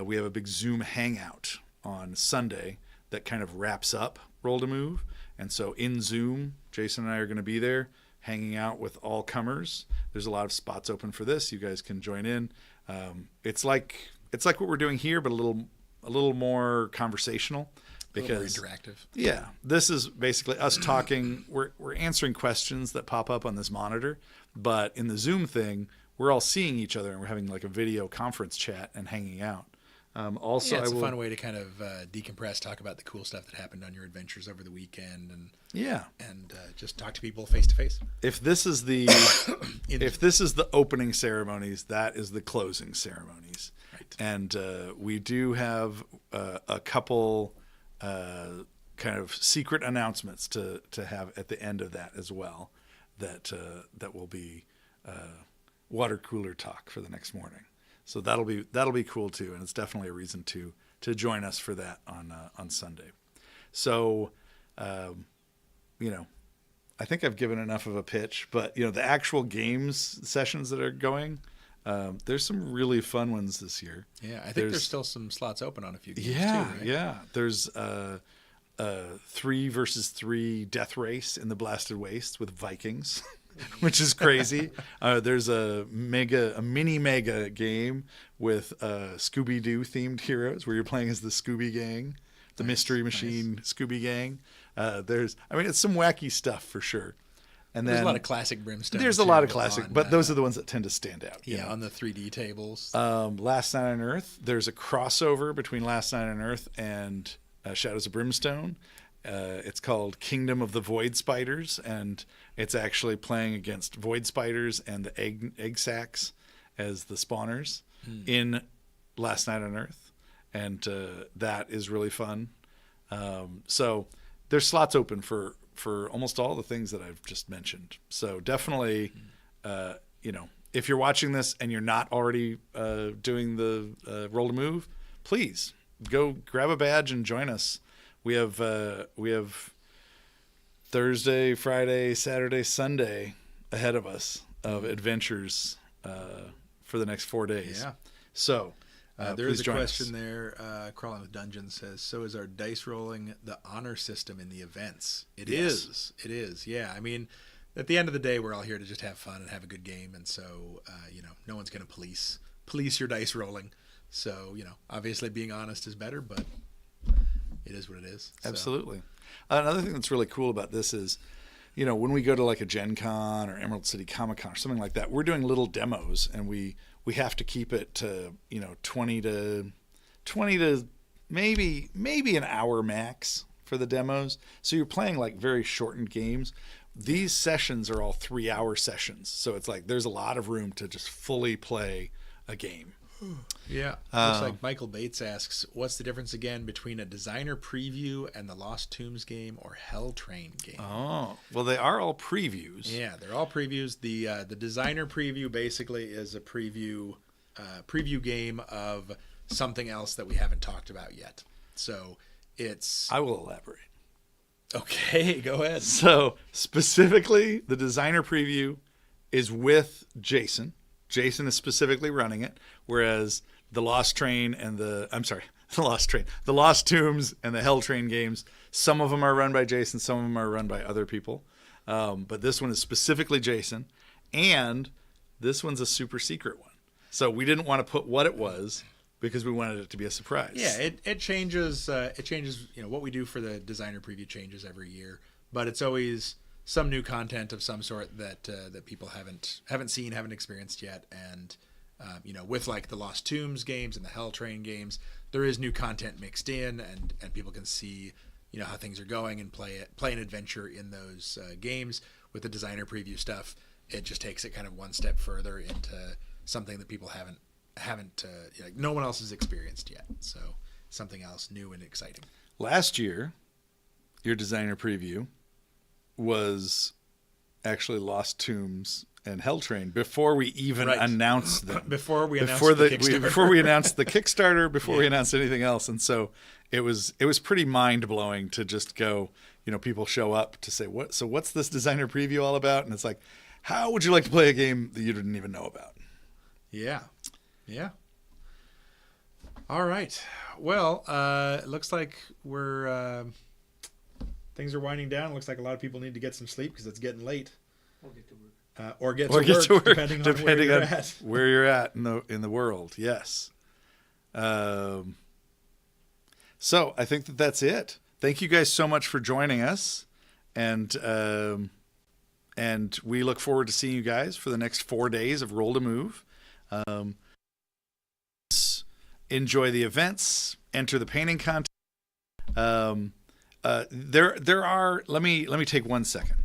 we have a big Zoom hangout on Sunday that kind of wraps up Roll to Move. And so in Zoom, Jason and I are going to be there hanging out with all comers. There's a lot of spots open for this. You guys can join in. It's like what we're doing here, but a little more conversational. Because, more interactive. Yeah, this is basically us talking. We're answering questions that pop up on this monitor, but in the Zoom thing, we're all seeing each other and we're having like a video conference chat and hanging out. Also, it's a fun way to kind of decompress, talk about the cool stuff that happened on your adventures over the weekend, and just talk to people face to face. If this is the opening ceremonies, that is the closing ceremonies, right? And we do have a couple. Kind of secret announcements to have at the end of that as well, that will be water cooler talk for the next morning. So that'll be cool too, and it's definitely a reason to join us for that on Sunday. So, I think I've given enough of a pitch, but the actual games sessions that are going. There's some really fun ones this year. Yeah, I think there's still some slots open on a few games too, right? Yeah. There's a 3-versus-3 death race in the Blasted Waste with Vikings, which is crazy. There's a mini mega game with Scooby-Doo themed heroes where you're playing as the Scooby Gang, the Mystery Machine Scooby Gang. It's some wacky stuff for sure. And there's a lot of classic Brimstone. There's a lot of classic, but those are the ones that tend to stand out. Yeah, on the 3D tables. Last Night on Earth. There's a crossover between Last Night on Earth and Shadows of Brimstone. It's called Kingdom of the Void Spiders, and it's actually playing against Void Spiders and the egg sacs as the spawners in Last Night on Earth, and that is really fun. So there's slots open for almost all the things that I've just mentioned. So definitely, if you're watching this and you're not already doing the Roll to Move, please go grab a badge and join us. We have Thursday, Friday, Saturday, Sunday ahead of us of adventures for the next 4 days. Yeah. So there is a question there. Crawling with Dungeons says, so is our dice rolling the honor system in the events? It is. Yeah. I mean, at the end of the day, we're all here to just have fun and have a good game. And so, no one's going to police your dice rolling. So, obviously being honest is better, but it is what it is. Absolutely. Another thing that's really cool about this is, when we go to like a Gen Con or Emerald City Comic Con or something like that, we're doing little demos and we have to keep it to 20 to maybe an hour max for the demos. So you're playing like very shortened games. These sessions are all 3-hour sessions, so it's like there's a lot of room to just fully play a game. Yeah. Looks like Michael Bates asks, what's the difference again between a designer preview and the Lost Tombs game or Hell Train game? Oh, well, they are all previews. Yeah, they're all previews. The designer preview basically is a preview game of something else that we haven't talked about yet. So it's... I will elaborate. Okay, go ahead. So specifically, the designer preview is with Jason. Jason is specifically running it, whereas the Lost Tombs and the Hell Train games, some of them are run by Jason, some of them are run by other people. But this one is specifically Jason, and this one's a super secret one. So we didn't want to put what it was because we wanted it to be a surprise. Yeah, it changes. It changes. What we do for the designer preview changes every year, but it's always some new content of some sort that people haven't seen, haven't experienced yet. And with like the Lost Tombs games and the Hell Train games, there is new content mixed in, and people can see how things are going and play an adventure in those games. With the designer preview stuff, it just takes it kind of one step further into something that people haven't no one else has experienced yet. So something else new and exciting. Last year, your designer preview was actually Lost Tombs and Hell Train before we even announced them. Before we announced the Kickstarter. Before we announced the Kickstarter, before we announced anything else. And so it was pretty mind-blowing to just go, people show up to say, what's this designer preview all about? And it's like, how would you like to play a game that you didn't even know about? Yeah. Yeah. All right. Well, it looks like we're things are winding down. It looks like a lot of people need to get some sleep because it's getting late. Or get to work. Or get to work, depending on where you're at in the world. Yes. So I think that's it. Thank you guys so much for joining us, and we look forward to seeing you guys for the next 4 days of Roll to Move. Enjoy the events. Enter the painting contest. There are. Let me take 1 second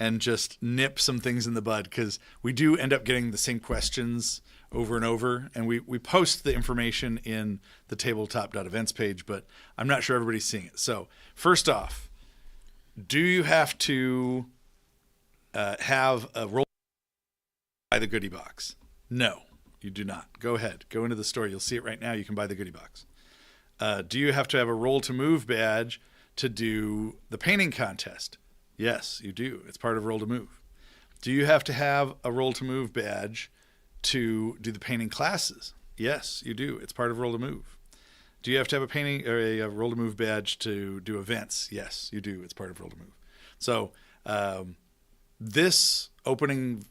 and just nip some things in the bud, because we do end up getting the same questions over and over, and we post the information in the tabletop.events page, but I'm not sure everybody's seeing it. So first off, do you have to have a roll by the goodie box? No, you do not. Go ahead. Go into the store. You'll see it right now. You can buy the goodie box. Do you have to have a roll to move badge to do the painting contest? Yes, you do. It's part of Roll to Move. Do you have to have a Roll to Move badge to do the painting classes? Yes, you do. It's part of Roll to Move. Do you have to have a painting or a Roll to Move badge to do events? Yes, you do. It's part of Roll to Move. So this opening,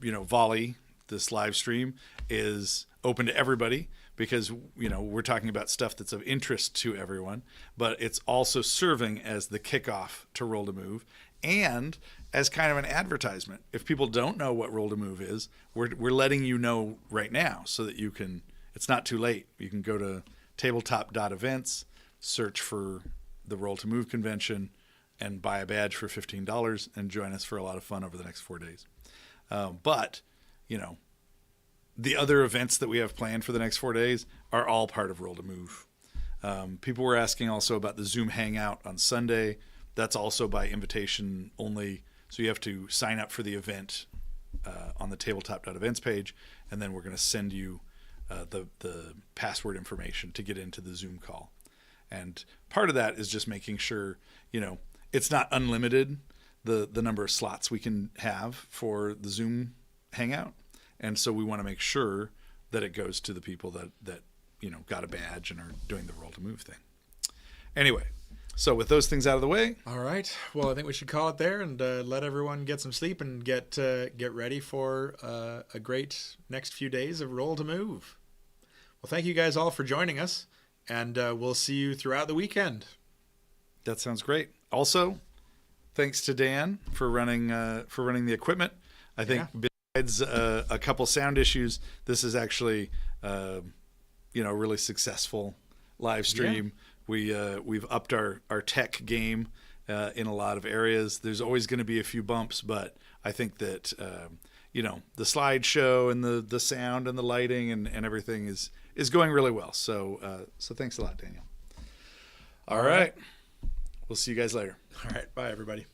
volley, this live stream is open to everybody, because we're talking about stuff that's of interest to everyone, but it's also serving as the kickoff to Roll to Move and as kind of an advertisement. If people don't know what Roll to Move is, we're letting you know right now so that you can, it's not too late. You can go to tabletop.events, search for the Roll to Move convention, and buy a badge for $15 and join us for a lot of fun over the next 4 days. But the other events that we have planned for the next 4 days are all part of Roll to Move. People were asking also about the Zoom Hangout on Sunday. That's also by invitation only. So you have to sign up for the event on the tabletop.events page, and then we're going to send you the password information to get into the Zoom call. And part of that is just making sure, it's not unlimited, the number of slots we can have for the Zoom Hangout. And so we want to make sure that it goes to the people that got a badge and are doing the Roll to Move thing. Anyway, so with those things out of the way. All right. Well, I think we should call it there and let everyone get some sleep and get ready for a great next few days of Roll to Move. Well, thank you guys all for joining us, and we'll see you throughout the weekend. That sounds great. Also, thanks to Dan for running the equipment. I think. Yeah. Besides a couple sound issues, this is actually a really successful live stream. Yeah. We've upped our tech game in a lot of areas. There's always going to be a few bumps, but I think that the slideshow and the sound and the lighting and everything is going really well. So thanks a lot, Daniel. All right. We'll see you guys later. All right. Bye, everybody.